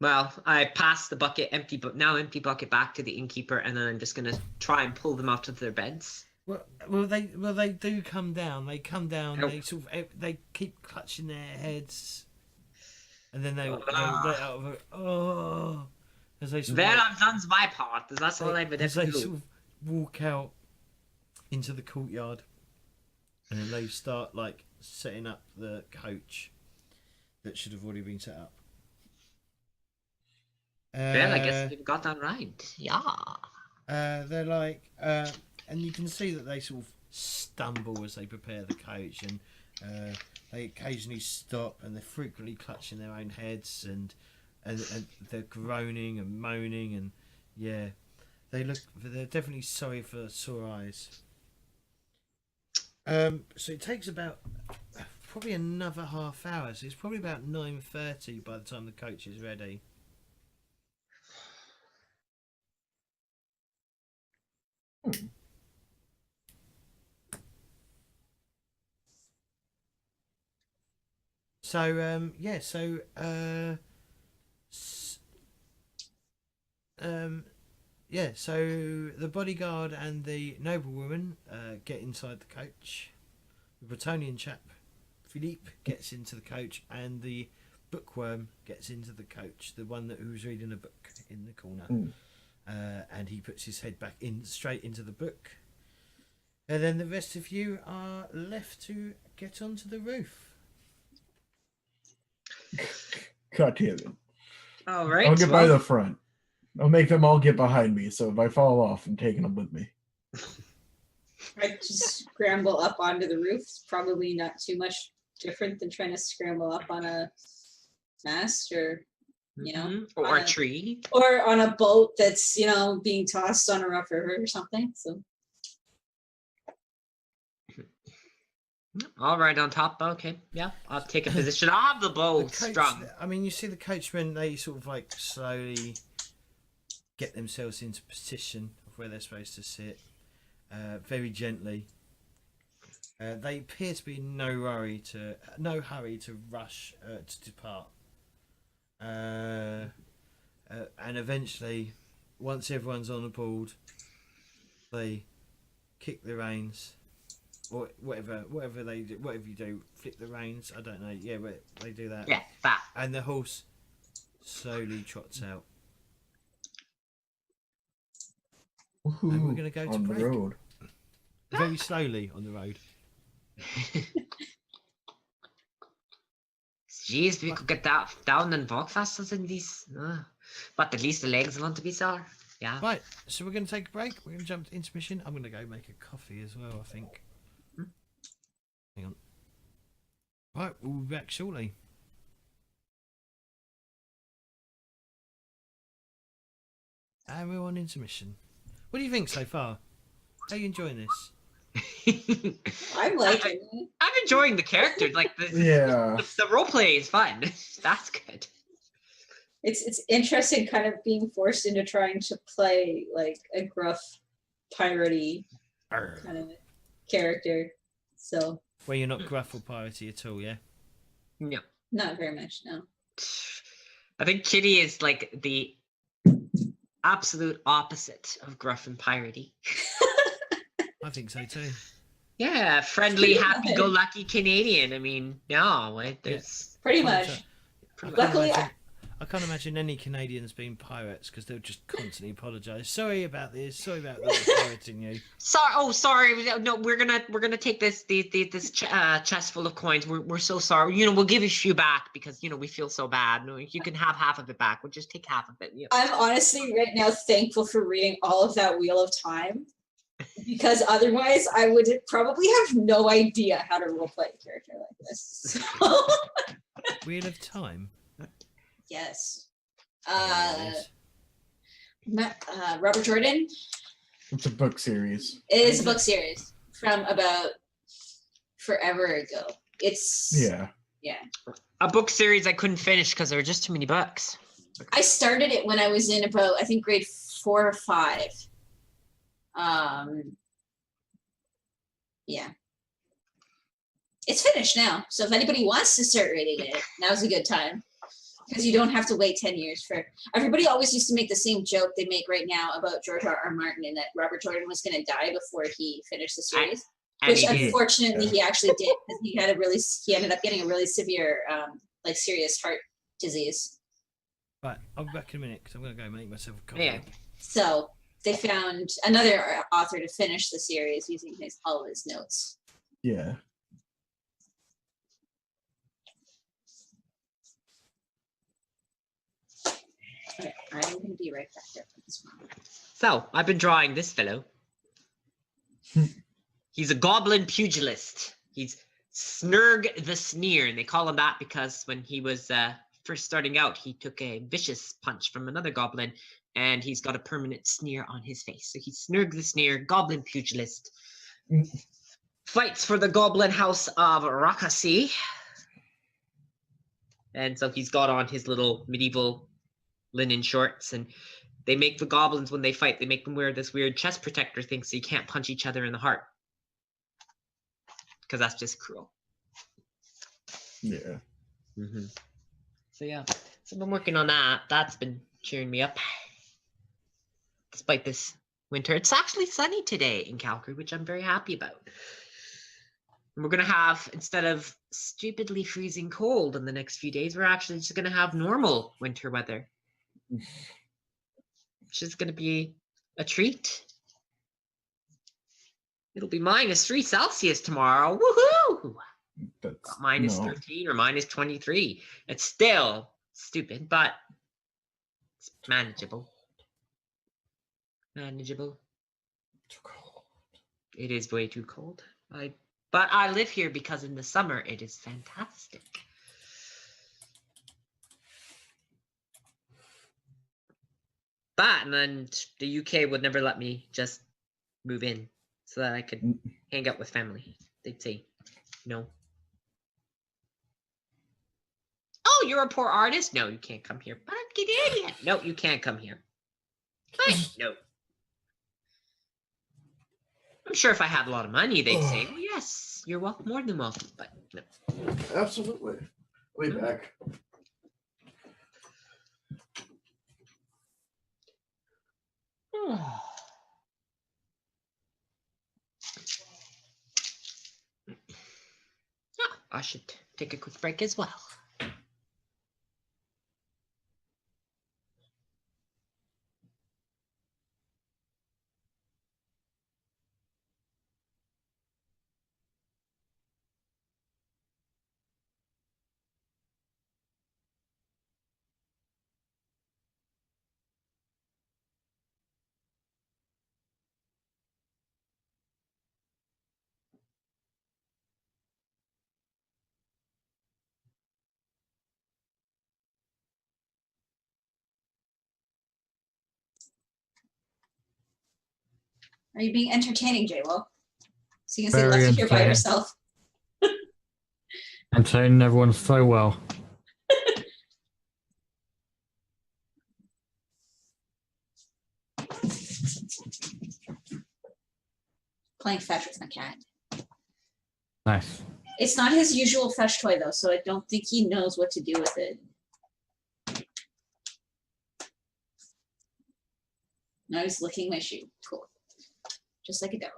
Well, I pass the empty bucket back to the innkeeper, and then I'm just gonna try and pull them out of their beds. Well, they do come down. They come down. They sort of they keep clutching their heads, and then they let out of it. As they sort of I've done my part. That's all I've been able to do. They sort of walk out into the courtyard, and then they start like setting up the coach that should have already been set up. I guess we've got that right. Yeah. They're like, and you can see that they sort of stumble as they prepare the coach, and they occasionally stop, and they're frequently clutching their own heads, and they're groaning and moaning, and yeah, they're definitely sorry for sore eyes. So it takes about probably another half hour. So it's probably about 9:30 by the time the coach is ready. So so the bodyguard and the noblewoman get inside the coach. The Bretonian chap, Philippe, gets into the coach, and the bookworm gets into the coach, the one who's reading a book in the corner. And he puts his head back straight into the book. And then the rest of you are left to get onto the roof. God damn it. All right. I'll get by the front. I'll make them all get behind me, so if I fall off, I'm taking them with me. I just scramble up onto the roof. It's probably not too much different than trying to scramble up on a mast or, you know, or a tree. Or on a boat that's, you know, being tossed on a rough river or something. So. All right, on top. Okay, yeah, I'll take a position. I'll have the bow strung. I mean, you see the coachmen, they sort of like slowly get themselves into position of where they're supposed to sit, very gently. They appear to be in no hurry to rush to depart. And eventually, once everyone's on the board, they kick the reins, or whatever they do, whatever you do, flip the reins. I don't know. Yeah, but they do that. Yeah, that. And the horse slowly trots out. And we're going to go to on break. the road. Very slowly on the road. Jeez, we could get that down and walk faster than these. But at least the legs want to be sore. Yeah. Right, so we're going to take a break. We're going to jump to intermission. I'm going to go make a coffee as well, I think. Hang on. Right, we'll be back shortly. And we're on intermission. What do you think so far? How are you enjoying this? I'm liking it. I'm enjoying the character. Like the role play is fun. That's good. It's interesting kind of being forced into trying to play like a gruff piratey kind of character. So Well, you're not gruff or piratey at all, yeah? No. not very much, no. I think Kitty is like the absolute opposite of gruff and piratey. I think so too. Yeah, friendly, happy-go-lucky Canadian. I mean, no, there's Pretty much. Luckily, I can't imagine any Canadians being pirates because they'll just constantly apologise. Sorry about this. Sorry about that. Pirating you. sorry. Oh, sorry. No, we're gonna take this chest full of coins. We're so sorry. You know, we'll give you a few back because you know we feel so bad. No, you can have half of it back. We'll just take half of it. You know. I'm honestly right now thankful for reading all of that Wheel of Time, because otherwise I would probably have no idea how to roleplay a character like this. So, Wheel of Time. yes. Yes. Robert Jordan. It's a book series. It is a book series from about forever ago. It's Yeah. A book series I couldn't finish because there were just too many books. I started it when I was in about, I think, grade 4 or 5. Yeah. It's finished now. So if anybody wants to start reading it, now's a good time. Because you don't have to wait 10 years for... Everybody always used to make the same joke they make right now about George R.R. Martin and that Robert Jordan was going to die before he finished the series. And Which he did. unfortunately he actually did, because he ended up getting a really severe, like serious heart disease. Right, I'll be back in a minute because I'm going to go make myself a coffee. Yeah. So they found another author to finish the series using all of his notes. Yeah. Okay, I'm going to be right back there for this one. So I've been drawing this fellow. He's a goblin pugilist. He's Snurg the Sneer, and they call him that because when he was first starting out, he took a vicious punch from another goblin, and he's got a permanent sneer on his face. So he's Snurg the Sneer, goblin pugilist. Fights for the goblin house of Rakasi. And so he's got on his little medieval linen shorts, and they make the goblins, when they fight, they make them wear this weird chest protector thing so you can't punch each other in the heart. Because that's just cruel. Yeah. Mm-hmm. So yeah, so I've been working on that. That's been cheering me up. Despite this winter. It's actually sunny today in Calgary, which I'm very happy about. And we're going to have, instead of stupidly freezing cold in the next few days, we're actually just going to have normal winter weather. Which is going to be a treat. It'll be -3 Celsius tomorrow. Woohoo! That's -13 or -23. It's still stupid, but it's manageable. Manageable. too cold. It is way too cold. But I live here because in the summer it is fantastic. But then the UK would never let me just move in so that I could hang out with family. They'd say, no. Oh, you're a poor artist? No, you can't come here. But I'm Canadian. No, you can't come here. No. I'm sure if I had a lot of money, they'd say, well, yes, you're welcome, more than welcome. But no. Absolutely. Way back. I should take a quick break as well. Are you being entertaining, J-Will? So you can see Very left here by entertaining. yourself. Entertaining everyone so well. Playing fetch with my cat. Nice. It's not his usual fetch toy though, so I don't think he knows what to do with it. Now he's licking my shoe. Cool. Just like a dog.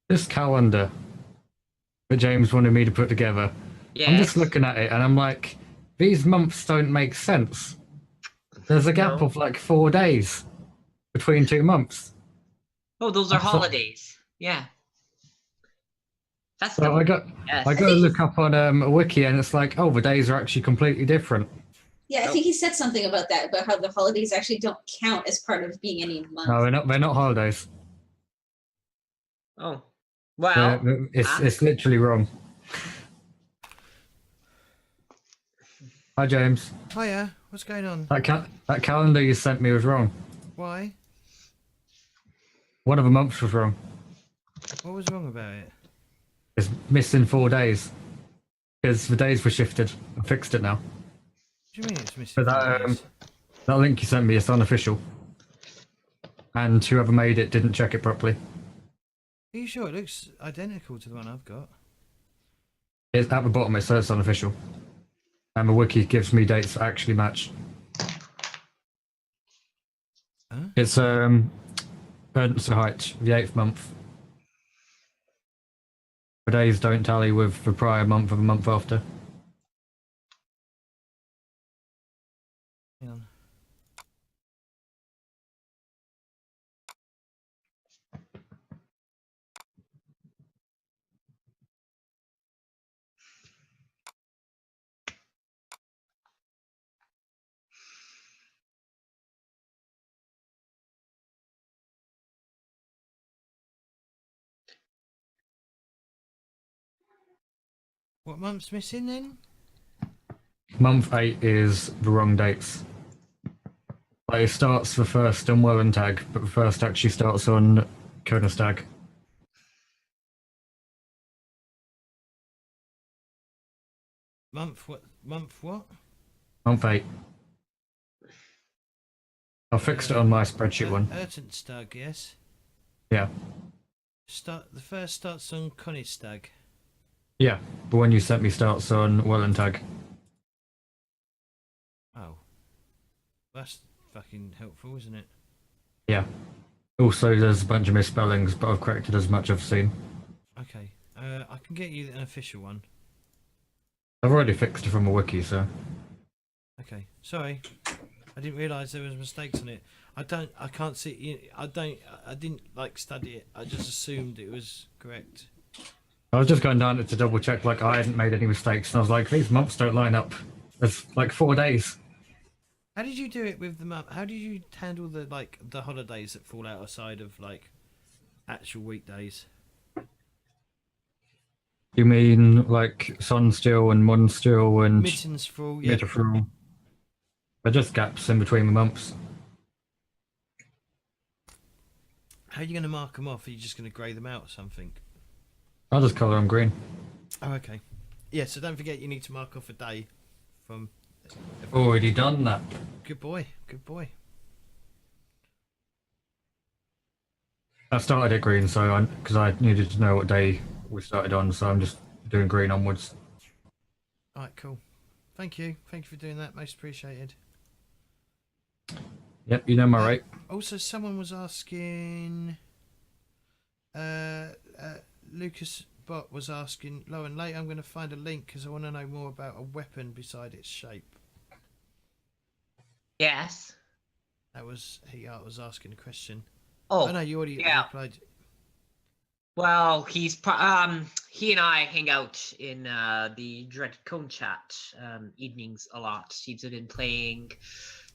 This calendar that James wanted me to put together. Yeah. I'm just looking at it and I'm like, these months don't make sense. There's a gap No. of like 4 days between 2 months. Oh, those are That's holidays. Yeah. That's So the I got yes. to look up on a wiki and it's like, oh, the days are actually completely different. Yeah, I think he said something about that, about how the holidays actually don't count as part of being any month. No, they're not holidays. Oh. Well, It's literally wrong. Hi, James. Hiya, what's going on? That calendar you sent me was wrong. Why? One of the months was wrong. What was wrong about it? It's missing 4 days because the days were shifted. I fixed it now. What do you mean it's missing? But that, days? that link you sent me is unofficial, and whoever made it didn't check it properly. Are you sure it looks identical to the one I've got? It's at the bottom. It says unofficial, and the wiki gives me dates that actually match. Huh? It's height, the 8th month. The days don't tally with the prior month or the month after. Hang on. What month's missing then? Month 8 is the wrong dates. Like it starts the first on Wellentag, but the first actually starts on Konastag. Month what? Month what? Month 8. I fixed it on my spreadsheet one. Ertenstag, yes. Yeah. The first starts on Konigstag. Yeah. The one you sent me starts on Wellentag. Oh. That's fucking helpful, isn't it? Yeah. Also, there's a bunch of misspellings, but I've corrected as much I've seen. Okay. I can get you an official one. I've already fixed it from a wiki, so. Okay. Sorry. I didn't realise there was mistakes on it. I can't see. I didn't like study it. I just assumed it was correct. I was just going down to double check, like I hadn't made any mistakes, and I was like, these months don't line up. It's like 4 days. How did you do it with the month? How did you handle the holidays that fall outside of like actual weekdays? You mean like Sunstill and Monstill and Mittens fall, yeah. Mitterfall? They're just gaps in between the months. How are you going to mark them off? Are you just going to grey them out or something? I'll just colour them green. Oh, okay. Yeah, so don't forget you need to mark off a day from... Already done that. Good boy, good boy. I started at green, so because I needed to know what day we started on, so I'm just doing green onwards. Alright, cool. Thank you. Thank you for doing that. Most appreciated. Yep, you know my right. Also, someone was asking... Lucas Bot was asking, low and late, I'm going to find a link because I want to know more about a weapon beside its shape. Yes. That was... He was asking a question. Oh, no, you already yeah. replied. Well, he and I hang out in the Dreaded Cone chat evenings a lot. He's been playing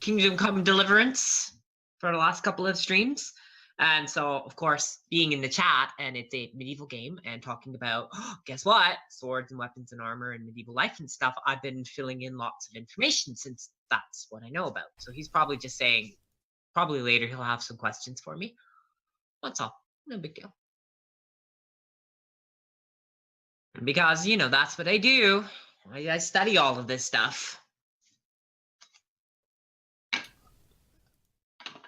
Kingdom Come Deliverance for the last couple of streams. And so, of course, being in the chat, and it's a medieval game, and talking about, guess what, swords and weapons and armor and medieval life and stuff, I've been filling in lots of information since that's what I know about. So he's probably just saying, probably later he'll have some questions for me. That's all. No big deal. Because, you know, that's what I do. I study all of this stuff.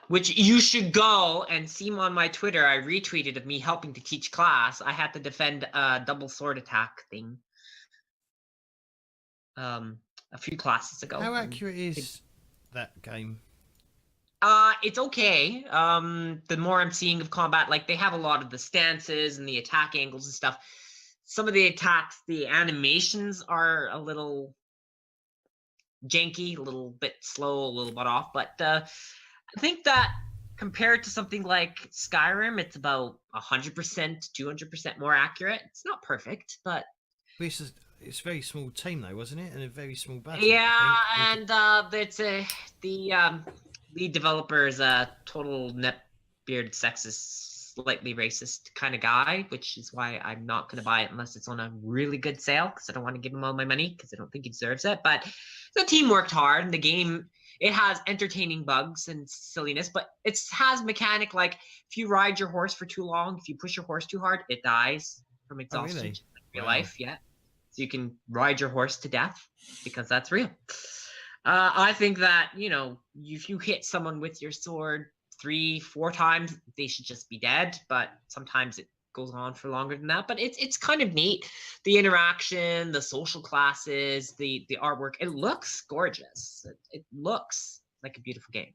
Which you should go and see on my Twitter. I retweeted of me helping to teach class. I had to defend a double sword attack thing a few classes ago. How accurate is that game? It's okay. The more I'm seeing of combat, like they have a lot of the stances and the attack angles and stuff. Some of the attacks, the animations are a little janky, a little bit slow, a little bit off. But I think that compared to something like Skyrim, it's about 100%, 200% more accurate. It's not perfect, but It's a very small team, though, wasn't it? And a very small battle. yeah, and it's the lead developer is a total netbeard sexist, slightly racist kind of guy, which is why I'm not going to buy it unless it's on a really good sale, because I don't want to give him all my money because I don't think he deserves it. But the team worked hard, and the game, it has entertaining bugs and silliness, but it has mechanic like if you ride your horse for too long, if you push your horse too hard, it dies from exhaustion. really? Like real Wow. life, yeah. So you can ride your horse to death because that's real. I think that, you know, if you hit someone with your sword 3-4 times, they should just be dead. But sometimes it goes on for longer than that. But it's kind of neat. The interaction, the social classes, the artwork, it looks gorgeous. It looks like a beautiful game.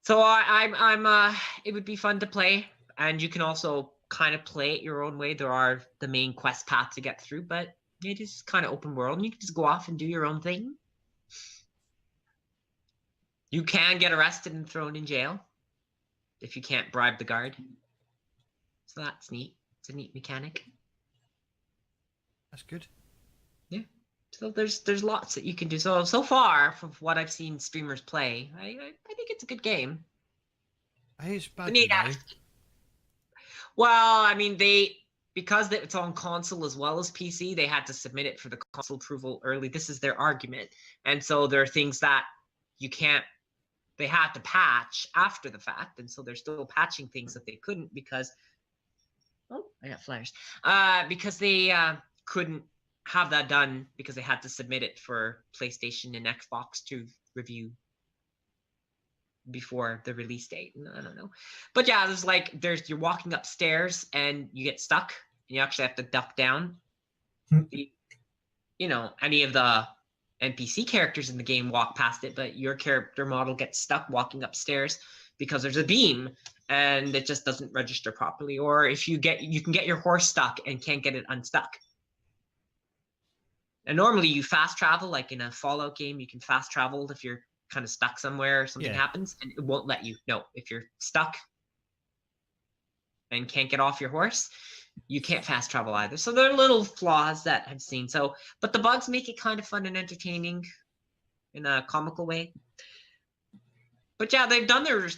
So I'm it would be fun to play, and you can also kind of play it your own way. There are the main quest path to get through, but it is kind of open world, and you can just go off and do your own thing. You can get arrested and thrown in jail if you can't bribe the guard. So that's neat. It's a neat mechanic. That's good. Yeah. So there's lots that you can do. So far, from what I've seen streamers play, I think it's a good game. I hear it's The buggy, neat though. aspect- Well, I mean, because it's on console as well as PC, they had to submit it for the console approval early. This is their argument. And so there are things that they had to patch after the fact. And so they're still patching things that they couldn't because, oh, I got flyers. Because they couldn't have that done because they had to submit it for PlayStation and Xbox to review before the release date. I don't know. But yeah, you're walking upstairs and you get stuck and you actually have to duck down. Any of the NPC characters in the game walk past it, but your character model gets stuck walking upstairs because there's a beam and it just doesn't register properly. Or if you can get your horse stuck and can't get it unstuck. And normally you fast travel, like in a Fallout game, you can fast travel if you're kind of stuck somewhere or something happens, and it won't let you. No, if you're stuck and can't get off your horse, you can't fast travel either. So there are little flaws that I've seen. But the bugs make it kind of fun and entertaining in a comical way. But yeah, they've done their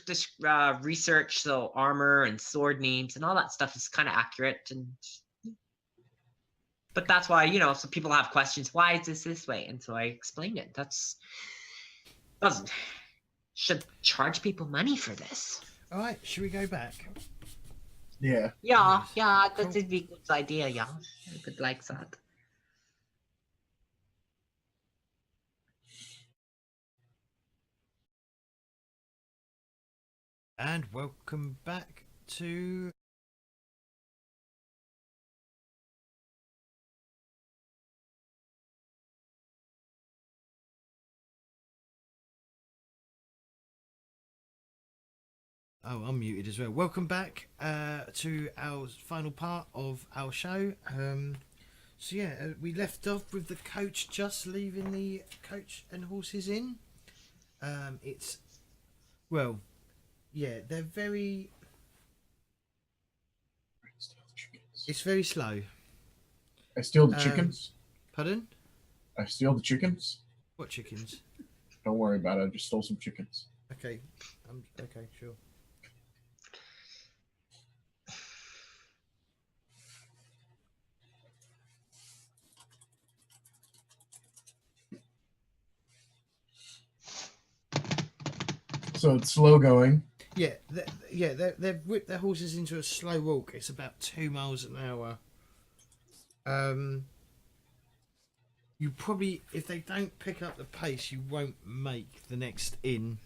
research, so armor and sword names and all that stuff is kind of accurate. But that's why, some people have questions. Why is this way? And so I explained it. Should charge people money for this. All right, should we go back? Yeah. Yeah, that would be a good idea, yeah. I could like that. And welcome back to... Oh, I'm muted as well. Welcome back to our final part of our show. We left off with the coach just leaving the Coach and Horses Inn. They're very... It's very slow. I steal the chickens. Pardon? I steal the chickens. What chickens? Don't worry about it. I just stole some chickens. Okay. Okay, sure. So it's slow going. They've whipped their horses into a slow walk. It's about 2 miles an hour. You probably, if they don't pick up the pace, you won't make the next inn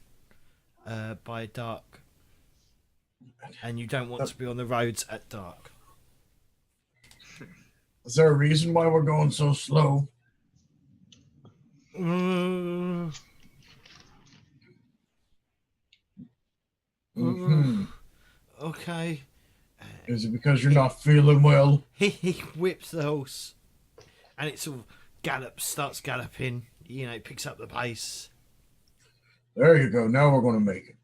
by dark. And you don't want to be on the roads at dark. Is there a reason why we're going so slow? Okay. Is it because you're not feeling well? He whips the horse, and it sort of starts galloping. It picks up the pace. There you go. Now we're going to make it.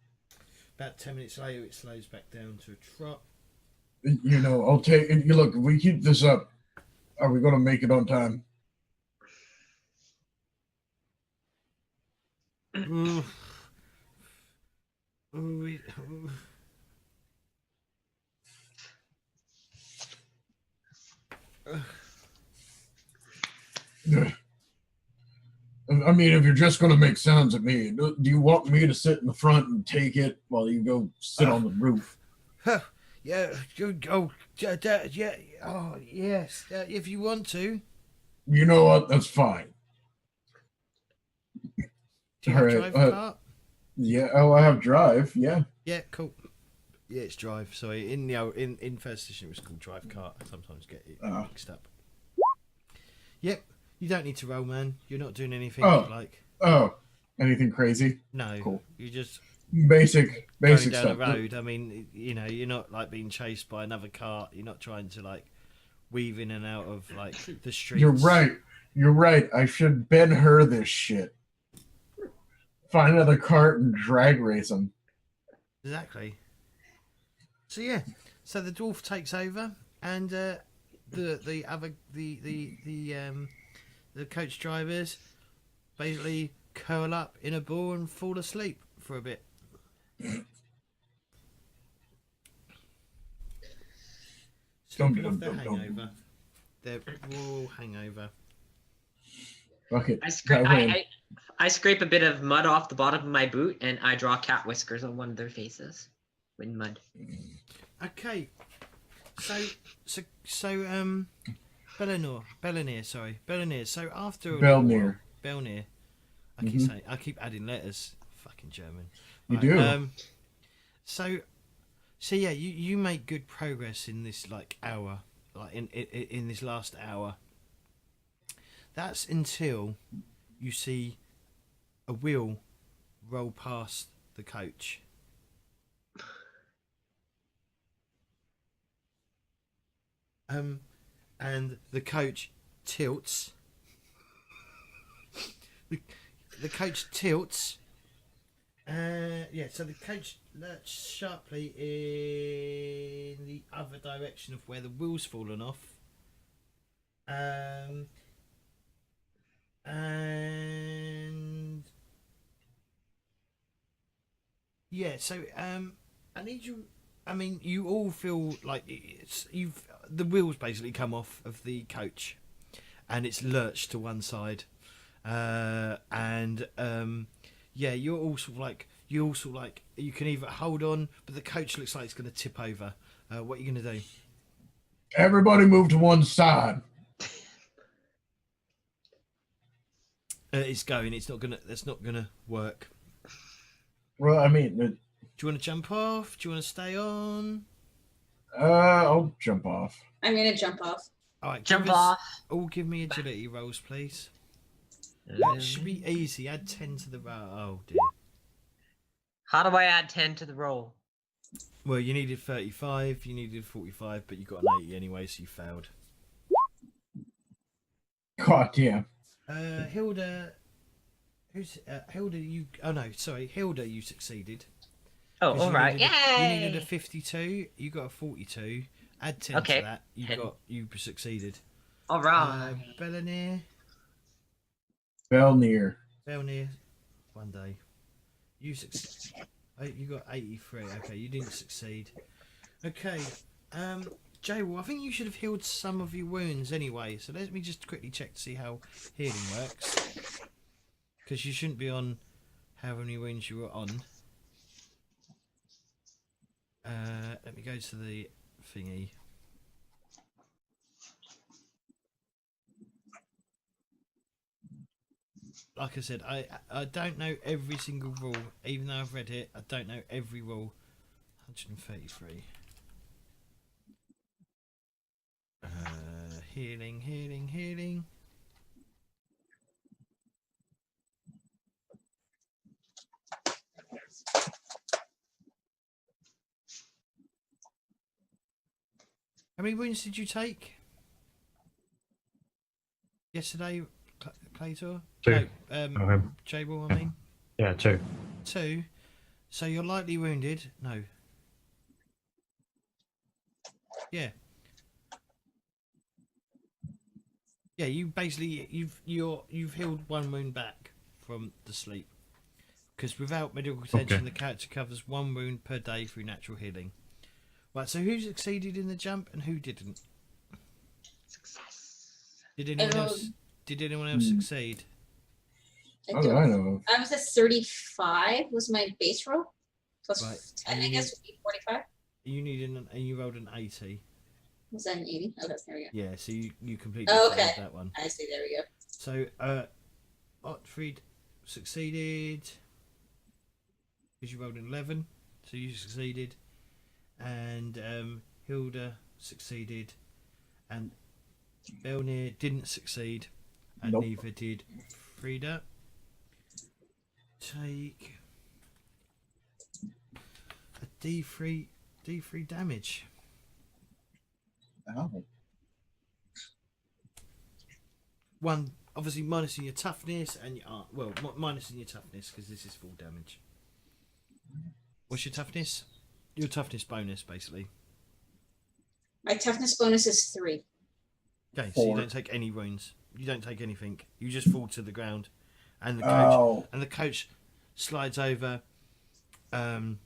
About 10 minutes later, it slows back down to a trot. I'll take it. Look, if we keep this up, are we going to make it on time? I mean, if you're just going to make sounds at me, do you want me to sit in the front and take it while you go sit on the roof? Yeah, oh, yes, if you want to. You know what? That's fine. Do you have drive cart? Yeah, I have drive, yeah. Yeah, cool. Yeah, it's drive. Sorry, in first edition it was called drive cart. I sometimes get it mixed up. Yep, you don't need to roll, man. You're not doing anything anything crazy? No, cool. You just basic going stuff. down the road. I mean, you're not like being chased by another cart. You're not trying to like weave in and out of like the streets. You're right. I should Ben Hur this shit. Find another cart and drag race them. Exactly. So the dwarf takes over, and the coach drivers basically curl up in a ball and fall asleep for a bit. Sleeping off their hangover. Their raw hangover. Okay. I scrape a bit of mud off the bottom of my boot and I draw cat whiskers on one of their faces in mud. Okay. So Bellinir, sorry. Bellinir. So after a Belnir. little while, Belnir. I keep adding letters. Fucking German. You Right, do. So yeah, you make good progress in this like hour, like in this last hour. That's until you see a wheel roll past the coach. And the coach tilts. The coach tilts. Yeah, so the coach lurches sharply in the other direction of where the wheel's fallen off. And yeah, so I need you. I mean, you all feel like the wheels basically come off of the coach, and it's lurched to one side, and yeah, you're all sort of like you can either hold on, but the coach looks like it's going to tip over. What are you going to do? Everybody move to one side. It's going. It's not gonna. That's not gonna work. Well, I mean, Do you want to jump off? Do you want to stay on? I'll jump off. I'm gonna jump off. All right, Jump off. All give me agility rolls, please. That should be easy. Add 10 to the roll. Oh dear. How do I add 10 to the roll? Well, you needed 35. You needed 45, but you got an 80 anyway, so you failed. God damn. Hilda. Who's Hilda? You. Oh no, sorry, Hilda. You succeeded. Oh, 'Cause all right. You Yay! needed a 52. You got a 42. Add 10 Okay. to that. You succeeded. All right. Bellinir. Belnir. Belnir. One day. You succeed. Oh, you got 83. Okay, you didn't succeed. Okay. Jay, well, I think you should have healed some of your wounds anyway. So let me just quickly check to see how healing works. Because you shouldn't be on how many wounds you were on. Let me go to the thingy. Like I said, I don't know every single rule. Even though I've read it, I don't know every rule. 133. Healing. How many wounds did you take yesterday, Claytor? 2. No, Okay. Jable, I mean. Yeah, 2. 2. So you're lightly wounded. No. Yeah. Yeah, you basically you've healed one wound back from the sleep. Because without medical attention, Okay. the character covers 1 wound per day through natural healing. Right, so who succeeded in the jump and who didn't? Success. Did anyone else? Did anyone else succeed? Oh, I know. I was at 35 was my base roll. Plus Right, 10, and I you guess, would be 45. You rolled an 80. Was that an 80? Oh, there we go. Yeah, so you completely Oh, failed okay. that one. I see, there we go. So Otfried succeeded because you rolled an 11, so you succeeded, and Hilda succeeded, and Belnir didn't succeed, and Nope. neither did Frida. Take a D3 damage. Ow. One, obviously minusing your toughness and your art. Well, minusing your toughness because this is full damage. What's your toughness? Your toughness bonus, basically. My toughness bonus is 3. Okay, so you 4. don't take any wounds. You don't take anything. You just fall to the ground, and the coach slides over, and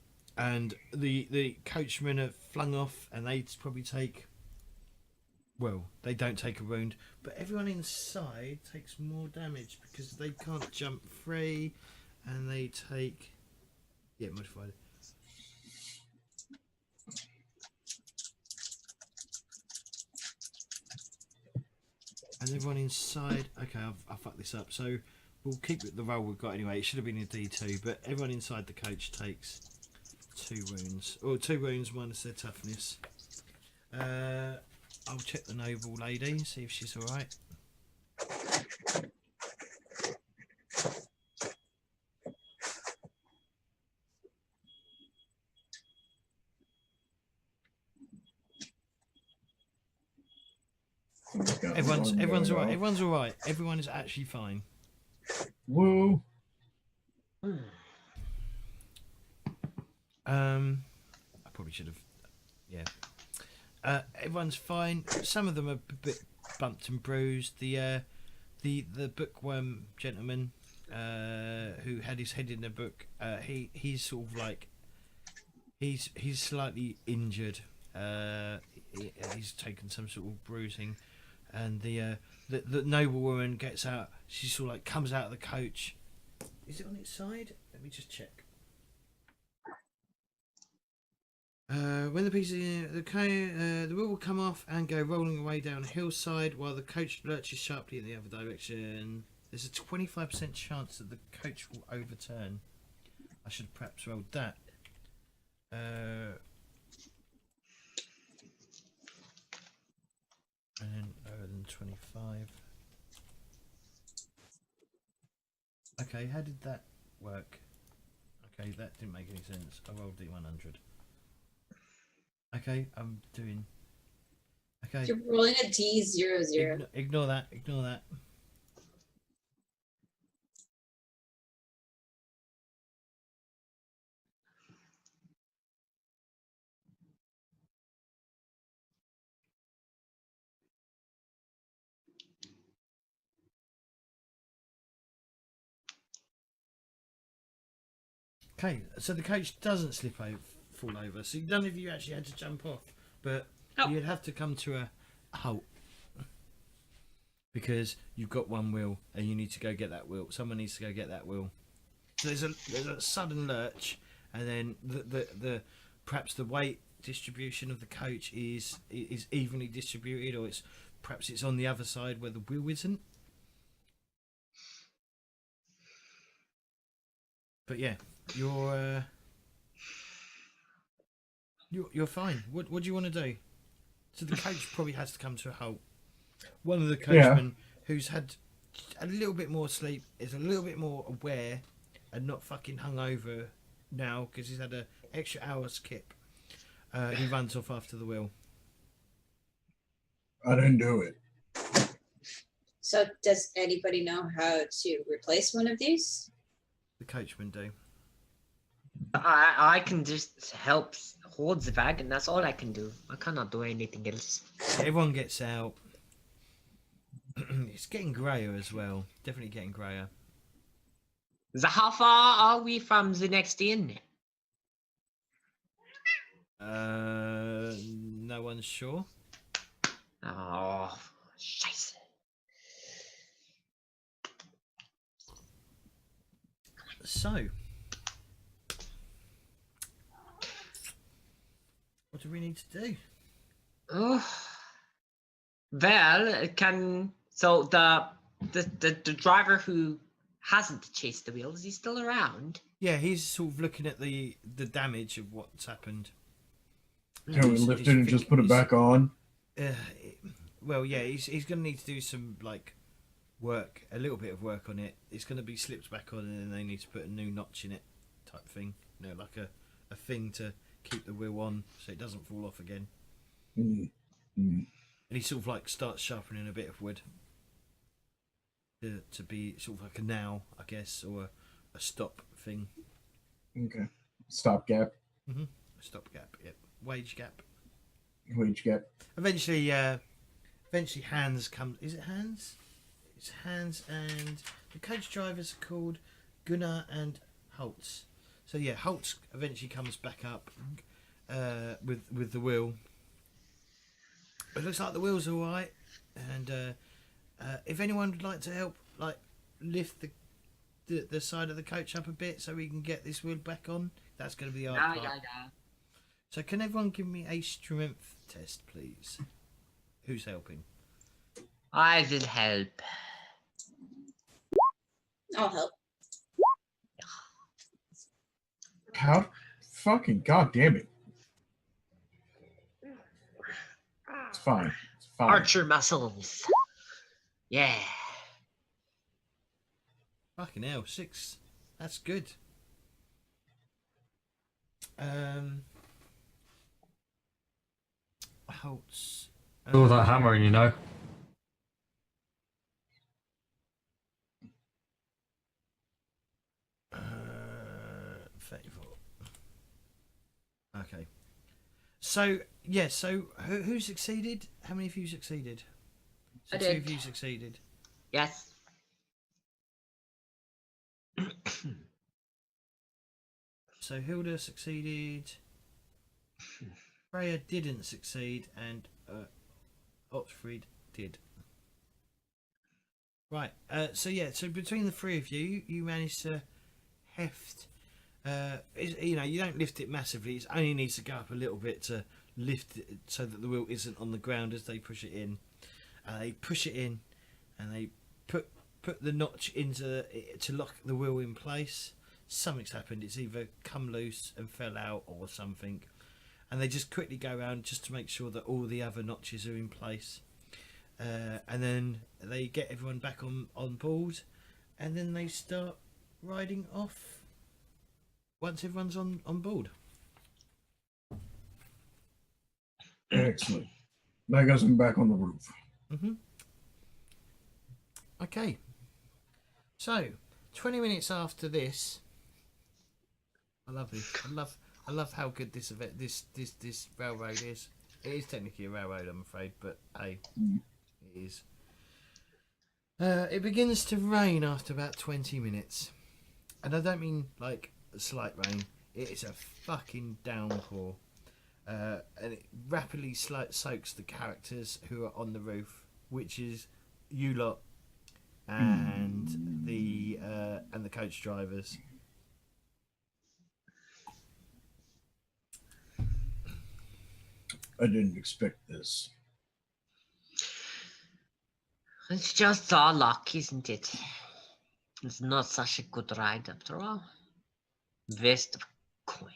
the coachmen are flung off, and they probably take. Well, they don't take a wound, but everyone inside takes more damage because they can't jump free, and they take. Yeah, modified. And everyone inside. Okay, I've fucked this up. So we'll keep the roll we've got anyway. It should have been a D2, but everyone inside the coach takes 2 wounds. Or 2 wounds minus their toughness. I'll check the noble lady, see if she's alright. Everyone's alright. Everyone's alright. Everyone is actually fine. Woo! I probably should have. Yeah. Everyone's fine. Some of them are a bit bumped and bruised. The bookworm gentleman who had his head in the book. He's sort of like he's slightly injured. He's taken some sort of bruising, and the noble woman gets out. She sort of like comes out of the coach. Is it on its side? Let me just check. When the piece the wheel will come off and go rolling away down a hillside while the coach lurches sharply in the other direction. There's a 25% chance that the coach will overturn. I should have perhaps rolled that. And then lower than 25. Okay, how did that work? Okay, that didn't make any sense. I rolled D100. Okay, I'm doing. Okay. You're rolling a D00. Ignore that. Ignore that. Okay, so the coach doesn't fall over. So none of you actually had to jump off, but you'd have to come to a halt because you've got one wheel and you need to go get that wheel. Someone needs to go get that wheel. So there's a sudden lurch, and then the perhaps the weight distribution of the coach is evenly distributed, or perhaps it's on the other side where the wheel isn't. But yeah, you're fine. What do you want to do? So the coach probably has to come to a halt. One of the coachmen who's had a little bit more sleep is a little bit more aware and not fucking hungover now because he's had an extra hour skip. He runs off after the wheel. I didn't do it. So does anybody know how to replace one of these? The coachmen do. I can just help hold the wagon. That's all I can do. I cannot do anything else. Everyone gets out. It's getting grayer as well. Definitely getting grayer. So how far are we from the next inn? No one's sure. Oh, scheiße. So, what do we need to do? Oh, well, so the driver who hasn't chased the wheel, is he still around? Yeah, he's sort of looking at the damage of what's happened. Can we lift it and just put it back on? Well, yeah, he's going to need to do some work, a little bit of work on it. It's going to be slipped back on, and then they need to put a new notch in it, type thing. You know, like a thing to keep the wheel on so it doesn't fall off again. Mm. And he sort of starts sharpening a bit of wood to be sort of like a now, I guess, or a stop thing. Okay. Stopgap. A stopgap. Yep. Wage gap. Wage gap. Eventually Hans comes. Is it Hans? It's Hans, and the coach drivers are called Gunnar and Holtz. So yeah, Holtz eventually comes back up with the wheel. It looks like the wheel's all right, and if anyone would like to help, lift the side of the coach up a bit so we can get this wheel back on, that's going to be the hard part. So can everyone give me a strength test, please? Who's helping? I will help. I'll help. How? Fucking goddamn it! It's fine. It's fine. Archer muscles. Yeah. Fucking hell, 6. That's good. Holtz. All that hammering, you know. 34. Okay. So yeah. So who succeeded? How many of you succeeded? So I two did. of you succeeded. Yes. So Hilda succeeded. Freya didn't succeed, and Otfrid did. Right. So yeah. So between the three of you, you managed to heft. You know, you don't lift it massively. It only needs to go up a little bit to lift it, so that the wheel isn't on the ground as they push it in. They push it in, and they put the notch into to lock the wheel in place. Something's happened. It's either come loose and fell out or something. And they just quickly go around just to make sure that all the other notches are in place. And then they get everyone back on board, and then they start riding off once everyone's on board. Excellent. That goes back on the roof. Mm-hmm. Okay. So, 20 minutes after this, I love this. I love how good this event, this railroad is. It is technically a railroad, I'm afraid, but hey, it is. It begins to rain after about 20 minutes, and I don't mean like a slight rain. It is a fucking downpour, and it rapidly soaks the characters who are on the roof, which is you lot and the coach drivers. I didn't expect this. It's just our luck, isn't it? It's not such a good ride after all. Waste of coin.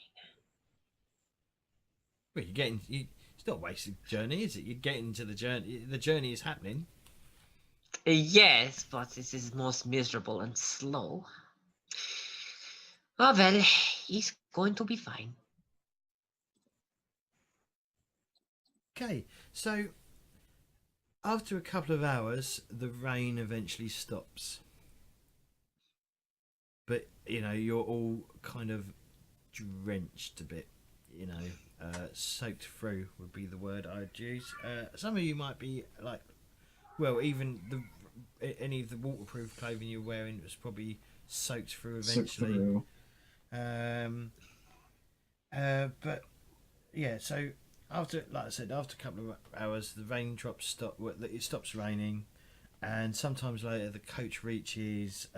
Well, you're getting. It's not a wasted journey, is it? You're getting to the journey. The journey is happening. Yes, but this is most miserable and slow. Oh well, he's going to be fine. Okay, so after a couple of hours, the rain eventually stops. But you know, you're all kind of drenched a bit. You know, soaked through would be the word I'd use. Some of you might be like, well, even any of the waterproof clothing you're wearing was probably soaked through eventually. But yeah, so after, like I said, after a couple of hours, the raindrops stop. It stops raining, and sometimes later the coach reaches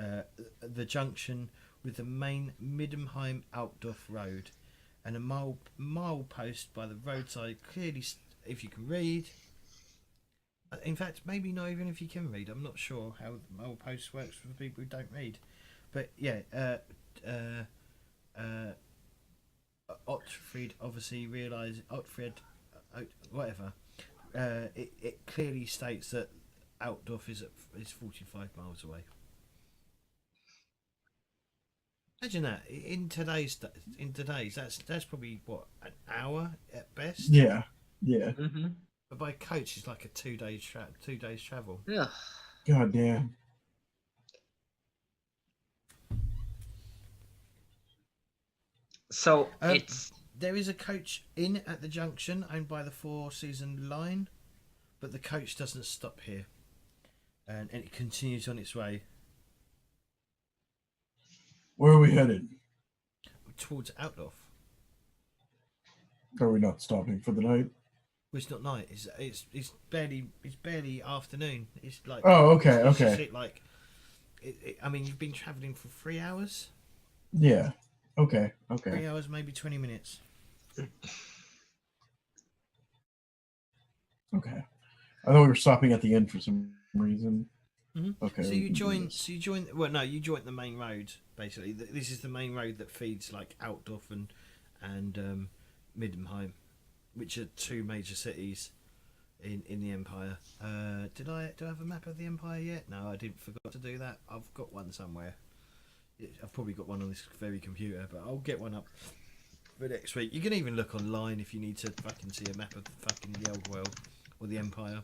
the junction with the main Middenheim Altdorf road, and a mile post by the roadside clearly, if you can read. In fact, maybe not even if you can read. I'm not sure how the mile post works for people who don't read, but yeah. Otfrid obviously realises whatever. It clearly states that Altdorf is 45 miles away. Imagine that in today's that's probably what, an hour at best. Yeah. Mm-hmm. But by coach it's like a 2 days travel. Yeah. God damn. So it's There is a coach in at the junction owned by the Four Season Line, but the coach doesn't stop here, and it continues on its way Where are we headed? towards Outlaw. Are we not stopping for the night? Well, it's not night. It's barely afternoon. It's like, Oh, okay, it's okay. just like I mean, you've been travelling for 3 hours. Yeah. Okay. 3 hours, maybe 20 minutes. Okay. I thought we were stopping at the inn for some reason. Mm-hmm. Okay. So we you can do join. this. So you join. Well, no, you join the main road. Basically, this is the main road that feeds like Altdorf and Middenheim, which are two major cities in the Empire. Do I have a map of the Empire yet? No, I didn't. Forgot to do that. I've got one somewhere. I've probably got one on this very computer, but I'll get one up for next week. You can even look online if you need to fucking see a map of fucking the old world or the Empire,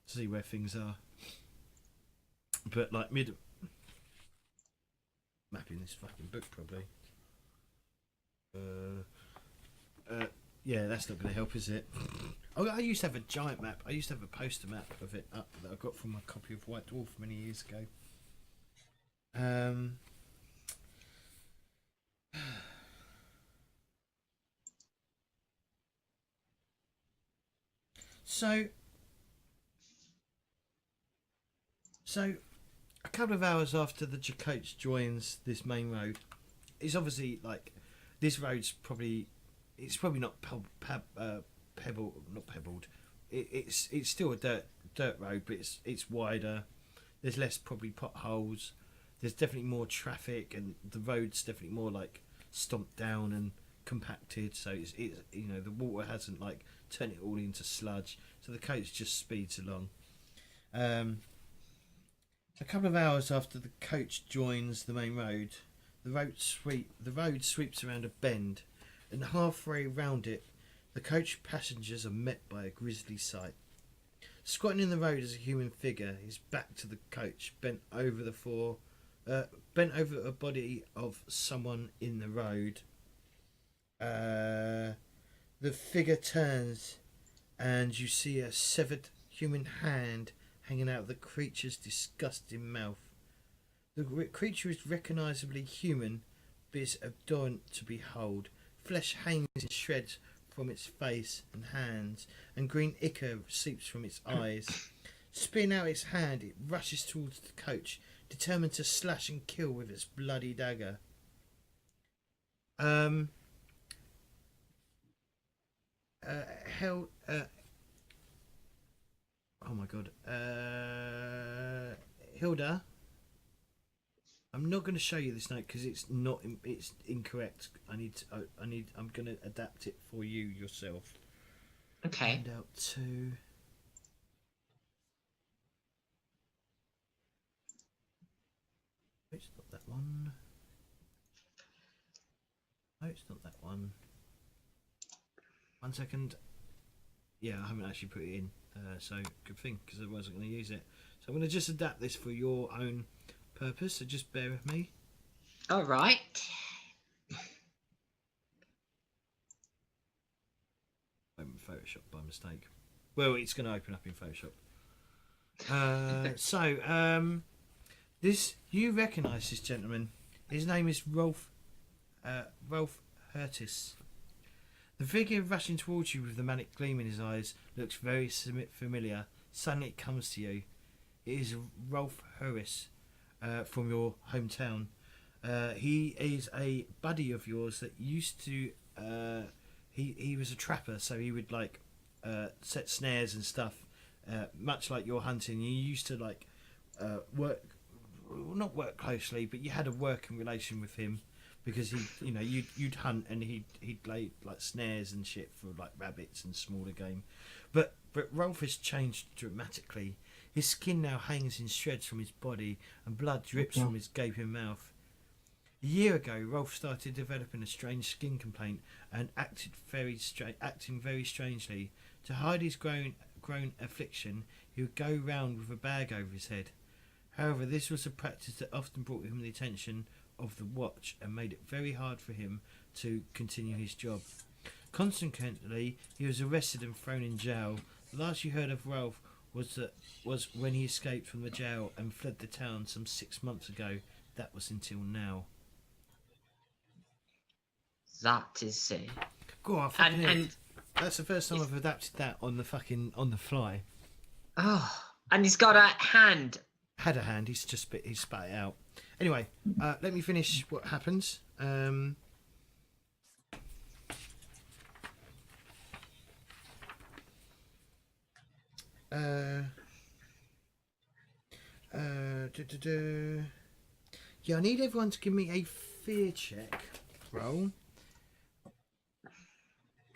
see where things are. But like mapping this fucking book probably. Yeah, that's not going to help, is it? Oh, I used to have a giant map. I used to have a poster map of it up that I got from my copy of White Dwarf many years ago. So a couple of hours after the coach joins this main road, it's obviously like this road's probably not pebbled. It's still a dirt road, but it's wider. There's less probably potholes. There's definitely more traffic, and the road's definitely more like stomped down and compacted. So it's the water hasn't like turned it all into sludge. So the coach just speeds along. A couple of hours after the coach joins the main road, the road sweeps around a bend, and halfway round it, the coach passengers are met by a grisly sight. Squatting in the road is a human figure, his back to the coach, bent over a body of someone in the road. The figure turns, and you see a severed human hand hanging out of the creature's disgusting mouth. The creature is recognisably human, but is abhorrent to behold. Flesh hangs in shreds from its face and hands, and green ichor seeps from its eyes. Spitting out its hand, it rushes towards the coach, determined to slash and kill with its bloody dagger. Oh my god. Hilda, I'm not going to show you this note because it's incorrect. I'm going to adapt it for you yourself. Okay. Handout 2. It's not that one. No, it's not that one. 1 second. Yeah, I haven't actually put it in, so good thing, because otherwise I'm going to use it. So I'm going to just adapt this for your own purpose, so just bear with me. All right. Open Photoshop by mistake. Well, it's going to open up in Photoshop. This, you recognise this gentleman. His name is Rolf Hertis. The figure rushing towards you with the manic gleam in his eyes looks very familiar. Suddenly it comes to you. It is Rolf Hertis from your hometown. He is a buddy of yours that used to... He was a trapper, so he would like set snares and stuff, much like your hunting. You used to like not work closely, but you had a working relation with him. Because you'd hunt and he'd lay like snares and shit for like rabbits and smaller game, but Rolf has changed dramatically. His skin now hangs in shreds from his body and blood drips from his gaping mouth. A year ago, Rolf started developing a strange skin complaint and acting very strangely. To hide his grown affliction, he would go round with a bag over his head. However, this was a practice that often brought him the attention of the watch and made it very hard for him to continue his job. Consequently, he was arrested and thrown in jail. The last you heard of Rolf was when he escaped from the jail and fled the town some 6 months ago. That was until now. That is Go on, and that's the first time I've adapted that on the fly. Oh, and he's got a hand. Had a hand. He spat it out. Anyway, let me finish what happens. Yeah, I need everyone to give me a fear check roll.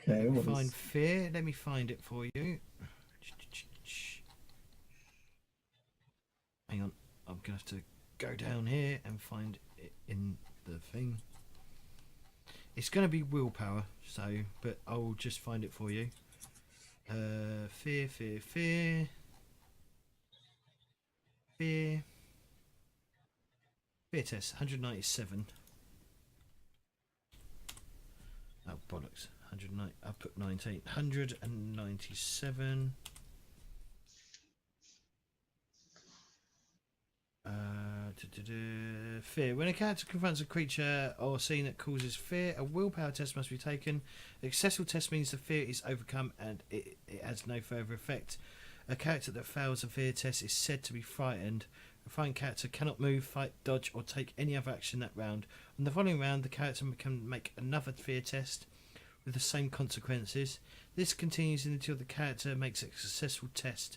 Okay, what Find is... fear. Let me find it for you. Hang on. I'm going to have to go down here and find it in the thing. It's going to be willpower, so, but I'll just find it for you. Fear. Fear. Fear test, 197. Oh, bollocks. 109. I put 19. 197. Fear. When a character confronts a creature or scene that causes fear, a willpower test must be taken. A successful test means the fear is overcome and it has no further effect. A character that fails a fear test is said to be frightened. A frightened character cannot move, fight, dodge, or take any other action that round. On the following round, the character can make another fear test with the same consequences. This continues until the character makes a successful test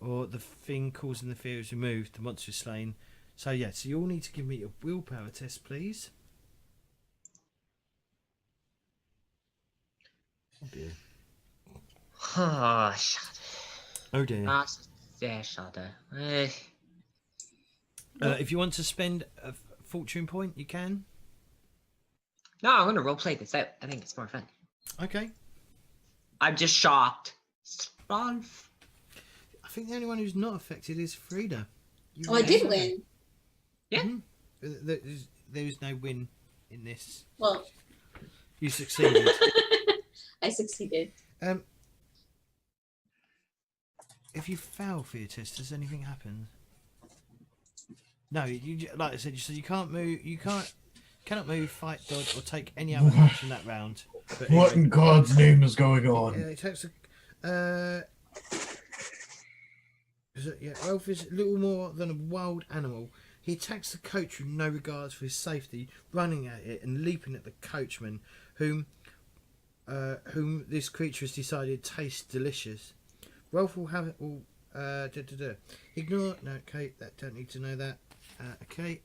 or the thing causing the fear is removed, the monster is slain. So yeah, so you all need to give me a willpower test, please. Oh dear. Oh, shut. Oh dear. Yeah, shut. If you want to spend a fortune point, you can. No, I'm gonna roleplay this out. I think it's more fun. Okay. I'm just shocked. Rolf. I think the only one who's not affected is Frida. You Oh, I did win. win. Yeah. Mhm. There is no win in this. Well, You succeeded. I succeeded. If you fail for your test, does anything happen? No, you like I said. So you can't move. You cannot move, fight, dodge, or take any other action that round. But What anyway, in God's name is going on? it takes a. Elf is little more than a wild animal. He attacks the coach with no regards for his safety, running at it and leaping at the coachman, whom this creature has decided tastes delicious. Rolf will have it all. Ignore. No, okay, that don't need to know that. Okay.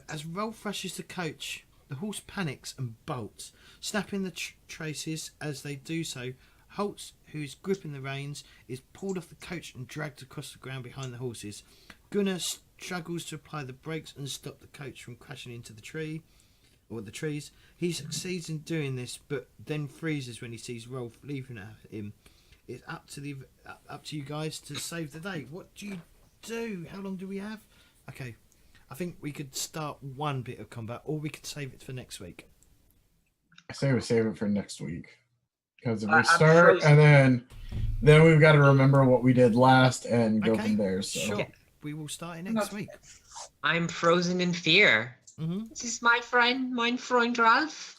As Rolf rushes the coach, the horse panics and bolts, snapping the traces. As they do so, Holtz, who is gripping the reins, is pulled off the coach and dragged across the ground behind the horses. Gunnar struggles to apply the brakes and stop the coach from crashing into the tree or the trees. He succeeds in doing this, but then freezes when he sees Rolf leaping at him. It's up to you guys to save the day. What do you do? How long do we have? Okay, I think we could start one bit of combat, or we could save it for next week. I say we save it for next week. Because if we I'm start frozen. and then we've got to remember what we did last and go from there. So Sure. We will start it next week. I'm frozen in fear. Mm-hmm. This is my friend Ralph.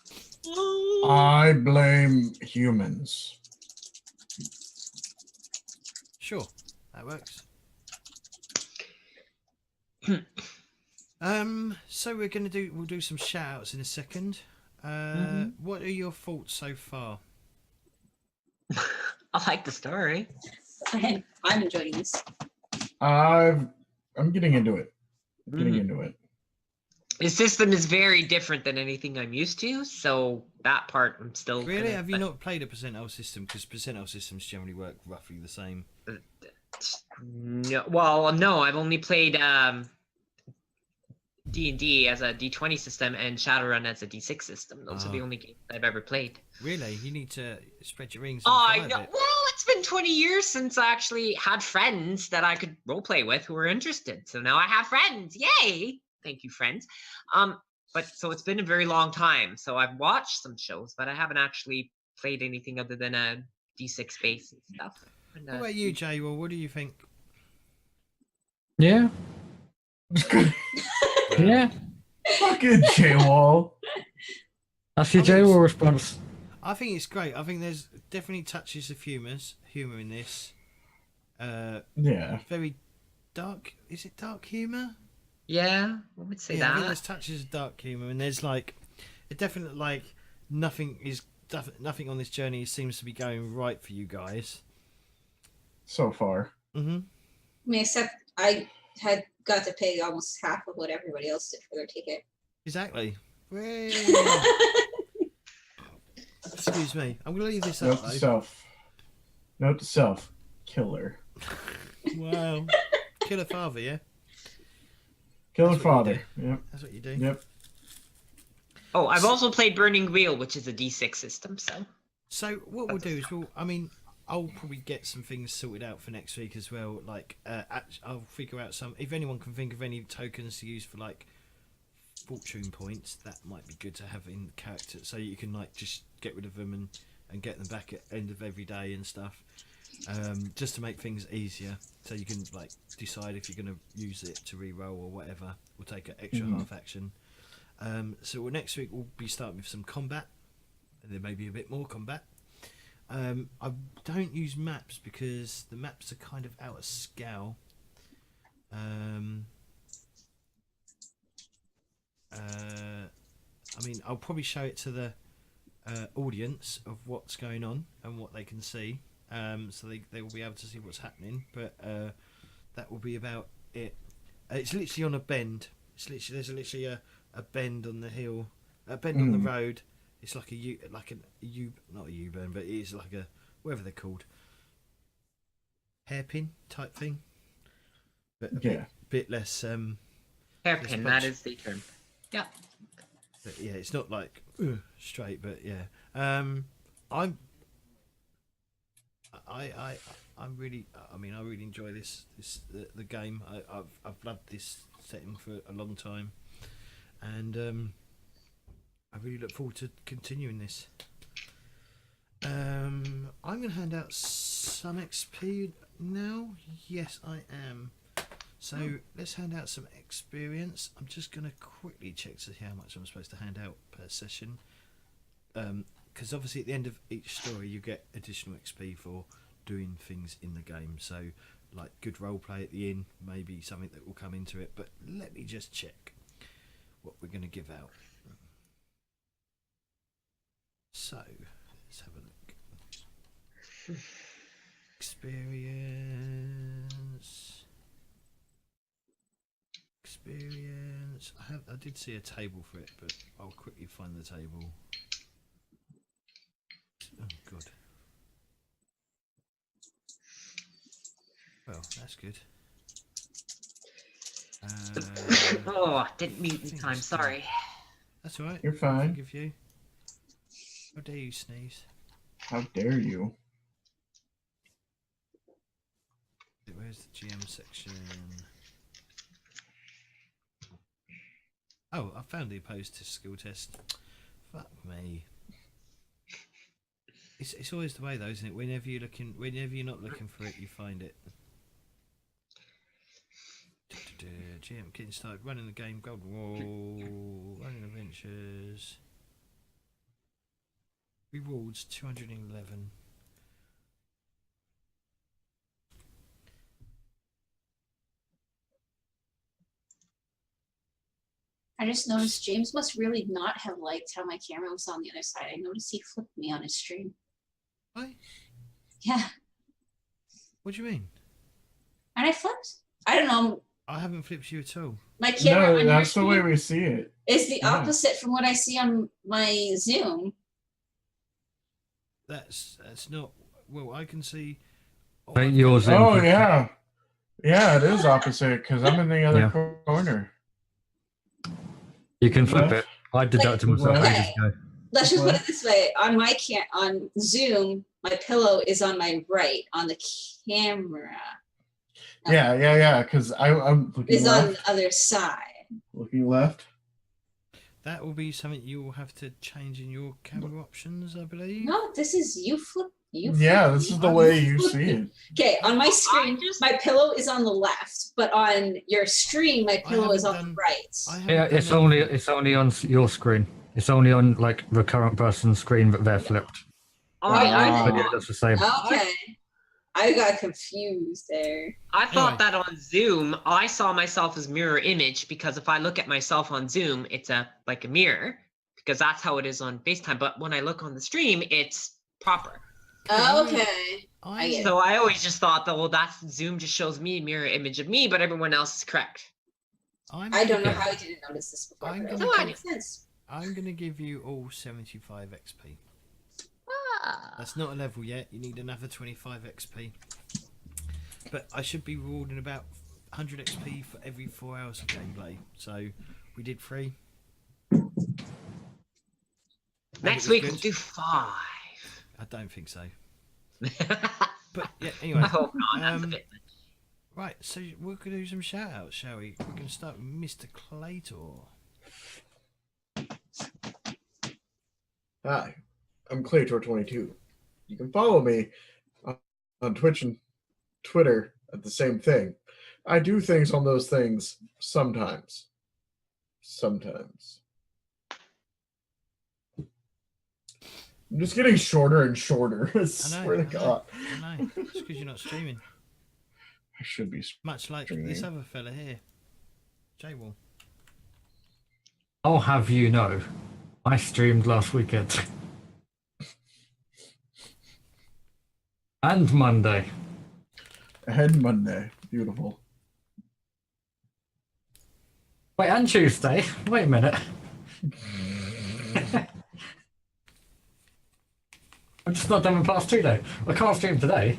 I blame humans. Sure, that works. So we'll do some shout outs in a second. What are your thoughts so far? I like the story. I'm enjoying this. I'm getting into it. Getting into it. The system is very different than anything I'm used to, so that part I'm still. Really? Have you not played a percentile system? Because percentile systems generally work roughly the same. No, well, no. I've only played D&D as a D20 system and Shadowrun as a D6 system. Those are the only games I've ever played. Really? You need to spread your wings. Oh, I and know. fly a bit. Well, it's been 20 years since I actually had friends that I could roleplay with who were interested. So now I have friends. Yay! Thank you, friends. But so it's been a very long time. So I've watched some shows, but I haven't actually played anything other than a D6 base and stuff. And, What about you, Jay? Well, what do you think? Yeah. Yeah. Fucking J-Wall. That's your J-Wall response. I think it's great. I think there's definitely touches of humour in this. Yeah. Very dark. Is it dark humour? Yeah, I would say I that. think there's touches of dark humour, and there's like a definite like nothing on this journey seems to be going right for you guys. So far. Mm-hmm. I mean, except I got to pay almost half of what everybody else did for their ticket. Exactly. Excuse me. I'm gonna leave this Note up to though. self. Note to self. Killer. Wow. Kill a father, yeah. Killer That's what you father. Yep. That's what you do. Yep. Oh, I've also played Burning Wheel, which is a D6 system. So what we'll do is I'll probably get some things sorted out for next week as well. Like I'll figure out some. If anyone can think of any tokens to use for like fortune points, that might be good to have in character, so you can like just get rid of them and get them back at end of every day and stuff. Just to make things easier, so you can like decide if you're going to use it to re-roll or whatever, or take an extra half action. So next week we'll be starting with some combat, and there may be a bit more combat. I don't use maps because the maps are kind of out of scale. I mean, I'll probably show it to the audience of what's going on and what they can see. So they will be able to see what's happening, but that will be about it. It's literally on a bend. There's literally a bend on the hill, a bend on the road. It's like not a U-bend, but it is like a, whatever they're called, hairpin type thing, but a bit less Hairpin, that is the term. Yeah. But yeah, it's not like straight, but yeah. I really enjoy the game. I've loved this setting for a long time, and I really look forward to continuing this. I'm going to hand out some XP now. Yes, I am. So let's hand out some experience. I'm just going to quickly check to see how much I'm supposed to hand out per session. Because obviously at the end of each story you get additional XP for doing things in the game. So like good roleplay at the end, maybe something that will come into it. But let me just check what we're going to give out. So let's have a look. Experience. I did see a table for it, but I'll quickly find the table. Oh god. Well, that's good. Oh, didn't mute in time. Sorry. That's all right. You're fine. Forgive you. How dare you sneeze? How dare you? Where's the GM section? Oh, I found the opposed to skill test. Fuck me. It's always the way though, isn't it? Whenever you're not looking for it, you find it. GM getting started, running the game, golden wall, running adventures. Rewards 211. I just noticed James must really not have liked how my camera was on the other side. I noticed he flipped me on his stream. Why? Yeah. What do you mean? And I flipped. I don't know. I haven't flipped you at all. My camera No, on that's the your way stream we see it. is the Yeah. opposite from what I see on my Zoom. That's not. Well, I can see. Ain't yours in. Oh yeah, yeah, it is opposite because I'm in the other corner. You can flip Left. it. I did that to myself Left. ages ago. Let's just put it this way: on my on Zoom, my pillow is on my right. On the camera, Yeah. Because I'm looking is on left. the other side. Looking left. That will be something you will have to change in your camera options, I believe. No, this is you flip. You Yeah, flip this me. is the way you see it. Okay, on my screen, just- my pillow is on the left, but on your stream, my pillow is on haven't the done- right. I Yeah, haven't it's done only anything. on your screen. It's only on like the current person's screen that they're flipped. But yeah, that's the same. Okay. I got confused there. I thought Anyway. that on Zoom, I saw myself as mirror image because if I look at myself on Zoom, it's like a mirror because that's how it is on FaceTime. But when I look on the stream, it's proper. Okay. I So I always just thought that, well, that's Zoom just shows me a mirror image of me, but everyone else is correct. I don't know Yeah. how I didn't notice this before, I'm but gonna that give- makes sense. I'm gonna give you all 75 XP. Ah. That's not a level yet. You need another 25 XP. But I should be rewarding about 100 XP for every 4 hours of gameplay. So we did 3. Next was week good. we'll do 5. I don't think so. I But yeah, anyway. hope not. That's a bit. Right, so we're going to do some shout outs, shall we? We're going to start with Mr. Claytor. Hi, I'm Claytor22. You can follow me on Twitch and Twitter at the same thing. I do things on those things sometimes. Sometimes. I'm just getting shorter and shorter. I swear to God. I know. It's because you're not streaming. I should be. Much like Streaming. this other fella here, J-Wall. I'll have you know, I streamed last weekend. And Monday. And Monday. Beautiful. Wait, and Tuesday. Wait a minute. I'm just not done with past 2 days. I can't stream today.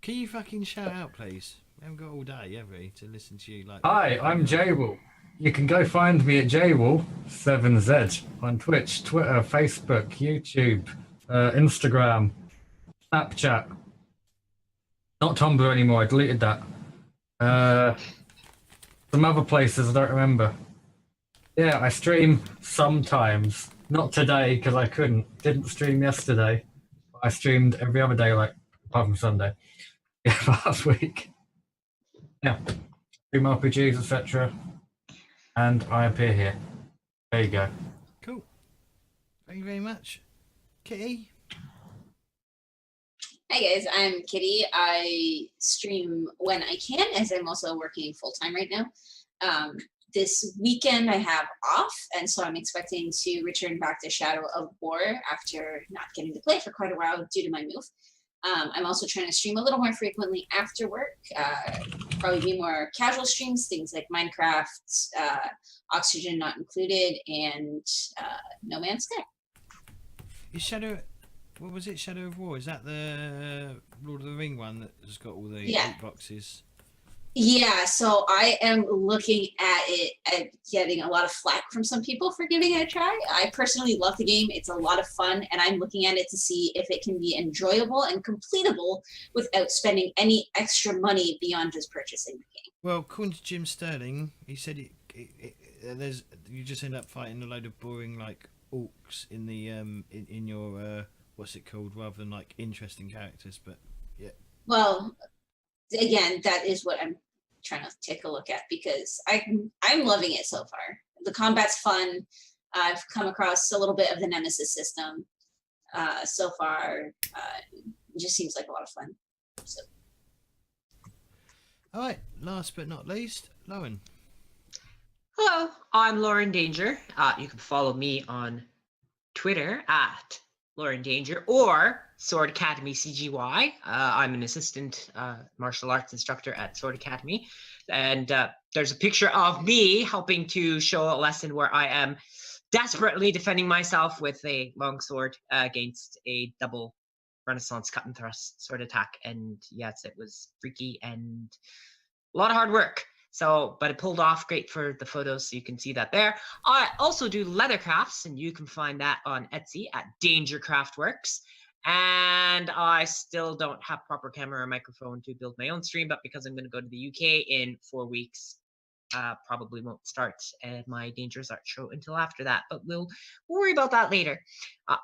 Can you fucking shout out, please? We haven't got all day, have we, to listen to you? Like, Hi, I'm J-Wall. You can go find me at JWall7Z on Twitch, Twitter, Facebook, YouTube, Instagram, Snapchat. Not Tumblr anymore, I deleted that. Some other places I don't remember. Yeah, I stream sometimes. Not today because I didn't stream yesterday. I streamed every other day, like apart from Sunday. Yeah, last week. Yeah, stream RPGs, etc. And I appear here. There you go. Cool. Thank you very much. Kitty? Hi guys, I'm Kitty. I stream when I can, as I'm also working full-time right now. This weekend I have off, and so I'm expecting to return back to Shadow of War after not getting to play for quite a while due to my move. I'm also trying to stream a little more frequently after work, probably be more casual streams, things like Minecraft, Oxygen Not Included, and No Man's Sky. Is Shadow... What was it? Shadow of War? Is that the Lord of the Ring one that has got all the 8 boxes? Yeah, so I am looking at it and getting a lot of flack from some people for giving it a try. I personally love the game. It's a lot of fun, and I'm looking at it to see if it can be enjoyable and completable without spending any extra money beyond just purchasing the game. Well, according to Jim Sterling, he said there's you just end up fighting a load of boring like orcs in the in your what's it called, rather than like interesting characters. But yeah. Well, again, that is what I'm trying to take a look at because I'm loving it so far. The combat's fun. I've come across a little bit of the Nemesis system so far. It just seems like a lot of fun. So. All right. Last but not least, Lauren. Hello, I'm Lauren Danger. You can follow me on Twitter at Lauren Danger or Sword Academy CGY. I'm an assistant martial arts instructor at Sword Academy. And there's a picture of me helping to show a lesson where I am desperately defending myself with a long sword against a double Renaissance cut and thrust sword attack. And yes, it was freaky and a lot of hard work. So, but it pulled off great for the photos, so you can see that there. I also do leather crafts, and you can find that on Etsy at Danger Craftworks. And I still don't have proper camera or microphone to build my own stream, but because I'm going to go to the UK in 4 weeks, probably won't start my Dangerous Art show until after that. But we'll worry about that later.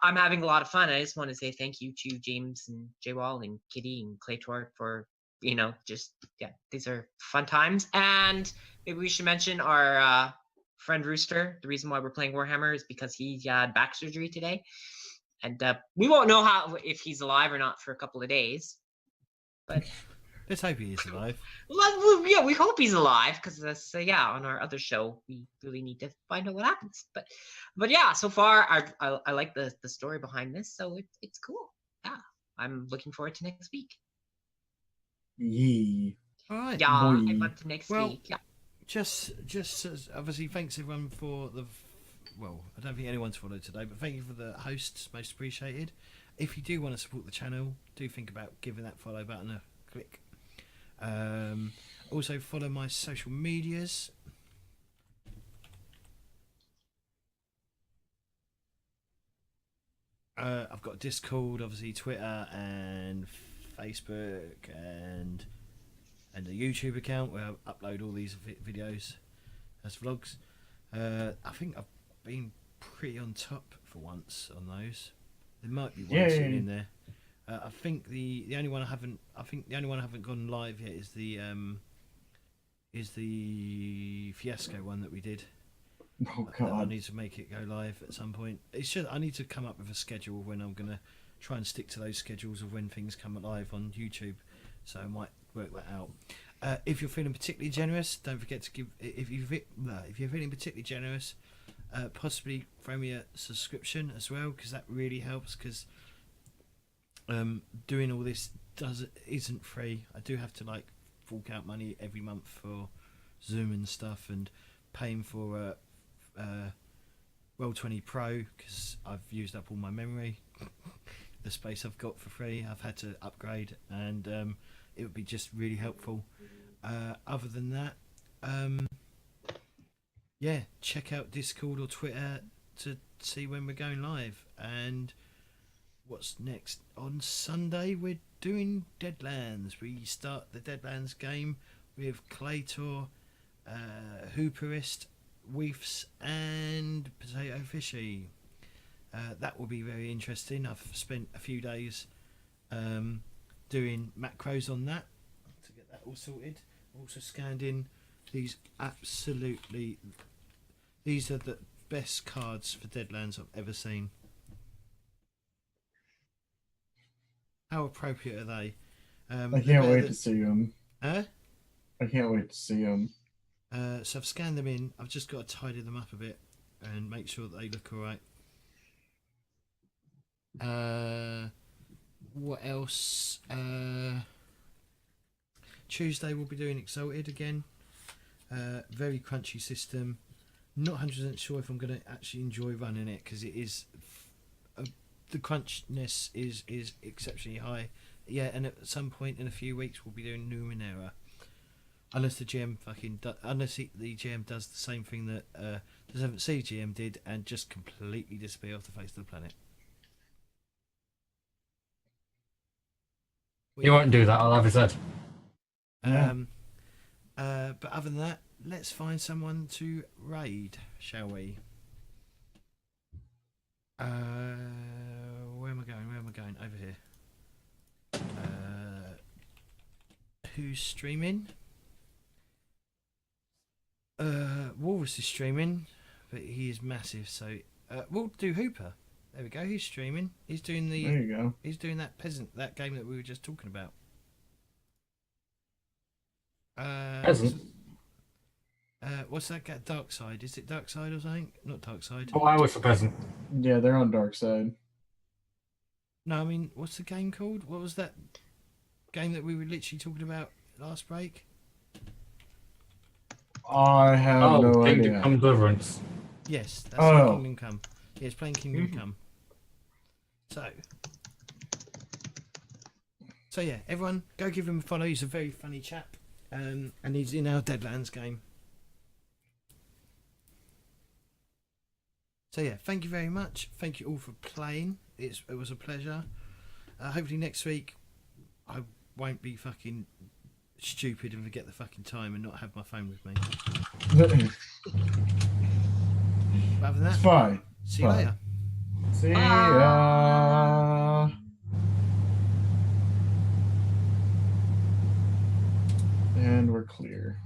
I'm having a lot of fun. I just want to say thank you to James and J-Wall and Kitty and Claytor for, you know, just, yeah, these are fun times. And maybe we should mention our friend Rooster. The reason why we're playing Warhammer is because he had back surgery today. And we won't know if he's alive or not for a couple of days. But let's hope he is alive. Well, yeah, we hope he's alive because yeah, on our other show we really need to find out what happens. But yeah, so far I like the story behind this, so it's cool. Yeah, I'm looking forward to next week. Yee. All right. Yeah, I Boy. want to next Well, week. Yeah. Just obviously, thanks everyone for the. Well, I don't think anyone's followed today, but thank you for the hosts. Most appreciated. If you do want to support the channel, do think about giving that follow button a click. Also, follow my social medias. I've got Discord, obviously Twitter and Facebook, and a YouTube account where I upload all these videos as vlogs. I think I've been pretty on top for once on those. There might be one sitting in there. I think the only one I haven't gone live yet is the fiasco one that we did. Oh I God. need to make it go live at some point. I need to come up with a schedule when I'm gonna try and stick to those schedules of when things come live on YouTube. So I might work that out. If you're feeling particularly generous, don't forget to give. If you're feeling particularly generous, possibly throw me a subscription as well, because that really helps. Because doing all this isn't free. I do have to like fork out money every month for Zoom and stuff, and paying for Roll20 Pro because I've used up all my memory. The space I've got for free, I've had to upgrade, and it would be just really helpful. Other than that, yeah, check out Discord or Twitter to see when we're going live. And what's next? On Sunday, we're doing Deadlands. We start the Deadlands game with Claytor, Hooperist, Weefs, and Potato Fishy. That will be very interesting. I've spent a few days doing macros on that to get that all sorted. I've also scanned in these. These are the best cards for Deadlands I've ever seen. How appropriate are they? I can't wait to see them. Huh? I can't wait to see them. So I've scanned them in. I've just got to tidy them up a bit and make sure that they look alright. What else? Tuesday we'll be doing Exalted again. Very crunchy system. Not 100% sure if I'm going to actually enjoy running it, because it is the crunchness is exceptionally high. Yeah, and at some point in a few weeks we'll be doing Numenera. Unless the GM the GM does the same thing that the 7th Sea GM did and just completely disappear off the face of the planet. You won't do that, I'll have it said. But other than that, let's find someone to raid, shall we? Where am I going? Over here. Who's streaming? Walrus is streaming, but he is massive, so we'll do Hooper. There we go. He's streaming. He's doing the. There you go. He's doing that that game that we were just talking about. Peasant. What's that? Dark Side? Is it Dark Side or something? Not Dark Side. Oh, I was a peasant. Yeah, they're on dark side. No, I mean, what's the game called? What was that game that we were literally talking about last break? I have no Kingdom idea. Come Deliverance. Yes, that's like Kingdom Come. Yeah, it's playing Kingdom Come. So yeah, everyone, go give him a follow. He's a very funny chap, and he's in our Deadlands game. So yeah, thank you very much. Thank you all for playing. It was a pleasure. Hopefully next week I won't be fucking stupid and forget the fucking time and not have my phone with me. But other than that, It's fine. see you later. See ya. And we're clear.